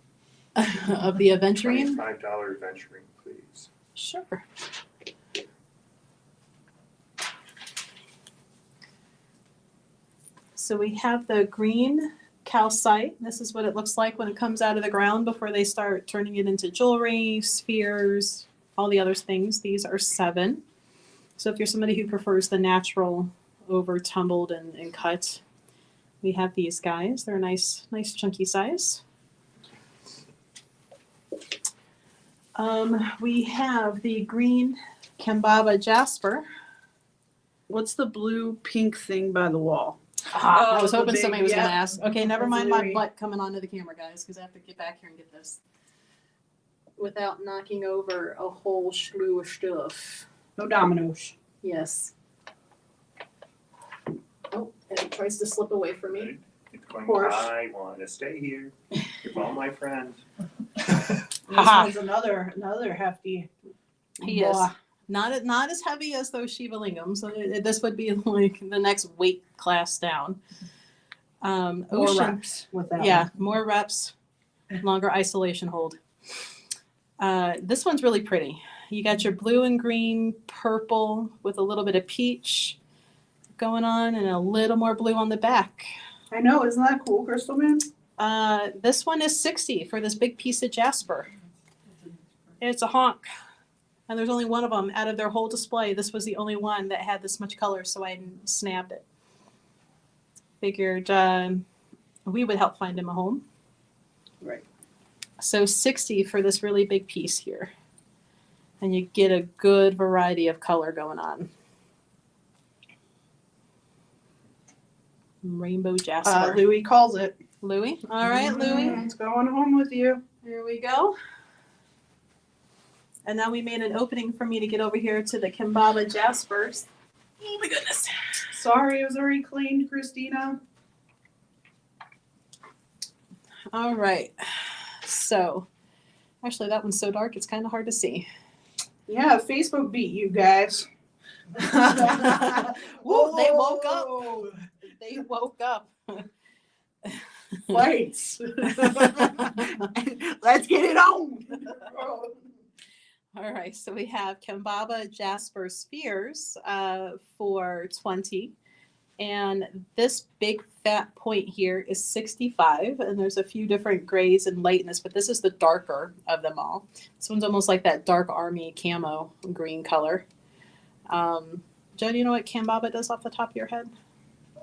Of the aventurine? $25 aventurine, please. Sure. So we have the green calcite. This is what it looks like when it comes out of the ground before they start turning it into jewelry, spheres, all the other things. These are $7. So if you're somebody who prefers the natural over tumbled and cut, we have these guys. They're a nice chunky size. We have the green Cambaba Jasper. What's the blue pink thing by the wall? I was the hoping big- somebody was going to yeah. ask. Okay, never That's mind my Louis. butt coming onto the camera, guys, because I have to get back here and get this without knocking over a whole slew of stuff. No dominoes. Yes. Oh, and it tries to slip away from me. It's going, Porsche. I want to stay here. You're all my friends. This Haha. one's another hefty. He is. boy. Not as heavy as those Shiva lingams. So this would be like the next weight class down. More Ocean. reps with that Yeah, one. more reps, longer isolation hold. This one's really pretty. You got your blue and green, purple with a little bit of peach going on and a little more blue on the back. I know, isn't that cool, Crystal Man? This one is $60 for this big piece of jasper. It's a honk. And there's only one of them out of their whole display. This was the only one that had this much color, so I snapped it. Figured we would help find him a home. Right. So $60 for this really big piece here. And you get a good variety of color going on. Rainbow jasper. Louis calls it. Louis? All right, Louis. It's going home with you. Here we go. And now we made an opening for me to get over here to the Cambaba Jaspers. Oh my goodness. Sorry, it was already cleaned, Christina. All right. So, actually, that one's so dark, it's kind of hard to see. Yeah, Facebook beat you guys. Whoa, they woke up. They woke up. Lights. Let's get it on. All right, so we have Kambaba Jasper spheres for 20. And this big fat point here is 65. And there's a few different grays and lightness, but this is the darker of them all. This one's almost like that dark army camo green color. Joe, do you know what Kambaba does off the top of your head?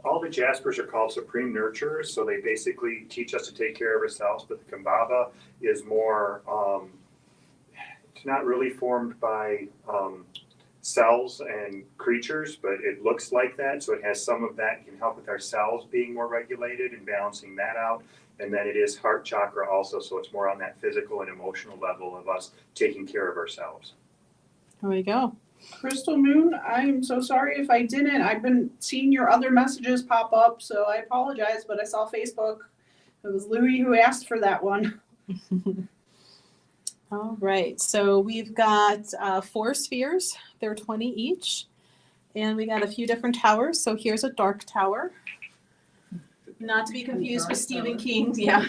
All the Jaspers are called supreme nurturers, so they basically teach us to take care of ourselves, but the Kambaba is more, it's not really formed by cells and creatures, but it looks like that, so it has some of that. It can help with our cells being more regulated and balancing that out. And then it is heart chakra also, so it's more on that physical and emotional level of us taking care of ourselves. There we go. Crystal Moon, I'm so sorry if I didn't. I've been seeing your other messages pop up, so I apologize, but I saw Facebook. It was Louie who asked for that one. All right, so we've got 4 spheres. They're 20 each. And we got a few different towers. So here's a dark tower. Not to be confused with Stephen King's, yeah.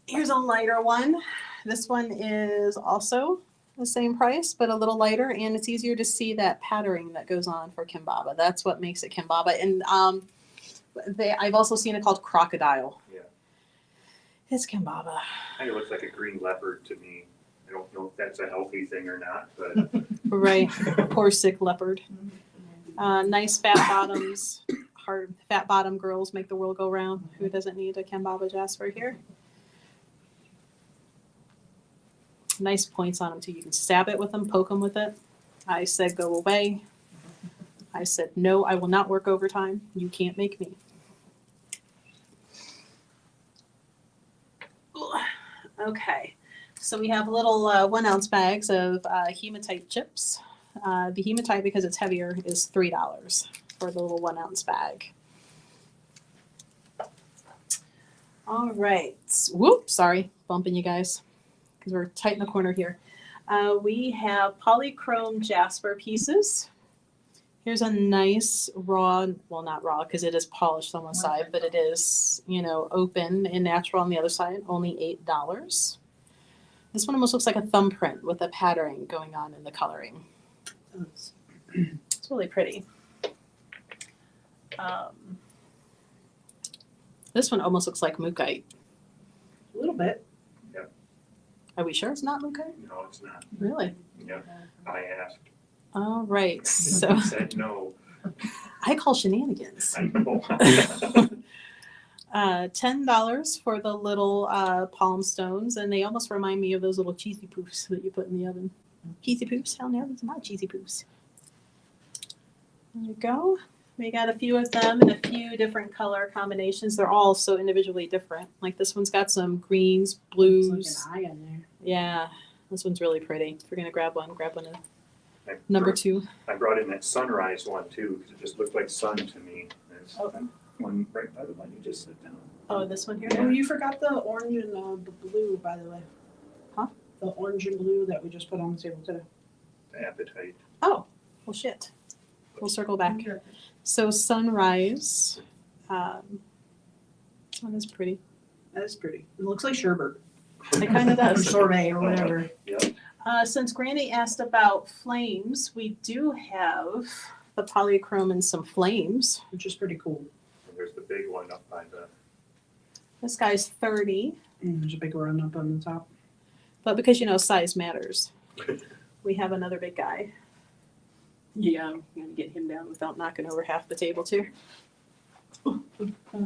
Here's a lighter one. This one is also the same price, but a little lighter, and it's easier to see that patterning that goes on for Kambaba. That's what makes it Kambaba. And I've also seen it called Crocodile. Yeah. It's Kambaba. I think it looks like a green leopard to me. I don't know if that's a healthy thing or not, but Right. Poor sick leopard. Nice fat bottoms. Hard fat bottom girls make the world go round. Who doesn't need a Kambaba Jasper here? Nice points on them too. You can stab it with them, poke them with it. I said go away. I said no, I will not work overtime. You can't make me. Okay, so we have little 1 ounce bags of Hematite Chips. The Hematite, because it's heavier, is $3 for the little 1 ounce bag. All right. Whoop, sorry, bumping you guys because we're tight in the corner here. We have Polychrome Jasper pieces. Here's a nice raw, well, not raw because it is polished on one side, but it is, you know, open and natural on the other side, only $8. This one almost looks like a thumbprint with a patterning going on in the coloring. It's really pretty. This one almost looks like Mookite. A little bit. Are we sure it's not Mookite? no, it's not. Really? Yep. I asked. All right. So He said no. I call shenanigans. I know. $10 for the little palm stones, and they almost remind me of those little cheesy poofs that you put in the oven. Cheesy poofs? Hell no, these are not cheesy poofs. There we go. We got a few of them in a few different color combinations. They're all so individually different. Like this one's got some greens, blues. Looking high in there. Yeah, this one's really pretty. If you're gonna grab one in I number brought- 2. I brought in that sunrise one too, because it just looked like sun to me. There's Oh. one right by the one you just set down. Oh, this one here? Oh, you forgot the orange and the blue, by the way. Huh? The orange and blue that we just put on the table today. The appetite. Oh, well, shit. We'll circle back. So sunrise. Oh, that's pretty. That is pretty. It looks like sherbet. It kind of Or does. sorbet or whatever. Yep. Since Granny asked about flames, we do have the polychrome and some flames. Which is pretty cool. And there's the big one up by the. This guy's 30, And there's a big run up on the top. but because you know size matters, we have another big guy. Yeah, I'm gonna get him down without knocking over half the table too.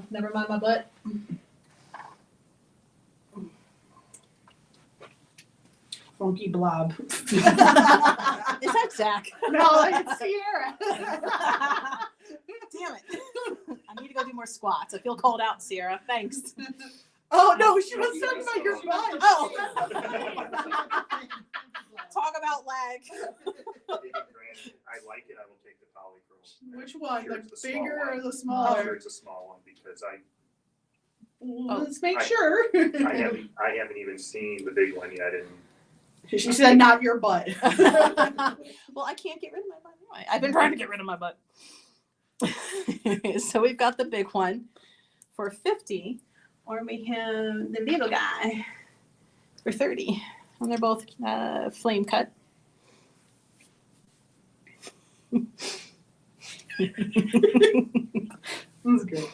Never mind my butt. Funky blob. Is that Zach? No, it's Sierra. Damn it. I need to go do more squats. I feel cold out, Sierra. Thanks. Oh no, she was talking about your butt. Oh. Talk about lag. I like it. I will take the polychrome. Which one? Sure, The it's small bigger one. or the I'm smaller? sure it's a small one because Let's make I- sure. I haven't even seen the big one yet. And She said not your butt. Well, I can't get rid of my butt anyway. I've been trying to get rid of my butt. So we've got the big one for 50, or we have the little guy for 30. And they're both flame cut. That's great.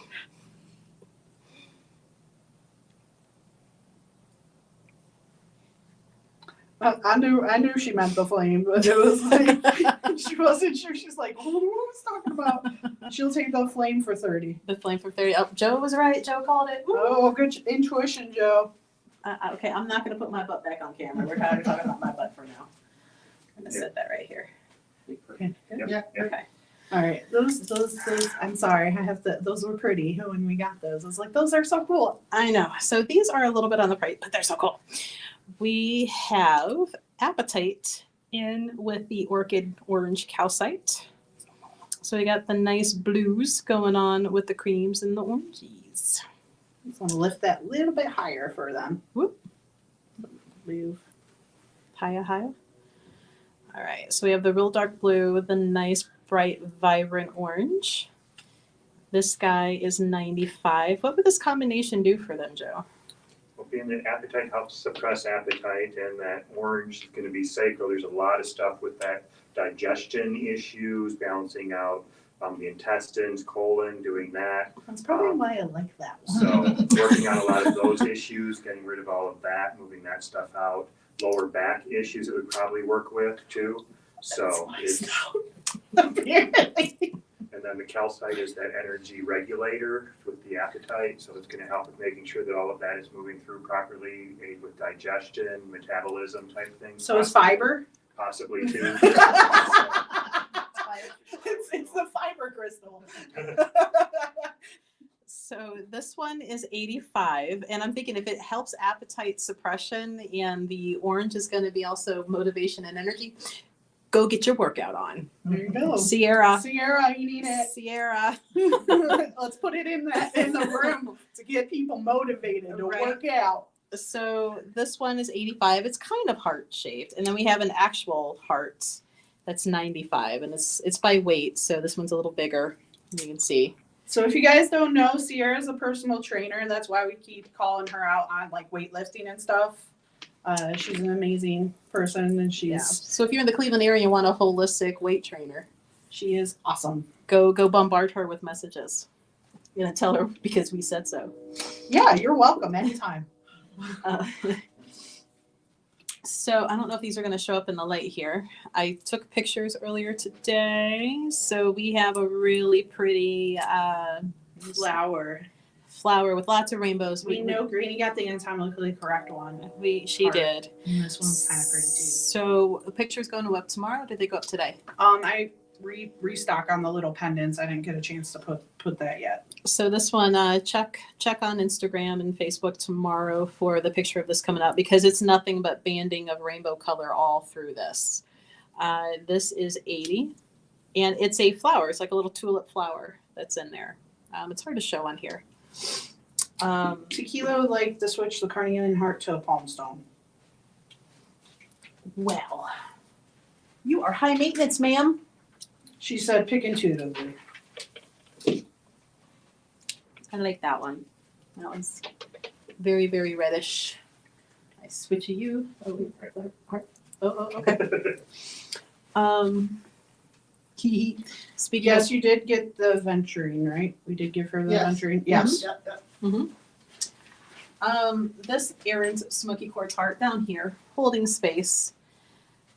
I knew she meant the flame, but it was like she wasn't sure. She's like, who's talking about? She'll take the flame for 30. The flame for 30. Oh, Joe was right. Joe called it. Woo. Oh, good intuition, Joe. Okay, I'm not going to put my butt back on camera. We're tired of talking about my butt for now. I'm going to set that right here. Okay. Yeah. Okay. All right, those. I'm sorry, I have to. Those were pretty when we got those. I was like, those are so cool. I know. So these are a little bit on the price, but they're so cool. We have Apatite in with the Orchid Orange Calcite. So we got the nice blues going on with the creams and the oranges. Just want to lift that a little bit higher for them. Whoop. Move. Higher, higher. All right. So we have the real dark blue with the nice, bright, vibrant orange. This guy is 95. What would this combination do for them, Joe? Well, being that Apatite helps suppress appetite and that orange is going to be sacral, there's a lot of stuff with that digestion issues, balancing out the intestines, colon, doing that. That's probably why I like that one. So working on a lot of those issues, getting rid of all of that, moving that stuff out. Lower back issues it would probably work with too. So it's, Apparently. and then the calcite is that energy regulator with the apatite, so it's going to help with making sure that all of that is moving through properly, aid with digestion, metabolism type things. So is fiber? Possibly too. It's the fiber crystal. So this one is 85, and I'm thinking if it helps appetite suppression and the orange is going to be also motivation and energy, go get your workout on. There you go. Sierra. Sierra, you need it. Sierra. Let's put it in the room to get people motivated to Right. work out. So this one is 85. It's kind of heart shaped, and then we have an actual heart that's 95, and it's by weight. So this one's a little bigger. You can see. So if you guys don't know, Sierra's a personal trainer. That's why we keep calling her out on like weightlifting and stuff. She's an amazing person, and she's So if you're in the Cleveland area and want a holistic weight trainer, she is awesome. go bombard her with messages. You're gonna tell her because we said so. Yeah, you're welcome anytime. So I don't know if these are going to show up in the light here. I took pictures earlier today. So we have a really pretty flower with lots of rainbows. We know Greenie got the anatomically correct one. She Heart. did. And this one's kind of pretty too. So the picture's going to up tomorrow. Or did they go up today? I restock on the little pendants. I didn't get a chance to put that yet. So this one, check on Instagram and Facebook tomorrow for the picture of this coming out, because it's nothing but banding of rainbow color all through this. This is 80, and it's a flower. It's like a little tulip flower that's in there. It's hard to show on here. Tequila would like to switch the carnelian heart to a palm stone. Well, you are high maintenance, ma'am. She said pick intuitively. I like that one. That one's very, very reddish. I switch you. Oh, okay. Speaking Yes, you did get the venturing, right? We did give her the Yes. venturing. Yes. Yep. this Aaron's Smoky Quartz heart down here, holding space,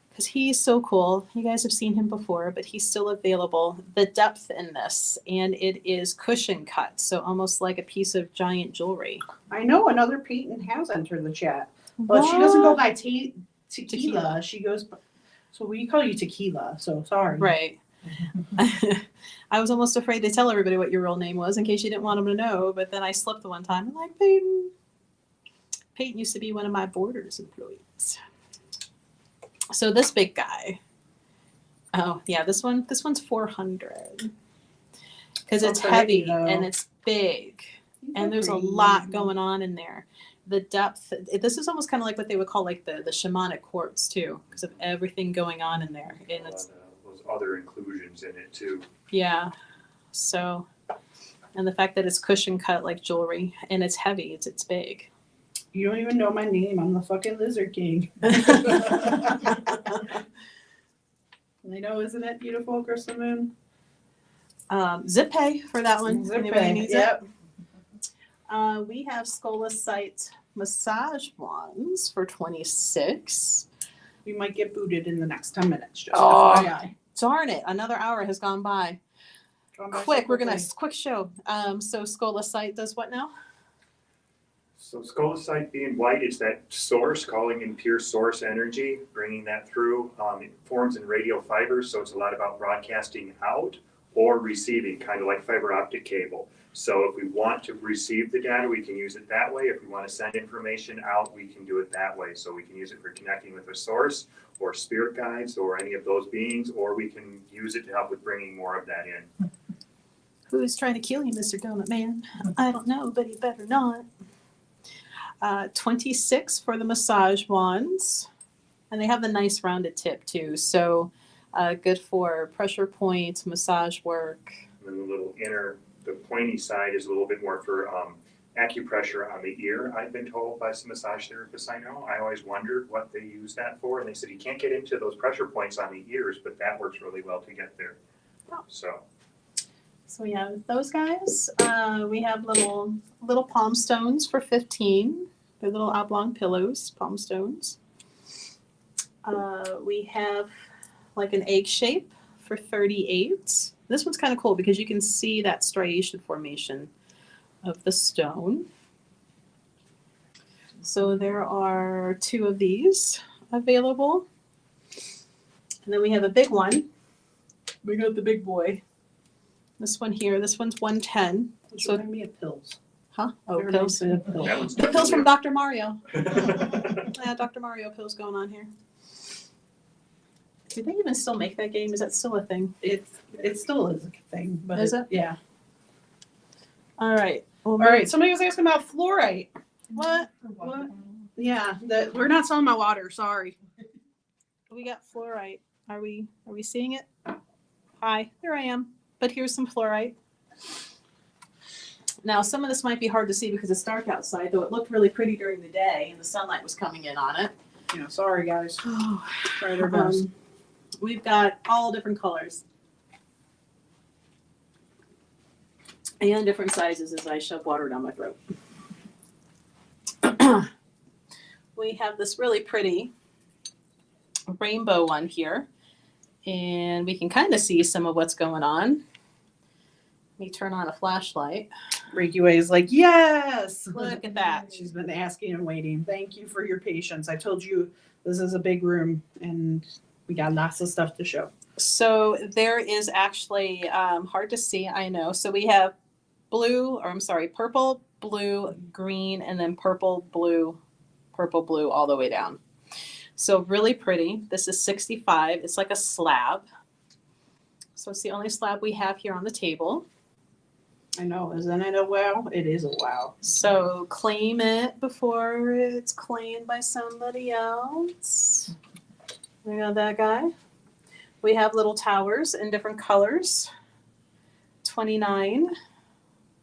because he's so cool. You guys have seen him before, but he's still available. The depth in this, and it is cushion cut, so almost like a piece of giant jewelry. I know another Peyton has entered the chat, but she doesn't go by tequila. She goes. So we call you Tequila. So sorry. Right. I was almost afraid to tell everybody what your real name was in case you didn't want them to know, but then I slipped the one time. I'm like, Peyton. Peyton used to be one of my Borders employees. So this big guy. Oh yeah, this one's 400 because it's heavy and it's big, and there's a lot going on in there. The depth. This is almost kind of like what they would call like the shamanic quartz too, because of everything going on in there. And it's those other inclusions in it too. yeah. So, and the fact that it's cushion cut like jewelry and it's heavy, it's big. You don't even know my name. I'm the fucking Lizard King. I know, isn't it beautiful, Crystal Moon? Zip pay for that one. Zip Anybody pay, needs yep. it? We have Scolasite massage wands for $26. We might get booted in the next 10 minutes. Just Oh. FYI. Darn it! Another hour has gone by. Going by so Quick, we're gonna quickly. quick show. So Scolasite does what now? So Scolasite being white is that source, calling in pure source energy, bringing that through. It forms in radio fibers, so it's a lot about broadcasting out or receiving, kind of like fiber optic cable. So if we want to receive the data, we can use it that way. If we want to send information out, we can do it that way. So we can use it for connecting with a source or spirit guides or any of those beings, or we can use it to help with bringing more of that in. Who's trying to kill you, Mr. Donut Man? I don't know, but he better not. 26 for the massage wands. And they have the nice rounded tip too. So good for pressure points, massage work. And then the little inner, the pointy side is a little bit more for acupressure on the ear, I've been told by some massage therapists I know. I always wondered what they use that for. And they said you can't get into those pressure points on the ears, but that works really well to get there. Oh. So yeah, those guys. We have little palm stones for 15. They're little oblong pillows, palm stones. We have like an egg shape for 38. This one's kind of cool because you can see that striation formation of the stone. So there are 2 of these available. And then we have a big one. We got the big boy. This one here, this one's 110. So remind me of pills. Huh? Oh, Very pills. nice pills. that one's The pills from Dr. Mario. definitely- Yeah, Dr. Mario pills going on here. Do they even still make that game? Is that still a thing? It still is a thing, but Is it? Yeah. All right. Well, All right. Somebody was asking about fluorite. What? Yeah, we're not selling my water. Sorry. We got fluorite. Are we seeing it? Hi, here I am. But here's some fluorite. Now, some of this might be hard to see because it's dark outside, though it looked really pretty during the day and the sunlight was coming in on it. Yeah. Sorry, guys. Tried our best. We've got all different colors and different sizes as I shove water down my throat. We have this really pretty rainbow one here, and we can kind of see some of what's going on. Let me turn on a flashlight. Reiki Way is like, yes. Look at that. She's been asking and waiting. Thank you for your patience. I told you this is a big room and we got lots of stuff to show. So there is actually hard to see, I know. So we have purple, blue, green, and then purple, blue, all the way down. So really pretty. This is 65. It's like a slab. So it's the only slab we have here on the table. I know, isn't it a wow? It is a wow. So claim it before it's claimed by somebody else. We got that guy. We have little towers in different colors. 29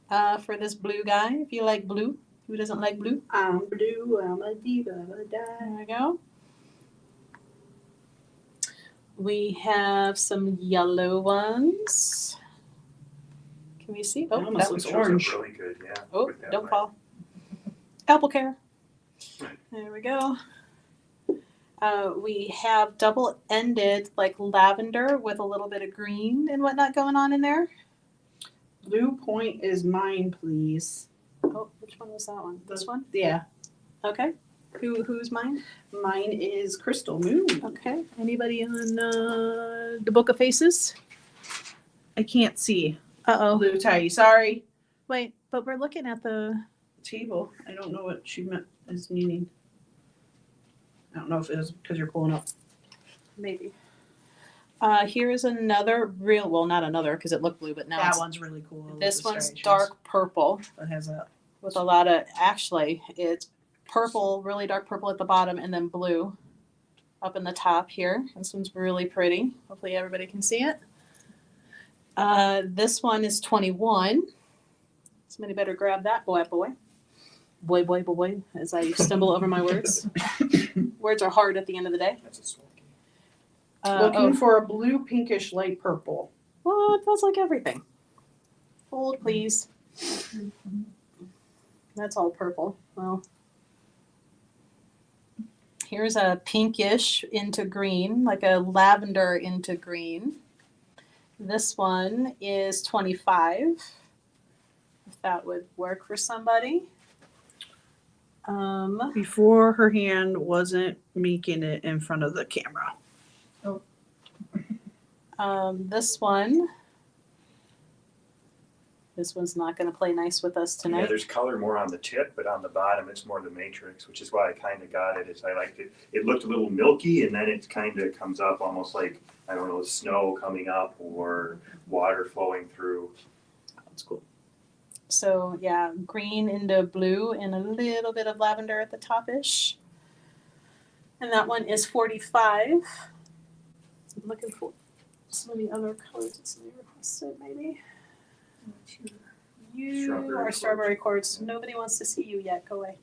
for this blue guy, if you like blue. Who doesn't like blue? I'm blue, I'm a diva, I'm a die. There we go. We have some yellow ones. Can we see? Oh, It almost that looks Shows up orange. really good, yeah. Oh, with that don't light. fall. Apple care. There we go. We have double-ended like lavender with a little bit of green and whatnot going on in there. Blue point is mine, please. Oh, which one was that one? This one? Yeah. Okay. Who's mine? Mine is Crystal Moon. Okay. Anybody on the Book of Faces? I can't see. Uh-oh. Blue tie. Sorry. Wait, but we're looking at the... Table. I don't know what she is meaning. I don't know if it is because you're pulling up. Maybe. Here is another real, well, not another because it looked blue, but now That it's, one's really cool. with this the one's striations. dark purple That has a with a lot of, actually, it's purple, really dark purple at the bottom and then blue up in the top here. This one's really pretty. Hopefully everybody can see it. This one is 21. Somebody better grab that boy. Boy, as I stumble over my words. Words are hard at the end of the day. That's a Smoky. Looking for a blue, pinkish, light purple. Well, it feels like everything. Hold, please. That's all purple. Well, here's a pinkish into green, like a lavender into green. This one is 25, if that would work for somebody. Before her hand wasn't making it in front of the camera. This one's not going to play nice with us Yeah, tonight. there's color more on the tip, but on the bottom it's more the matrix, which is why I kind of got it. Is I liked it. It looked a little milky, and then it kind of comes up almost like, I don't know, snow coming up or water flowing through. That's cool. So yeah, green into blue and a little bit of lavender at the top-ish. And that one is 45. I'm looking for some of the other colors that somebody requested, maybe. You Strawberry are strawberry quartz. Nobody wants to see you yet. Go away.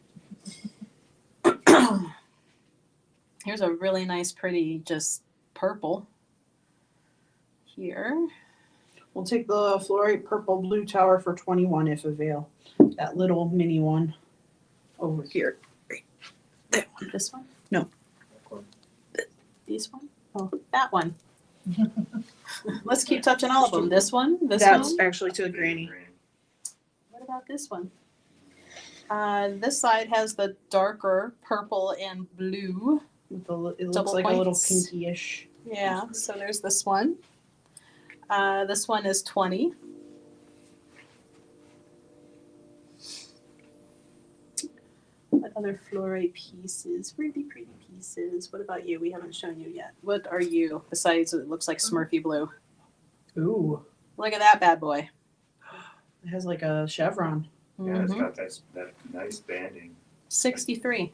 Here's a really nice, pretty, just purple. Here. We'll take the fluorite purple blue tower for 21 if avail. That little mini one over here. This one? No. This one? Oh, that one. Let's keep touching all of them. This one? This That's one? actually to the granny. What about this one? This side has the darker purple and blue. It looks Double like a little points. pinky-ish. Yeah, so there's this one. This one is 20. What other fluorite pieces? Really pretty pieces. What about you? We haven't shown you yet. What are you? Besides, it looks like Smurfy blue. Ooh. Look at that bad boy. It has like a chevron. Yeah, it's Mhm. got that nice banding. 63.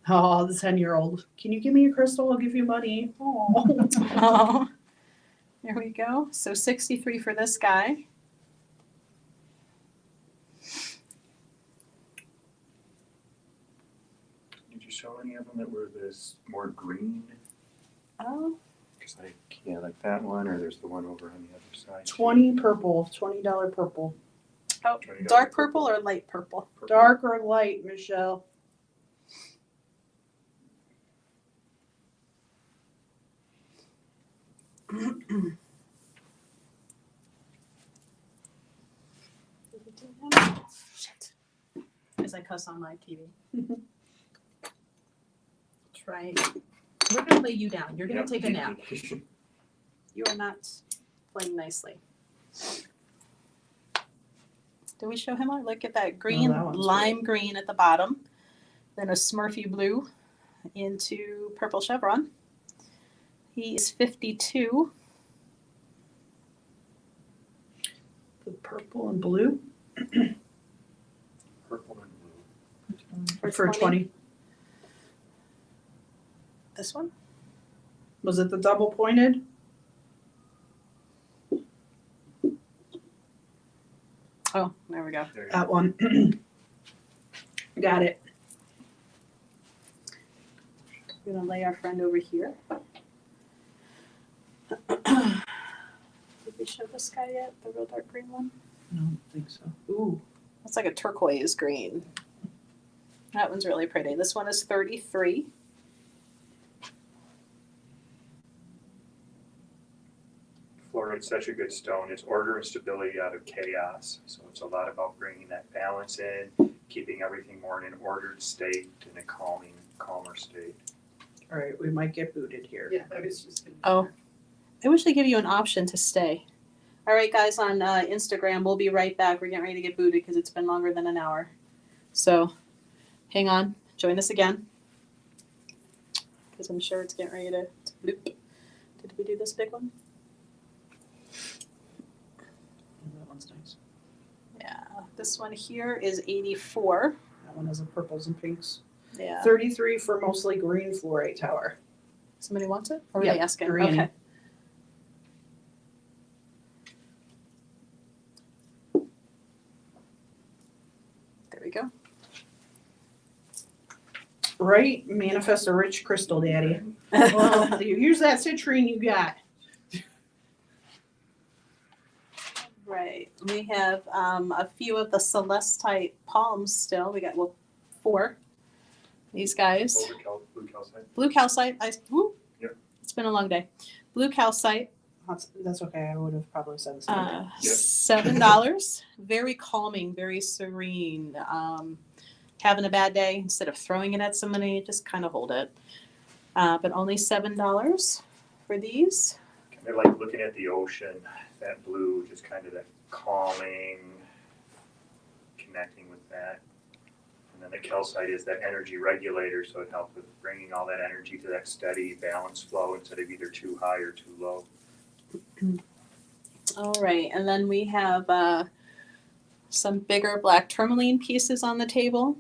Oh, the 10-year-old. Can you give me a crystal? I'll give you money. Oh. Oh, there we go. So 63 for this guy. Did you show any of them that were this more green? Oh, Because like that one, or there's the one over on the other side. 20 purple. $20 purple. oh, $20 dark purple or light purple? Purple. Dark or light, Michelle? Shit. As I cuss on live TV. Try. We're gonna lay you down. You're gonna Yep. take a nap. You are not playing nicely. Did we show him? Look at that green, that one's lime green at the bottom. Then a Smurfy blue into purple chevron. He is 52. The purple and blue Purple and blue. for 20. This one? Was it the double pointed? Oh, there we go. There you That one. Got it. We're gonna lay our friend over here. Did we show this guy yet? The real dark green one? I don't think so. Ooh. That's like a turquoise green. That one's really pretty. This one is 33. Fluorite's such a good stone. It's order and stability out of chaos. So it's a lot about bringing that balance in, keeping everything more in an ordered state, in a calmer state. All right, we might get booted here. Yeah, I was just gonna. Oh, I wish they give you an option to stay. All right, guys, on Instagram, we'll be right back. We're getting ready to get booted because it's been longer than an hour. So hang on. Join us again. Because I'm sure it's getting ready to bloop. Did we do this big one? That one's nice. Yeah. This one here is 84. That one has the purples and pinks. Yeah. 33 for mostly green fluorite tower. Somebody wants it? Or were Yeah, they asking? green. Okay. we go. Right? Manifest a rich crystal, Daddy. Well, you use that citrine you got. Right. We have a few of the Celestite palms still. We got 4. These guys. Blue calcite. Blue calcite. Woo. Yep. It's been a long day. Blue calcite. That's okay. I would have probably said the same thing. Yep. $7. Very calming, very serene. Having a bad day, instead of throwing it at somebody, just kind of hold it. But only $7 for these. Kind of like looking at the ocean, that blue, just kind of that calming, connecting with that. And then the calcite is that energy regulator, so it helps with bringing all that energy to that steady, balanced flow instead of either too high or too low. All right, and then we have some bigger black tourmaline pieces on the table.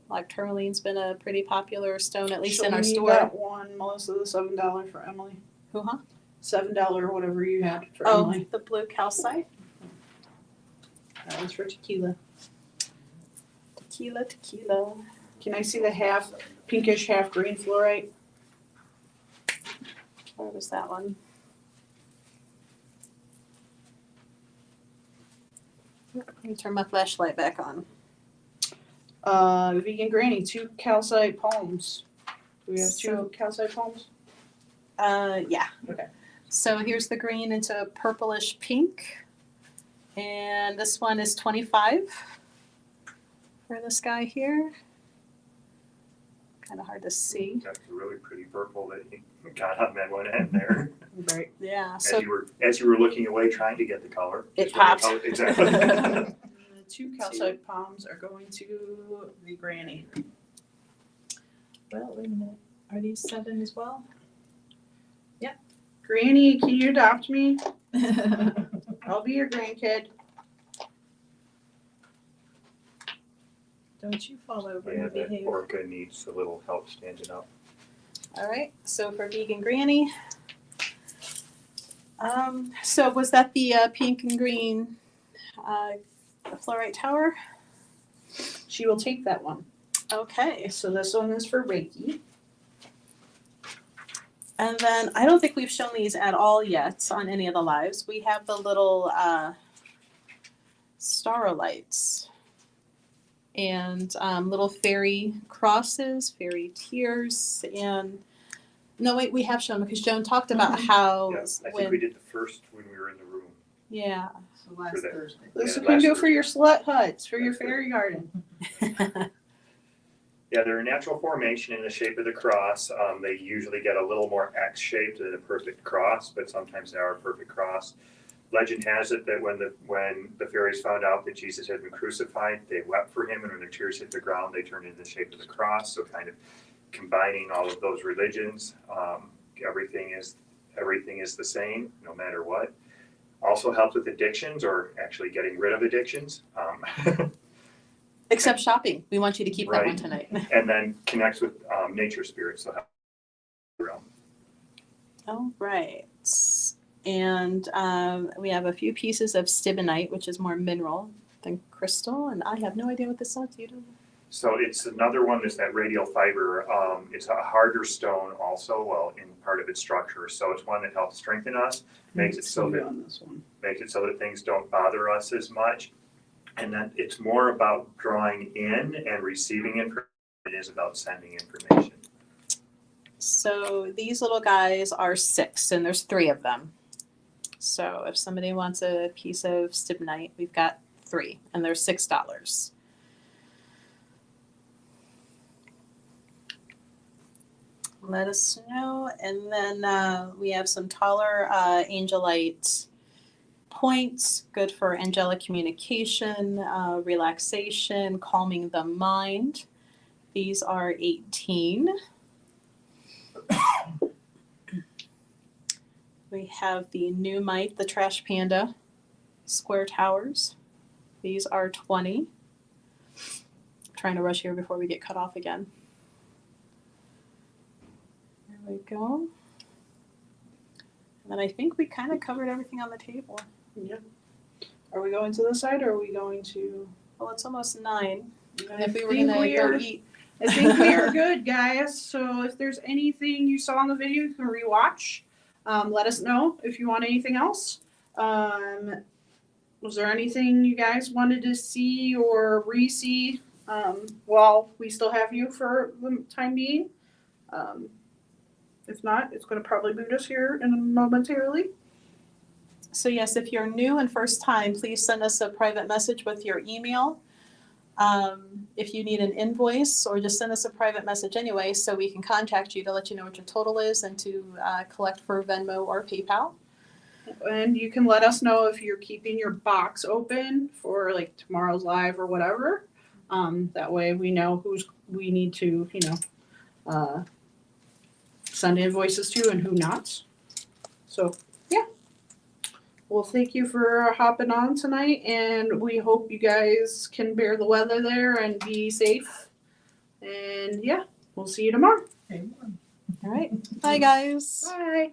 Black tourmaline's been a pretty popular stone, at least in our store. You got one, Melissa, the $7 for Emily. Who, huh? $7 whatever you had for Oh, Emily. the blue calcite. That was for tequila. Tequila. Can I see the half pinkish, half green fluorite? Where was that one? Let me turn my flashlight back on. Vegan Granny, 2 calcite palms. Do we have 2 calcite palms? Yeah. Okay. So here's the green into a purplish pink. And this one is 25 for this guy here. Kind of hard to see. That's a really pretty purple that you got on that one end there. Right. Yeah. As So you were looking away trying to get the color. It Just when the popped. color- Exactly. The 2 calcite palms are going to the Granny. well, wait a minute. Are these 7 as well? Granny, can you adopt me? I'll be your grandkid. Don't you fall over Yeah, and that behave. orca needs a little help standing up. All right. So for vegan granny. So was that the pink and green fluorite tower? She will take that one. Okay. So this one is for Reiki. And then I don't think we've shown these at all yet on any of the lives. We have the little starlights and little fairy crosses, fairy tears, and no, wait, we have shown because Joan talked about how Yeah, I think when we did the first when we were in the room. yeah. So last For that. Thursday. This Yeah, can last go for your slut huts, for your That's it. fairy garden. Yeah, they're a natural formation in the shape of the cross. They usually get a little more X-shaped than a perfect cross, but sometimes they are a perfect cross. Legend has it that when the fairies found out that Jesus had been crucified, they wept for him, and when their tears hit the ground, they turned into the shape of the cross. So kind of combining all of those religions, everything is the same no matter what. Also helps with addictions or actually getting rid of addictions. Except shopping. We want you to keep that one Right. tonight. And then connects with nature spirits. So All right. And we have a few pieces of stibnite, which is more mineral than crystal. And I have no idea what this is. You do? So it's another one that's that radial fiber. It's a harder stone also, well, in part of its structure. So it's one that helps strengthen us, makes it so that on this one. things don't bother us as much. And then it's more about drawing in and receiving information than it is about sending information. So these little guys are 6, and there's 3 of them. So if somebody wants a piece of stibnite, we've got 3, and they're $6. Let us know. And then we have some taller Angelite Points, good for angelic communication, relaxation, calming the mind. These are 18. We have the Pneumite, the Trash Panda, Square Towers. These are 20. Trying to rush here before we get cut off again. There we go. And then I think we kind of covered everything on the table. Yep. Are we going to the side or are we going to? Well, it's almost 9. And if we were think gonna we go are- eat, I think we are good, guys. So if there's anything you saw in the video you can rewatch, let us know if you want anything else. Was there anything you guys wanted to see or re-see while we still have you for the time being? If not, it's going to probably boot us here momentarily. so yes, if you're new and first time, please send us a private message with your email. If you need an invoice, or just send us a private message anyway, so we can contact you to let you know what your total is and to collect for Venmo or PayPal. And you can let us know if you're keeping your box open for like tomorrow's live or whatever. That way we know who's we need to, send invoices to and who not. So yeah. Well, thank you for hopping on tonight, and we hope you guys can bear the weather there and be safe. And yeah, we'll see you tomorrow. Okay. All right. Bye, guys. Bye.